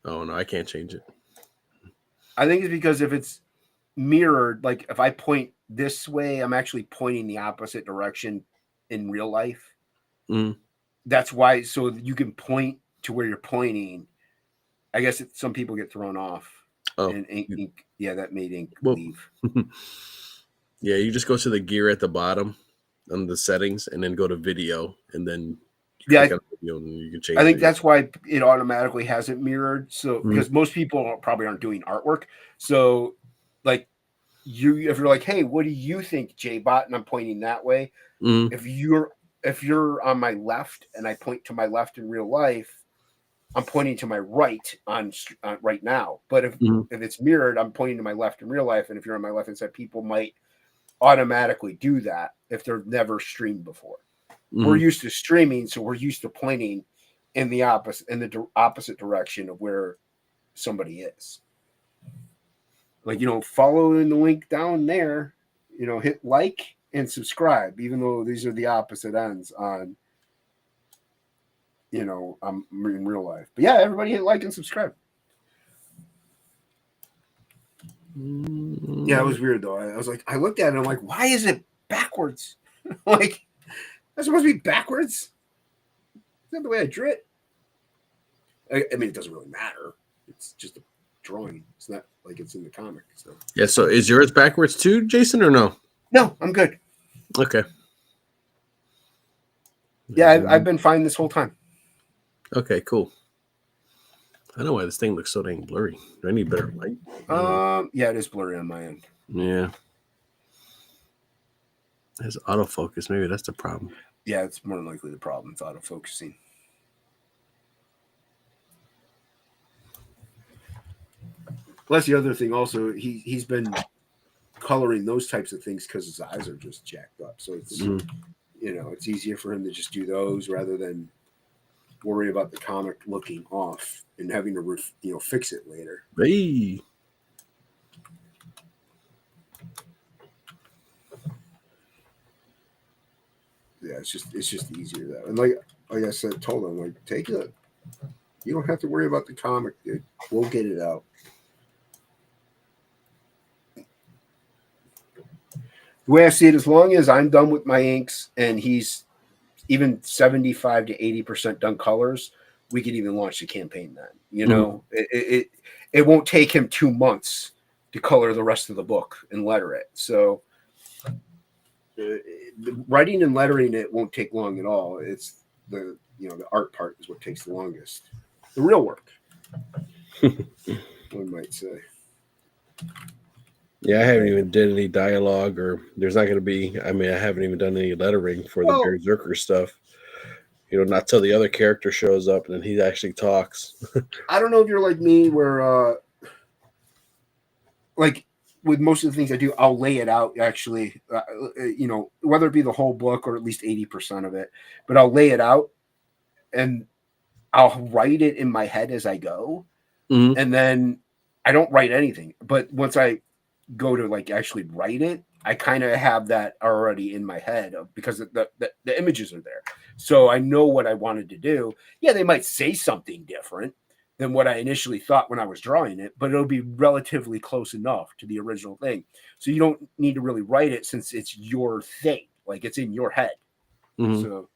Oh no, I can't change it. I think it's because if it's mirrored, like if I point this way, I'm actually pointing the opposite direction in real life. Mm. That's why, so you can point to where you're pointing. I guess some people get thrown off. Oh, And ink, yeah, that made ink well, leave. yeah, you just go to the gear at the bottom on the settings, and then go to video, and then you click on video, and you can change. I think it. that's why it automatically hasn't mirrored. So because most people probably aren't doing artwork, so like if you're like, hey, what do you think, J-Bot? And I'm pointing that way. Mm. If you're on my left and I point to my left in real life, I'm pointing to my right on right now. But if it's mirrored, I'm pointing to my left in real life. And if you're on my left hand side, people might automatically do that if they're never streamed before. We're used to streaming, so we're used to pointing in the opposite direction of where somebody is. Like, following the link down there, hit like and subscribe, even though these are the opposite ends on, in real life. But yeah, everybody hit like and subscribe. Yeah, it was weird though. I was like, I looked at it, I'm like, why is it backwards? Like, that's supposed to be backwards? Is that the way I drew it? I mean, it doesn't really matter. It's just a drawing. It's not like it's in the comic. So Yeah. So is yours backwards too, Jason, or no? No, I'm good. Okay. Yeah, I've been fine this whole time. Okay, cool. I know why this thing looks so dang blurry. Do I need better light? Yeah, it is blurry on my end. Yeah. There's autofocus. Maybe that's the problem. Yeah, it's more than likely the problem. It's autofocusing. Plus, the other thing also, he's been coloring those types of things because his eyes are just jacked up. So it's it's easier for him to just do those rather than worry about the comic looking off and having to fix it later. Hey. Yeah, it's just easier that. And like I said, told him, like, take it. You don't have to worry about the comic, dude. We'll get it out. The way I see it, as long as I'm done with my inks and he's even 75 to 80% done colors, we could even launch the campaign then. It won't take him 2 months to color the rest of the book and letter it. So writing and lettering it won't take long at all. It's the art part is what takes the longest. The real work, one might say. Yeah, I haven't even did any dialogue, or there's not going to be. I mean, I haven't even done any lettering for the BEARZERKER stuff. Not till the other character shows up and then he actually talks. I don't know if you're like me, where like with most of the things I do, I'll lay it out actually. Whether it be the whole book or at least 80% of it, but I'll lay it out and I'll write it in my head as I go, and then I don't write anything. But once I go to like actually write it, I kind of have that already in my head because the images are there. So I know what I wanted to do. Yeah, they might say something different than what I initially thought when I was drawing it, but it'll be relatively close enough to the original thing. So you don't need to really write it since it's your thing, like it's in your head. So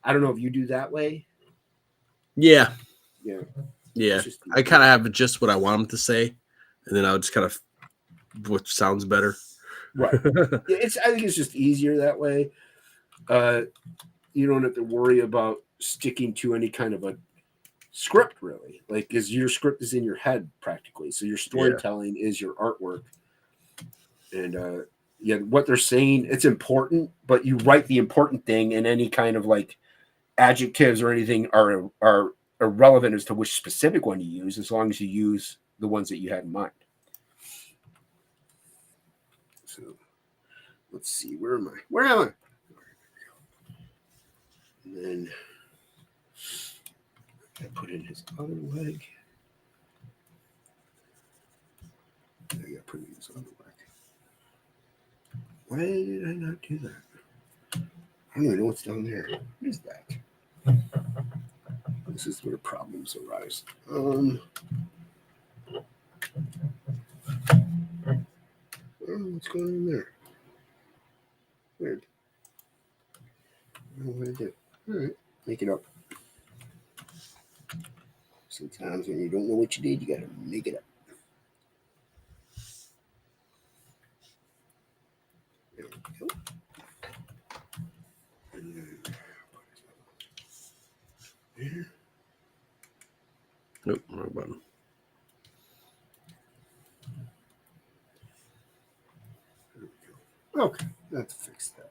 I don't know if you do that way. Yeah. Yeah. I kind of have just what I want him to say, and then I'll just kind of what sounds better. Right. I think it's just easier that way. You don't have to worry about sticking to any kind of a script, really, like, because your script is in your head practically. So your storytelling is your artwork. And what they're saying, it's important, but you write the important thing, and any kind of like adjectives or anything are irrelevant as to which specific one you use, as long as you use the ones that you had in mind. So let's see, where am I? And then I put in his other leg. I gotta put in his other leg. Why did I not do that? I don't even know what's down there. What is that? This is where problems arise. What's going on there? Weird. I don't know what I did. All right, make it up. Sometimes when you don't know what you did, you gotta make it up. There we go. And then there. Nope, wrong button. Okay, let's fix that.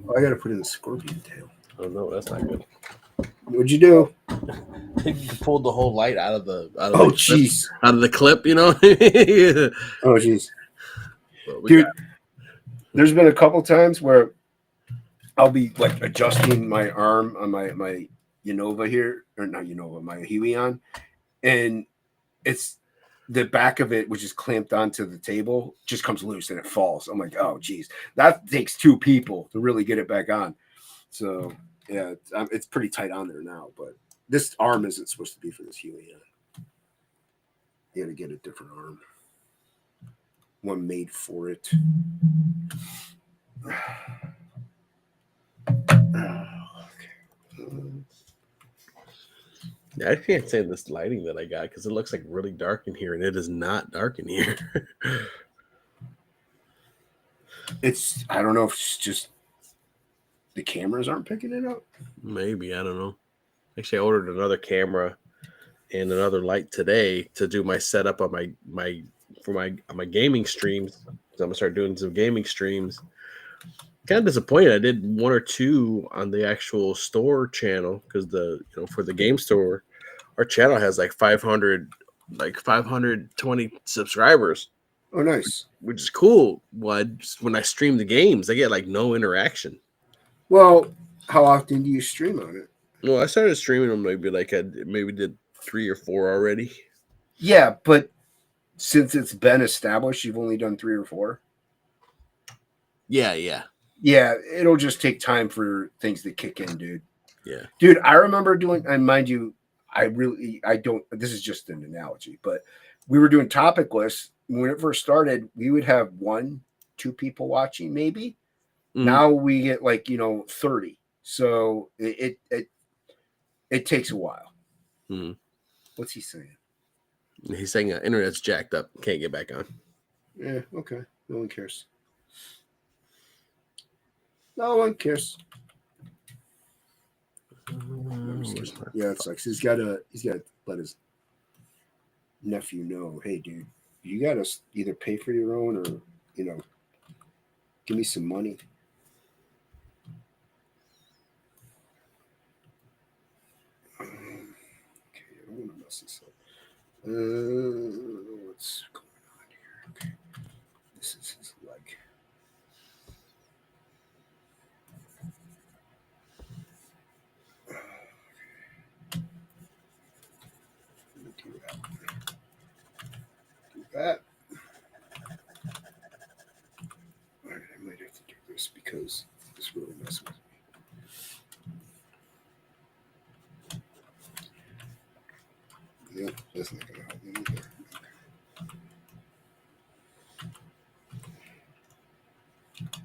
Oh, I gotta put in the scorpion tail. Oh no, that's not good. What'd you do? You pulled the whole light out of the Oh, jeez. out of the clip, you know. Oh, jeez. But Dude, there's been a couple times where I'll be like adjusting my arm on my Unova here, or not Unova, my Huion, and it's the back of it, which is clamped onto the table, just comes loose and it falls. I'm like, oh, geez, that takes two people to really get it back on. So yeah, it's pretty tight on there now, but this arm isn't supposed to be for this Huion. You got to get a different arm, one made for it. Yeah, I can't say this lighting that I got because it looks like really dark in here, and it is not dark in here. I don't know if it's just the cameras aren't picking it up. Maybe, I don't know. Actually, I ordered another camera and another light today to do my setup on my gaming streams. So I'm gonna start doing some gaming streams. Kind of disappointed. I did one or two on the actual store channel because for the game store, our channel has like 520 subscribers. Oh, nice. Which is cool. When I stream the games, I get like no interaction. Well, how often do you stream on it? Well, I started streaming them maybe did 3 or 4 already. Yeah, but since it's been established, you've only done 3 or 4. Yeah. Yeah, it'll just take time for things to kick in, dude. Yeah. Dude, I remember doing, and mind you, I don't, this is just an analogy, but we were doing topic lists. When it first started, we would have 1-2 people watching, maybe. Mm-hmm. Now we get 30. So it takes a while. Mm-hmm. What's he saying? He's saying internet's jacked up. Can't get back on. Yeah, okay. No one cares. No one cares. Yeah, it sucks. He's got to let his nephew know, hey, dude, you got to either pay for your own or, give me some money. Okay, I don't want to mess this up. What's going on here? Okay, this is his leg. Do that. All right, I might have to do this because this really messes with me. Yep, that's not going to help me either. Okay.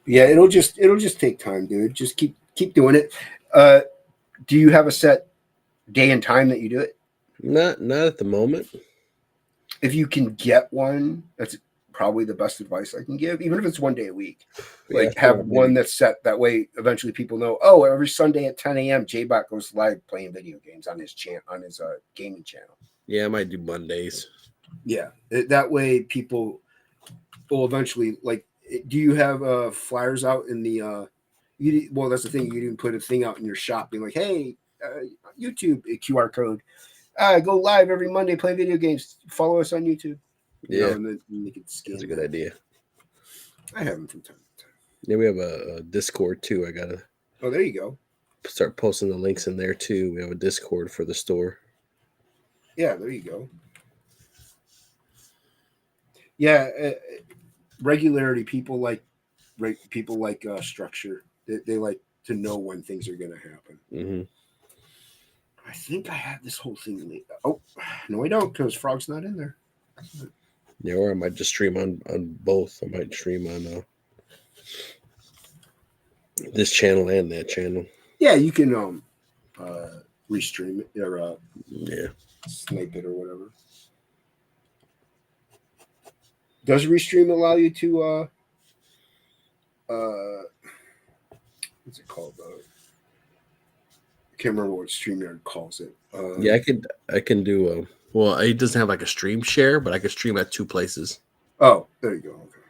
Yeah, it'll just take time, dude. Just keep doing it. Do you have a set day and time that you do it? Not at the moment. If you can get one, that's probably the best advice I can give, even if it's 1 day a week. Have one that's set. That way, eventually people know, oh, every Sunday at 10 a.m., J-Bot goes live playing video games on his gaming channel. Yeah, I might do Mondays. Yeah, that way people will eventually do you have flyers out in the well, that's the thing. You can put a thing out in your shop being like, hey, YouTube QR code. Go live every Monday, play video games. Follow us on YouTube. Yeah, and then you can scan. That's a good idea. I have them from time to time. Yeah, we have a Discord too. I gotta. Oh, there you go. start posting the links in there too. We have a Discord for the store. Yeah, there you go. Yeah, regularity. People like structure. They like to know when things are going to happen. Mm-hmm. I think I have this whole thing late. Oh, no, I don't, because Frog's not in there. Yeah, or I might just stream on both. I might stream on this channel and that channel. Yeah, you can restream it or snipe it or whatever. Does restream allow you to what's it called? I can't remember what StreamYard calls it. Yeah, I can do well, it doesn't have like a stream share, but I can stream at 2 places. Oh, there you go. Okay.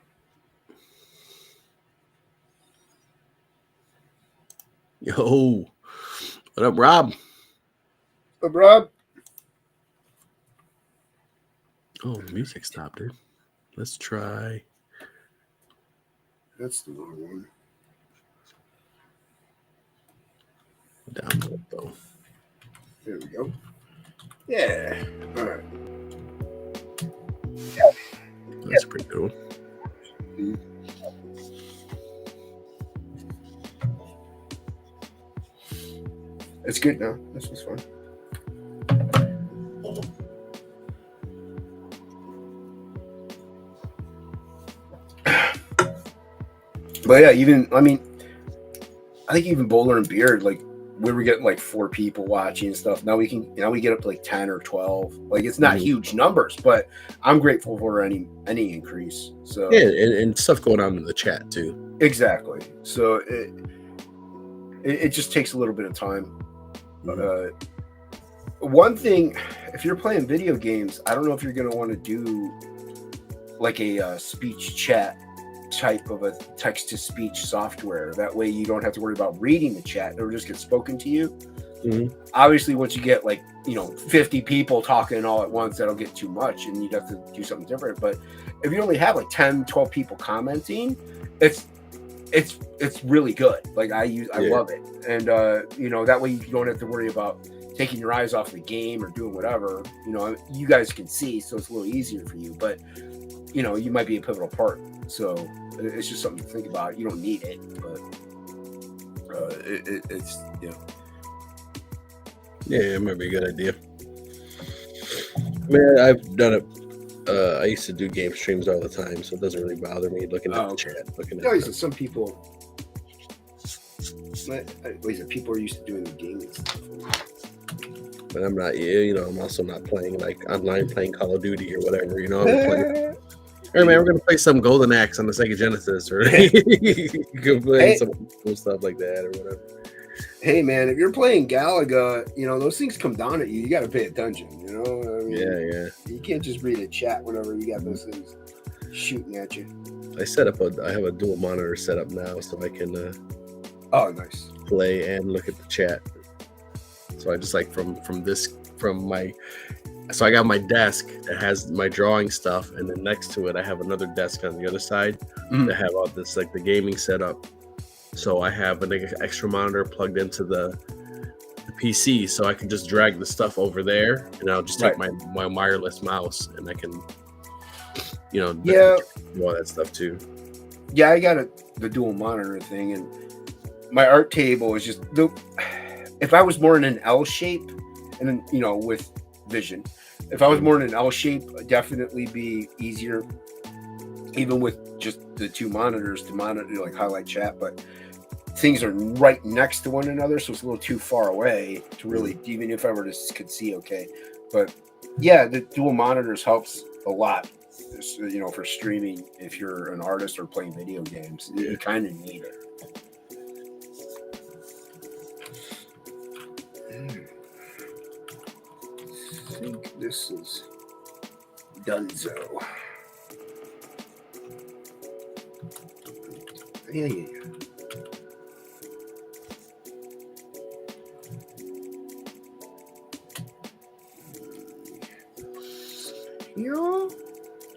Yo, what up, Rob? What up, Rob? Oh, music stopped, dude. Let's try. That's the wrong one. Download though. There we go. Yeah. All right. That's a pretty good one. Mm-hmm. It's good now. This was fun. But yeah, I think even Bowler and Beard, like we were getting like 4 people watching and stuff. Now we get up to like 10 or 12. Like it's not huge numbers, but I'm grateful for any increase. So yeah, and stuff going on in the chat too. Exactly. So it just takes a little bit of time. One thing, if you're playing video games, I don't know if you're going to want to do like a speech chat type of a text-to-speech software. That way you don't have to worry about reading the chat. It'll just get spoken to you. Mm-hmm. Obviously, once you get 50 people talking all at once, that'll get too much and you'd have to do something different. But if you only have like 10, 12 people commenting, it's really good. Like I love it. And that way you don't have to worry about taking your eyes off the game or doing whatever. You guys can see, so it's a little easier for you, but you might be a pivotal part. So it's just something to think about. You don't need it, but it's Yeah, it might be a good idea. Man, I've done it. I used to do game streams all the time, so it doesn't really bother me looking at the chat. Some people. People are used to doing the gaming stuff. But I'm not. I'm also not playing like online, playing Call of Duty or whatever. I'm hey man, we're gonna play some Golden Axe on the Sega Genesis, or you can play some cool stuff like that or whatever. Hey man, if you're playing Galaga, those things come down at you. You got to pay attention. Yeah. You can't just read a chat whenever you got those things shooting at you. I have a dual monitor set up now, so I can. Nice. Play and look at the chat. So I just so I got my desk that has my drawing stuff, and then next to it I have another desk on the other side that have all this like the gaming setup. So I have an extra monitor plugged into the PC, so I can just drag the stuff over there, and I'll just take my wireless mouse, and I can, do all that stuff too. Yeah, I got the dual monitor thing, and my art table is just if I was more in an L shape, and then with vision, if I was more in an L shape, it'd definitely be easier, even with just the 2 monitors to monitor like highlight chat. But things are right next to one another, so it's a little too far away to really, even if I were to could see okay. But yeah, the dual monitors helps a lot, for streaming. If you're an artist or playing video games, you kind of need it. I think this is Dunzo. Yeah.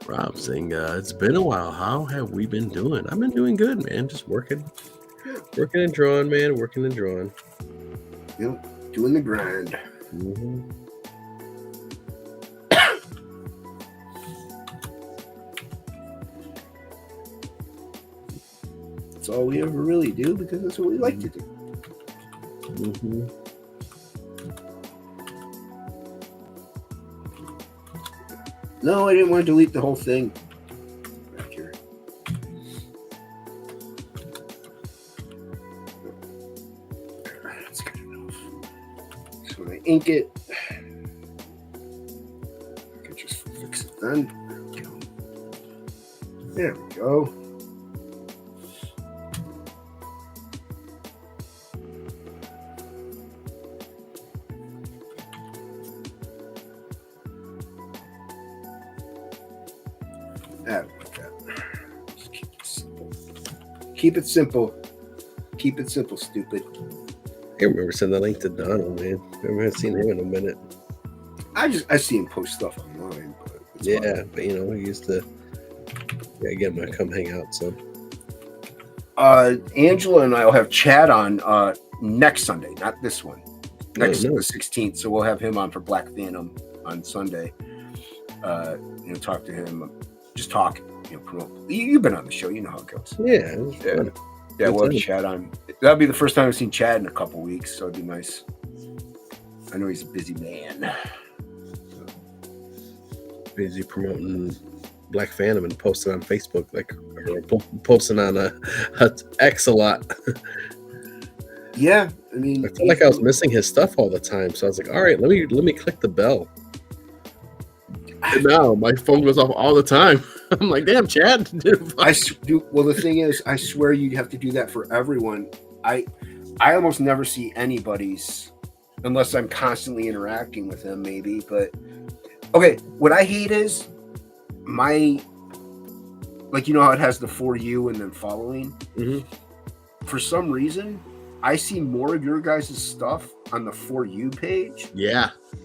Rob saying, it's been a while. How have we been doing? I've been doing good, man. Just working and drawing, man. Working and drawing. Doing the grind. Mm-hmm. That's all we ever really do because that's what we like to do. Mm-hmm. No, I didn't want to delete the whole thing. Back here. That's good enough. So when I ink it, I can just fix it then. There we go. Just keep it simple. Keep it simple. Keep it simple, stupid. I remember sending the link to Donald, man. I haven't seen him in a minute. I see him post stuff online, but it's Yeah, but you know, he used to get him to come hang out some. Angela and I will have Chad on next Sunday, not this one. Next no. the 16th. So we'll have him on for Black Phantom on Sunday. Talk to him. Just talk, promote. You've been on the show, you know how it goes. Yeah, it was fun. Yeah, we'll have Chad on. That'll be the first time I've seen Chad in a couple weeks, so it'd be nice. I know he's a busy man. Busy promoting Black Phantom and posting on Facebook, posting on X a lot. Yeah, I mean, I felt like I was missing his stuff all the time, so I was like, all right, let me click the bell. And now my phone goes off all the time. I'm like, damn, Chad. Well, the thing is, I swear you have to do that for everyone. I almost never see anybody's unless I'm constantly interacting with them, maybe. But okay, what I hate is how it has the for you and then following. Mm-hmm. For some reason, I see more of your guys' stuff on the for you page,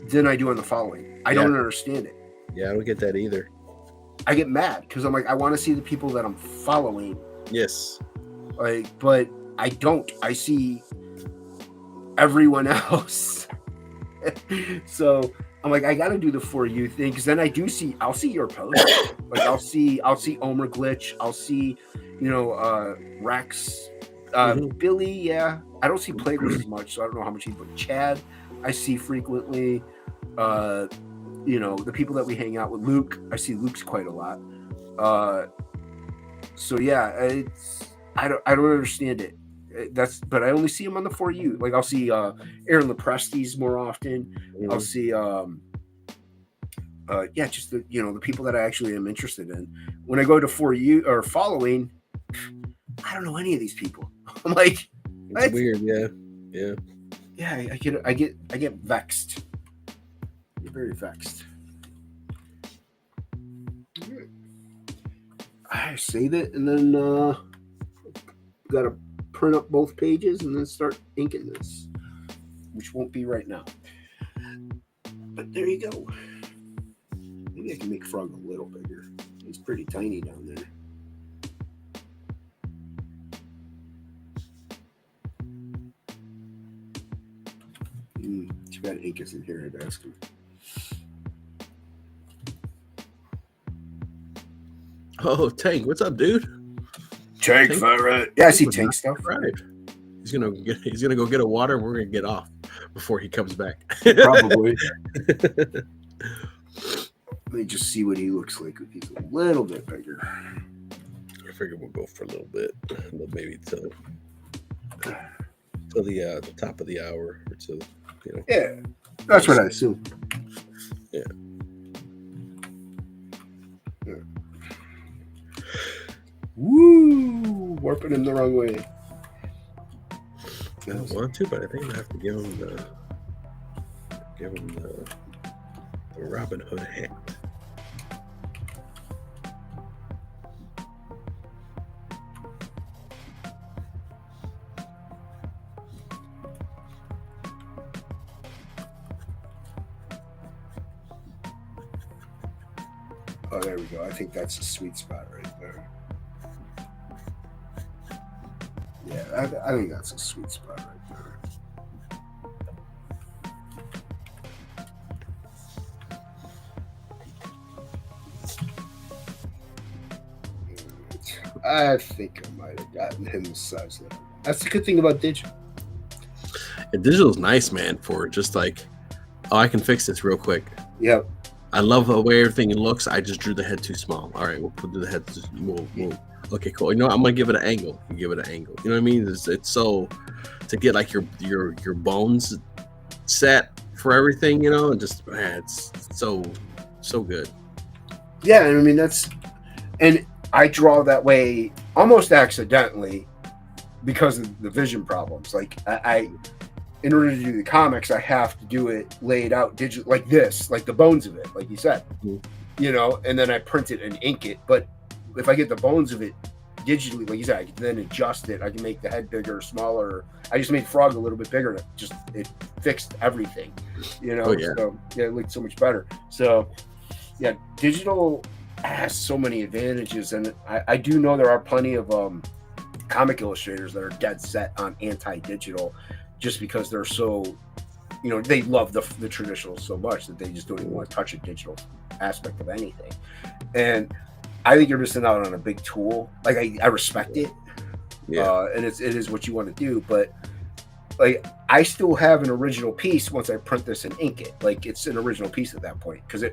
than I do on the following. I don't understand it. Yeah, I don't get that either. I get mad because I'm like, I want to see the people that I'm following. Yes. But I don't. I see everyone else. So I'm like, I got to do the for you thing because then I'll see your post. I'll see Omer Glitch. I'll see, Rex, Billy. Yeah, I don't see Players as much, so I don't know how much but Chad, I see frequently. The people that we hang out with, Luke, I see Luke's quite a lot. So yeah, I don't understand it. But I only see him on the for you. I'll see Aaron Lepresti's more often. Mm-hmm. I'll see just the people that I actually am interested in. When I go to for you or following, I don't know any of these people. I'm like, it's weird, yeah. I get vexed. You're very vexed. I save it and then gotta print up both pages and then start inking this, which won't be right now. But there you go. Maybe I can make Frog a little bigger. He's pretty tiny down there. Too bad ink isn't here. I'd ask him. Oh, Tank, what's up, dude? Tank, right? Yeah, I see Tank stuff. Right. He's gonna go get a water, and we're gonna get off before he comes back. Probably. Let me just see what he looks like if he's a little bit bigger. I figure we'll go for a little bit, maybe till the top of the hour or so. Yeah, that's what I assume. Yeah. Woo! Warping him the wrong way. I don't want to, but I think I have to give him the Robin Hood hat. Oh, there we go. I think that's a sweet spot right there. Yeah, I think that's a sweet spot right there. I think I might have gotten him the size letter. That's the good thing about digital. And digital's nice, man, for just like, oh, I can fix this real quick. Yep. I love the way everything looks. I just drew the head too small. All right, we'll put the head. We'll okay, cool. You know, I'm gonna give it an angle. You give it an angle. You know what I mean? It's so to get like your bones set for everything. You know, and just man, it's so good. Yeah, and I mean and I draw that way almost accidentally because of the vision problems. Like I in order to do the comics, I have to do it laid out digital like this, like the bones of it, like you said, you know, and then I print it and ink it. But if I get the bones of it digitally, like you said, I can then adjust it. I can make the head bigger, smaller. I just made Frog a little bit bigger. It fixed everything, you know. Oh, yeah. So yeah, it looked so much better. So yeah, digital has so many advantages, and I do know there are plenty of comic illustrators that are dead set on anti-digital, just because they're so, you know, they love the traditional so much that they just don't even want to touch a digital aspect of anything. And I think you're missing out on a big tool. Like I respect it, and it is what you want to do, but like I still have an original piece once I print this and ink it. Like it's an original piece at that point because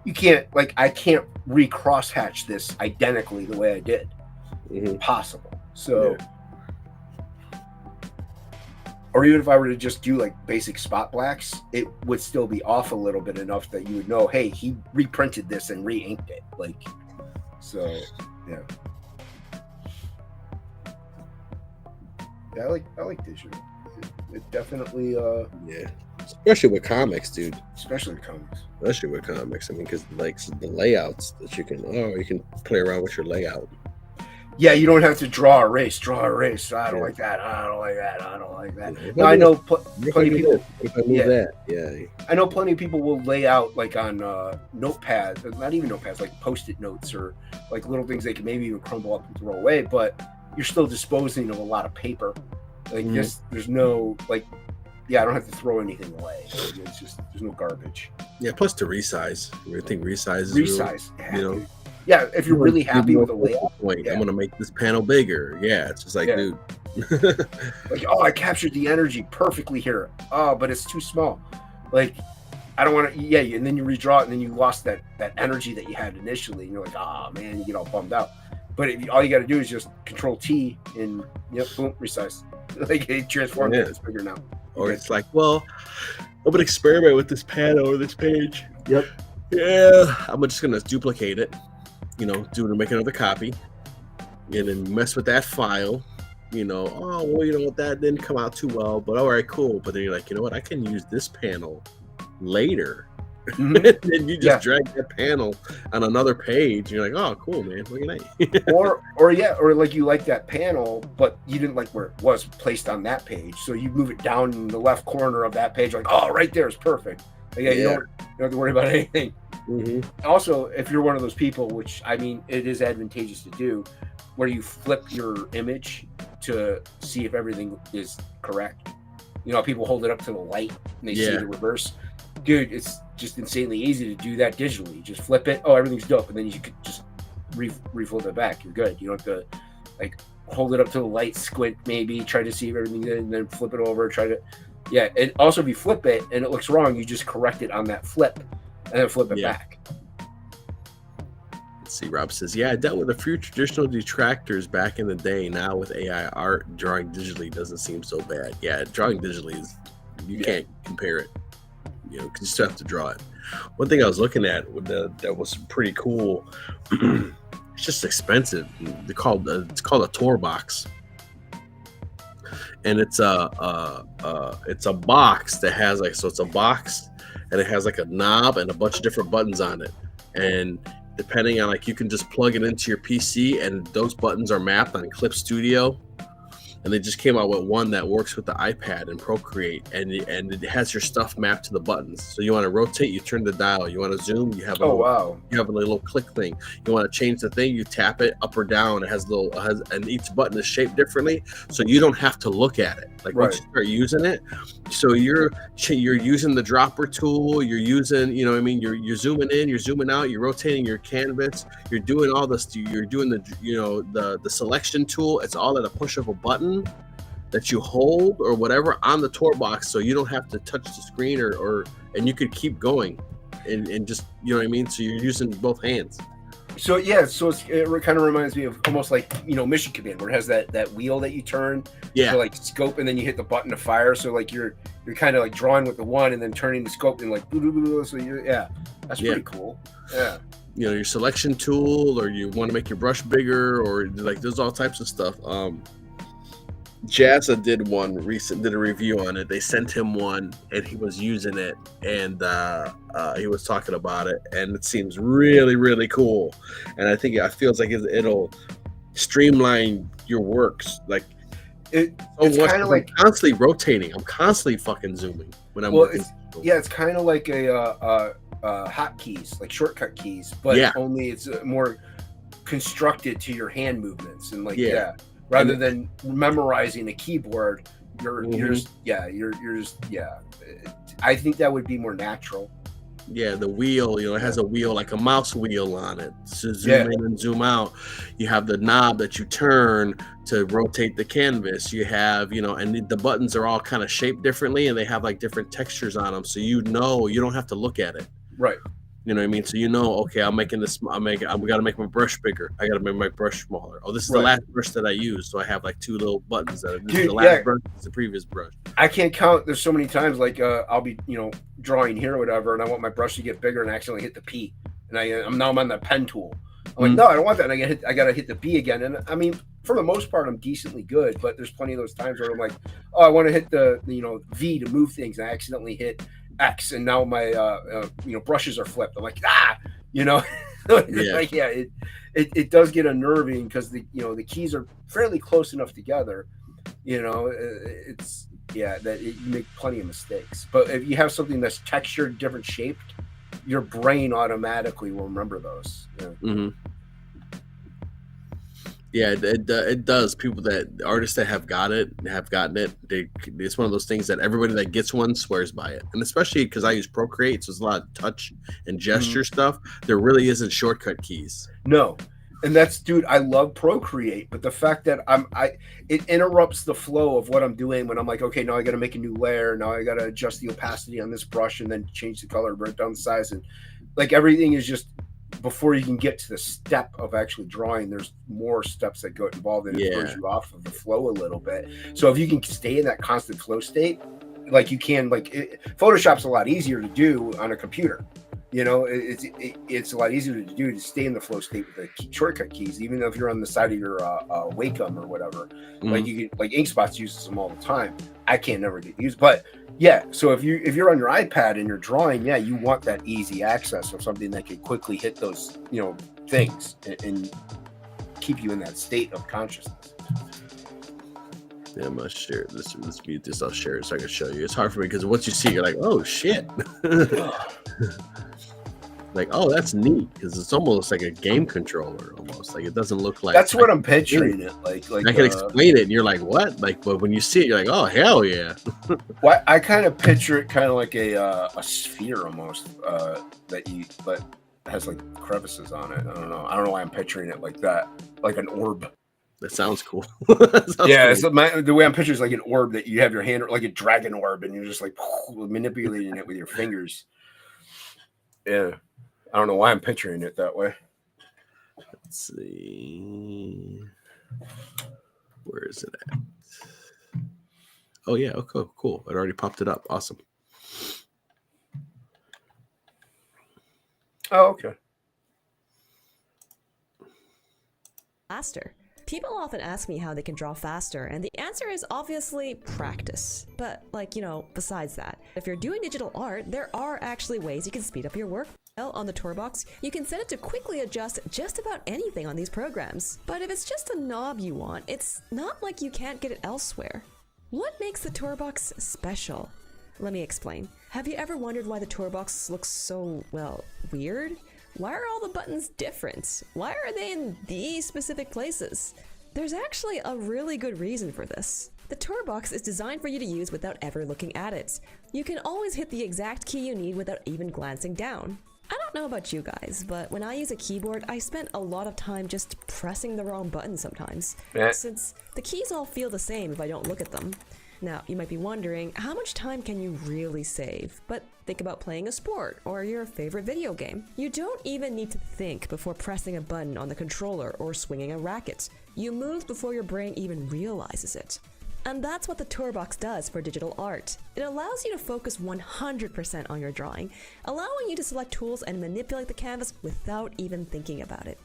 you can't, like, I can't recross hatch this identically the way I did. Impossible. So, or even if I were to just do like basic spot blacks, it would still be off a little bit enough that you would know, hey, he reprinted this and re-inked it. Like, so yeah. Yeah, I like digital. It definitely especially with comics, dude. Especially with comics. I mean, because like the layouts that you can play around with your layout. Yeah, you don't have to draw erase. I don't like that. I don't like that. Yeah. No, I know plenty of people. If I move that, I know plenty of people will lay out like on notepads, not even notepads, like Post-it notes or like little things they can maybe even crumble up and throw away. But you're still disposing of a lot of paper. Like there's no like. Yeah, I don't have to throw anything away. It's just there's no garbage. Yeah, plus to resize. I think resize is resize. Real, you know. Yeah, if you're really happy with the layout, I'm gonna make this panel bigger. Yeah, it's just like, dude. Like, oh, I captured the energy perfectly here. Oh, but it's too small. Like, I don't want to. Yeah, and then you redraw it, and then you lost that energy that you had initially, and you're like, oh man, you get all bummed out. But all you got to do is just Control T and boom, resize. Like it transformed it. It's bigger now. Or it's like, well, I'm gonna experiment with this panel or this page. Yep. Yeah, I'm just gonna duplicate it. You know, make another copy, and then mess with that file. You know, oh well, you know what, that didn't come out too well, but all right, cool. But then you're like, you know what, I can use this panel later. And then you just drag that panel on another page. And you're like, oh, cool, man. Look at that. or like you like that panel, but you didn't like where it was placed on that page, so you move it down in the left corner of that page. Like, oh, right there is perfect. Like, you don't have to worry about anything. Also, if you're one of those people, which I mean, it is advantageous to do, where you flip your image to see if everything is correct. You know, people hold it up to the light and they see the reverse. Dude, it's just insanely easy to do that digitally. You just flip it. Oh, everything's dope. And then you could just reflip it back. You're good. You don't have to like hold it up to the light, squint maybe, try to see if everything's good, and then flip it over. And also if you flip it and it looks wrong, you just correct it on that flip and then flip it back. Let's see, Rob says, I dealt with a few traditional detractors back in the day. Now with AI art, drawing digitally doesn't seem so bad. Yeah, drawing digitally is, you can't compare it. You know, because you still have to draw it. One thing I was looking at that was pretty cool. It's just expensive. It's called a tour box, and it's a box that has it's a box and it has like a knob and a bunch of different buttons on it, and depending on you can just plug it into your PC and those buttons are mapped on Clip Studio, and they just came out with one that works with the iPad and Procreate, and it has your stuff mapped to the buttons. So you want to rotate, you turn the dial. You want to zoom, you have you have a little click thing. You want to change the thing, you tap it up or down. It has and each button is shaped differently, so you don't have to look at it. Like once you start using it, so you're using the dropper tool, you're using, you know what I mean, you're zooming in, you're zooming out, you're rotating your canvas, you're doing all this, you're doing the selection tool. It's all at a push of a button that you hold or whatever on the tour box, so you don't have to touch the screen and you could keep going and just, you know what I mean, so you're using both hands. So yeah, it kind of reminds me of almost like, you know, Mission Command, where it has that wheel that you turn to like scope, and then you hit the button to fire. So like you're kind of like drawing with the one and then turning the scope and like so that's pretty cool. Yeah, you know, your selection tool, or you want to make your brush bigger, or like there's all types of stuff. Jazza did a review on it. They sent him one and he was using it, and he was talking about it, and it seems really, really cool. And I think it feels like it'll streamline your works. Like it's kind of like constantly rotating. I'm constantly fucking zooming when I'm it's kind of like a hotkeys, like shortcut keys, but only it's more constructed to your hand movements, and rather than memorizing a keyboard, you're just I think that would be more natural. Yeah, the wheel, you know, it has a wheel like a mouse wheel on it to zoom in and zoom out. You have the knob that you turn to rotate the canvas. You have, you know, and the buttons are all kind of shaped differently, and they have like different textures on them, so you know you don't have to look at it. Right. You know what I mean? So you know, okay, I'm gotta make my brush bigger. I gotta make my brush smaller. Oh, this is the last brush that I use, so I have like two little buttons that are the last brush is the previous brush. I can't count. There's so many times like I'll be, you know, drawing here or whatever, and I want my brush to get bigger, and I accidentally hit the P, and I'm on the pen tool. I'm like, no, I don't want that. And I gotta hit the B again. And I mean, for the most part, I'm decently good, but there's plenty of those times where I'm like, oh, I want to hit the V to move things, and I accidentally hit X, and now my brushes are flipped. I'm like, it does get unnerving because the keys are fairly close enough together. You make plenty of mistakes. But if you have something that's textured, different shaped, your brain automatically will remember those. Yeah, it does. Artists that have gotten it. It's one of those things that everybody that gets one swears by it, and especially because I use Procreate, so it's a lot of touch and gesture stuff. There really isn't shortcut keys. No, and dude, I love Procreate, but the fact that it interrupts the flow of what I'm doing when I'm like, okay, now I got to make a new layer. Now I got to adjust the opacity on this brush and then change the color, bring it down the size, and like everything is just. Before you can get to the step of actually drawing, there's more steps that go involved, and it throws you off of the flow a little bit. So if you can stay in that constant flow state, like you can, Photoshop's a lot easier to do on a computer. You know, it's a lot easier to do to stay in the flow state with the shortcut keys, even if you're on the side of your Wacom or whatever. Like InkSpots uses them all the time. I can't never get used, but yeah. So if you're on your iPad and you're drawing, you want that easy access of something that can quickly hit those things and keep you in that state of consciousness. Yeah, I'm gonna share this. Let's mute this. I'll share it so I can show you. It's hard for me because once you see it, you're like, oh shit. Like, oh, that's neat because it's almost like a game controller. Almost like it doesn't look like. That's what I'm picturing it like. I can explain it, and you're like, what? Like, but when you see it, you're like, oh hell yeah. Well, I kind of picture it kind of like a sphere almost but has like crevices on it. I don't know why I'm picturing it like that, like an orb. That sounds cool. The way I'm picturing is like an orb that you have your hand, like a dragon orb, and you're just like manipulating it with your fingers. Yeah. I don't know why I'm picturing it that way. Let's see. Where is it at? Oh, yeah. Okay, cool. It already popped it up. Awesome. Oh, okay. Faster. People often ask me how they can draw faster, and the answer is obviously practice. But, besides that, if you're doing digital art, there are actually ways you can speed up your work. On the TourBox, you can set it to quickly adjust just about anything on these programs. But if it's just a knob you want, it's not like you can't get it elsewhere. What makes the TourBox special? Let me explain. Have you ever wondered why the TourBox looks so, well, weird? Why are all the buttons different? Why are they in these specific places? There's actually a really good reason for this. The TourBox is designed for you to use without ever looking at it. You can always hit the exact key you need without even glancing down. I don't know about you guys, but when I use a keyboard, I spend a lot of time just pressing the wrong button sometimes, since the keys all feel the same if I don't look at them. Now, you might be wondering, how much time can you really save? But think about playing a sport or your favorite video game. You don't even need to think before pressing a button on the controller or swinging a racket. You move before your brain even realizes it. And that's what the TourBox does for digital art. It allows you to focus 100% on your drawing, allowing you to select tools and manipulate the canvas without even thinking about it.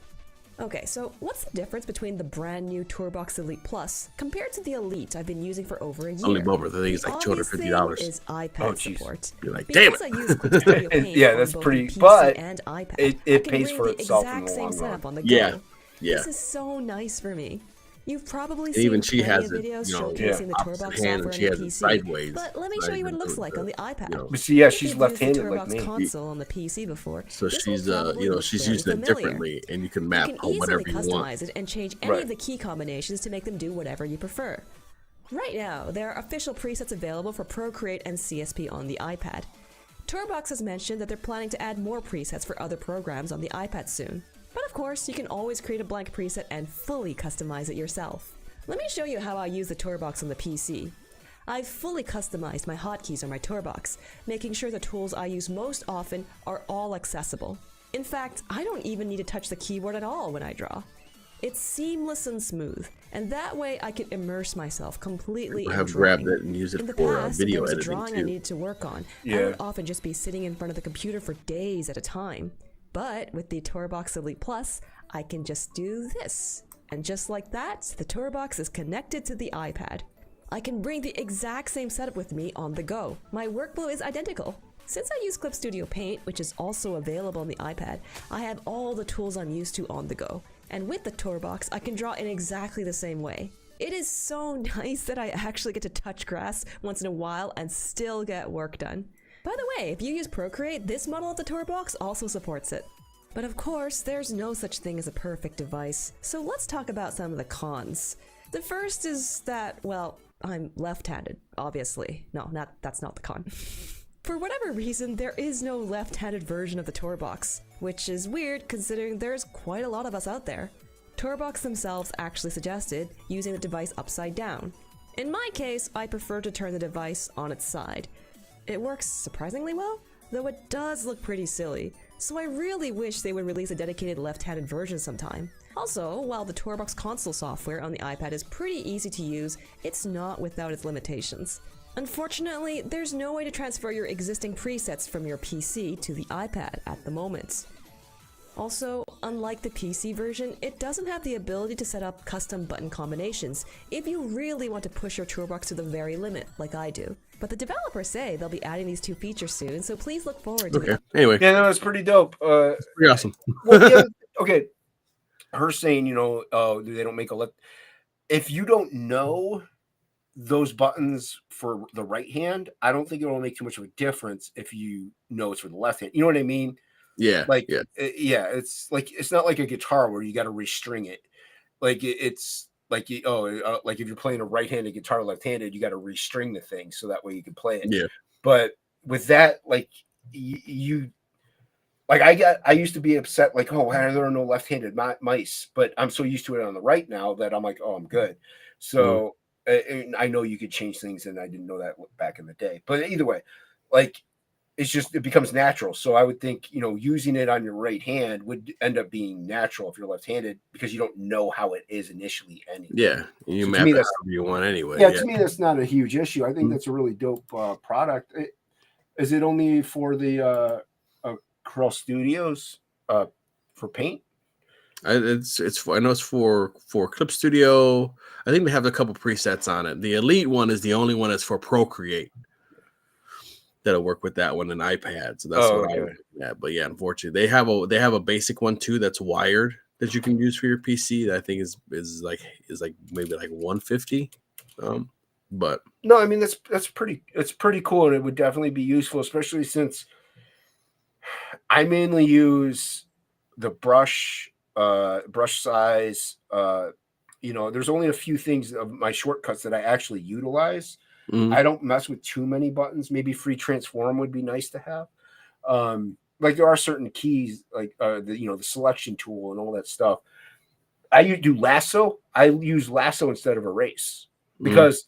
Okay, so what's the difference between the brand new TourBox Elite Plus compared to the Elite I've been using for over a year? Only over, I think it's like $250. Is iPad support. You're like, damn because I use Clip Studio Paint yeah, on that's both pretty. the PC But and iPad, it I can pays bring for the itself in exact the same long setup run. on the go. Yeah. This is so nice for me. You've probably And seen even she plenty has of it, videos you know, showcasing the opposite TourBox hand, software and on she the has it PC. sideways. But let me show you what it looks like on the iPad. You know. But see, yeah, If she's you've used left-handed the like TourBox me. console on the PC before, So this she's, will probably you know, look she's very using it familiar. differently, and you can You map can out whatever easily you want. customize it and change any of the key combinations to make them do whatever you prefer. Right now, there are official presets available for Procreate and CSP on the iPad. TourBox has mentioned that they're planning to add more presets for other programs on the iPad soon. But of course, you can always create a blank preset and fully customize it yourself. Let me show you how I use the TourBox on the PC. I've fully customized my hotkeys on my TourBox, making sure the tools I use most often are all accessible. In fact, I don't even need to touch the keyboard at all when I draw. It's seamless and smooth, and that way I can immerse myself completely People in have drawing. grabbed it and used it In the for past, if there video was a editing drawing I too. needed to work on, I Yeah. would often just be sitting in front of the computer for days at a time. But with the TourBox Elite Plus, I can just do this. And just like that, the TourBox is connected to the iPad. I can bring the exact same setup with me on the go. My workflow is identical. Since I use Clip Studio Paint, which is also available on the iPad, I have all the tools I'm used to on the go. And with the TourBox, I can draw in exactly the same way. It is so nice that I actually get to touch grass once in a while and still get work done. By the way, if you use Procreate, this model of the TourBox also supports it. But of course, there's no such thing as a perfect device, so let's talk about some of the cons. The first is that, well, I'm left-handed, obviously. No, that's not the con. For whatever reason, there is no left-handed version of the TourBox, which is weird considering there's quite a lot of us out there. TourBox themselves actually suggested using the device upside down. In my case, I prefer to turn the device on its side. It works surprisingly well, though it does look pretty silly, so I really wish they would release a dedicated left-handed version sometime. Also, while the TourBox console software on the iPad is pretty easy to use, it's not without its limitations. Unfortunately, there's no way to transfer your existing presets from your PC to the iPad at the moment. Also, unlike the PC version, it doesn't have the ability to set up custom button combinations if you really want to push your TourBox to the very limit, like I do. But the developers say they'll be adding these two features soon, so please look forward to Okay. it. Anyway, Yeah, no, it's pretty dope. pretty awesome. Well, the other, okay, her saying, you know, they don't make a left. If you don't know those buttons for the right hand, I don't think it will make too much of a difference if you know it's for the left hand. You know what I mean? Yeah. Like, yeah. It's like, it's not like a guitar where you got to restring it. Like it's like, like if you're playing a right-handed guitar left-handed, you got to restring the thing so that way you can play it. Yeah. But with that, like you like I used to be upset, like, oh, why are there no left-handed mice? But I'm so used to it on the right now that I'm like, oh, I'm good. So and I know you could change things, and I didn't know that back in the day. But either way, like, it's just, it becomes natural. So I would think, you know, using it on your right hand would end up being natural if you're left-handed because you don't know how it is initially anyway. Yeah. You So to map me, it that's- however you want anyway. Yeah, to me, that's not a huge issue. I think Mhm. that's a really dope product. Is it only for the Corel Studios for Paint? I know it's for Clip Studio. I think they have a couple presets on it. The Elite one is the only one that's for Procreate. that'll work with that one, an iPad. So that's what I was looking at. But yeah, unfortunately, they have a basic one too that's wired that you can use for your PC. That I think is like maybe like 150. But no, I mean it's pretty cool, and it would definitely be useful, especially since I mainly use the brush size. There's only a few things of my shortcuts that I actually utilize. I don't mess with too many buttons. Maybe free transform would be nice to have. Like there are certain keys, like the selection tool and all that stuff. I do lasso. I use lasso instead of erase because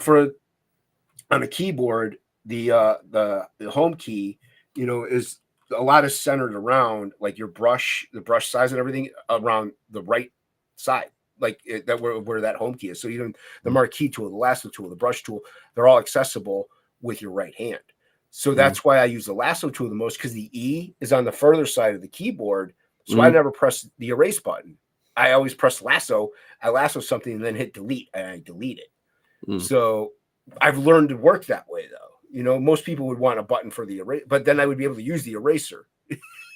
on a keyboard, the home key, is a lot is centered around like the brush size and everything around the right side, like where that home key is. So even the marquee tool, the lasso tool, the brush tool, they're all accessible with your right hand. So that's why I use the lasso tool the most, because the E is on the further side of the keyboard. So I never press the erase button. I always press lasso. I lasso something and then hit delete, and I delete it. So I've learned to work that way, though. Most people would want a button for the erase, but then I would be able to use the eraser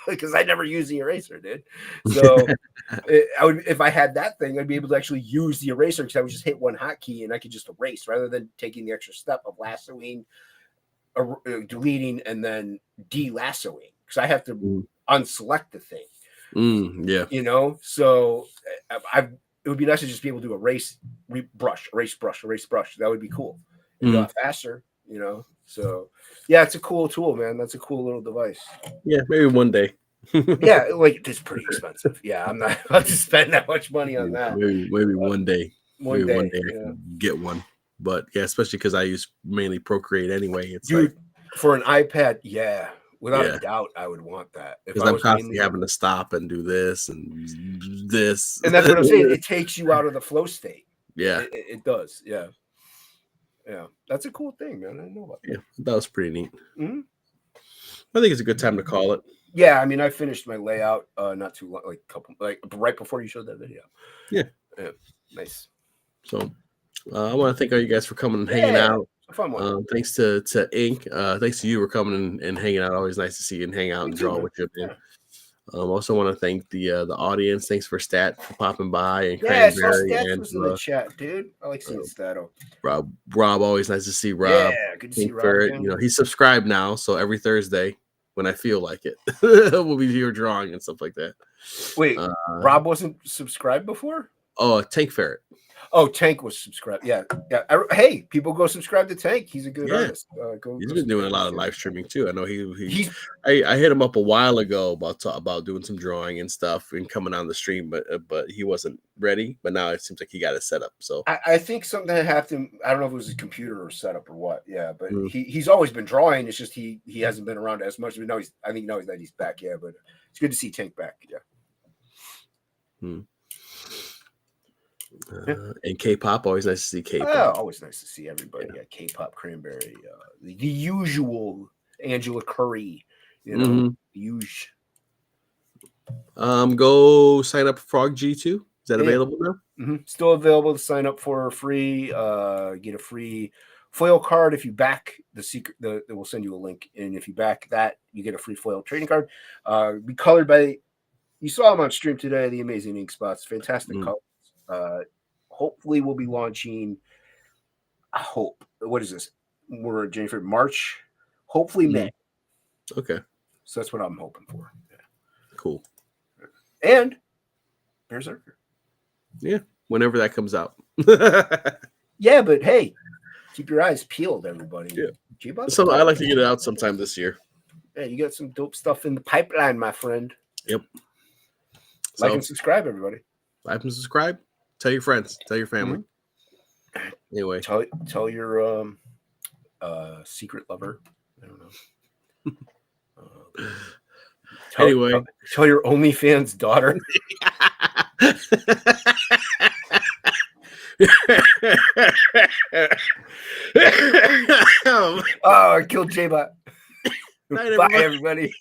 because I never use the eraser, dude. So if I had that thing, I'd be able to actually use the eraser because I would just hit one hotkey and I could just erase rather than taking the extra step of lassoing, deleting, and then de-lassoing because I have to unselect the thing. So it would be nice to just be able to erase brush. That would be cool. A lot faster, So yeah, it's a cool tool, man. That's a cool little device. Yeah, maybe one day. Yeah, like it's pretty expensive. Yeah, I'm not about to spend that much money on that. Maybe one day. One day I can get one. But yeah, especially because I use mainly Procreate anyway. It's dude, for an iPad, without a doubt, I would want that. Because I'm constantly having to stop and do this and this. And that's what I'm saying. It takes you out of the flow state. Yeah. It does. Yeah. Yeah. That's a cool thing, man. I didn't know about that. Yeah, that was pretty neat. I think it's a good time to call it. Yeah, I mean, I finished my layout not too long, right before you showed that video. Yeah. Nice. So I want to thank all you guys for coming and hanging out. Fun one. Thanks to Ink. Thanks to you for coming and hanging out. Always nice to see you and hang out and draw with you. Man. Also want to thank the audience. Thanks for Stat for popping by and Cranberry and was in the chat, dude. I like seeing Stato. Rob, always nice to see Rob. Yeah, good to see Rob. He's subscribed now, so every Thursday when I feel like it, we'll be here drawing and stuff like that. Wait, Rob wasn't subscribed before? Oh, Tank Ferret. Oh, Tank was subscribed. Yeah. Hey, people go subscribe to Tank. He's a good artist. He's been doing a lot of live streaming too. I know I hit him up a while ago about doing some drawing and stuff and coming on the stream, but he wasn't ready. But now it seems like he got it set up. So I think something happened. I don't know if it was his computer or setup or what. Yeah, but he's always been drawing. It's just he hasn't been around as much. But now that he's back. Yeah, but it's good to see Tank back. Yeah. And K-pop, always nice to see K-pop. Oh, always nice to see everybody. Yeah, K-pop, Cranberry, the usual Angela Curry, the usual. Go sign up for Frog G2. Is that available now? Still available to sign up for free. Get a free foil card if you back the secret. We'll send you a link, and if you back that, you get a free foil trading card. Be colored by. You saw him on stream today. The Amazing Ink Spots, fantastic colors. Hopefully we'll be launching. What is this? We're in January, March. Hopefully May. Okay. So that's what I'm hoping for. Yeah. Cool. And BEARZERKER. Yeah. Whenever that comes out. Yeah, but hey, keep your eyes peeled, everybody. Yeah. So I like to get it out sometime this year. Yeah, you got some dope stuff in the pipeline, my friend. Yep. Like and subscribe, everybody. Like and subscribe. Tell your friends. Tell your family. Anyway. Tell your secret lover. I don't know. Anyway. Tell your OnlyFans daughter. I killed J-Bot. Bye, everybody.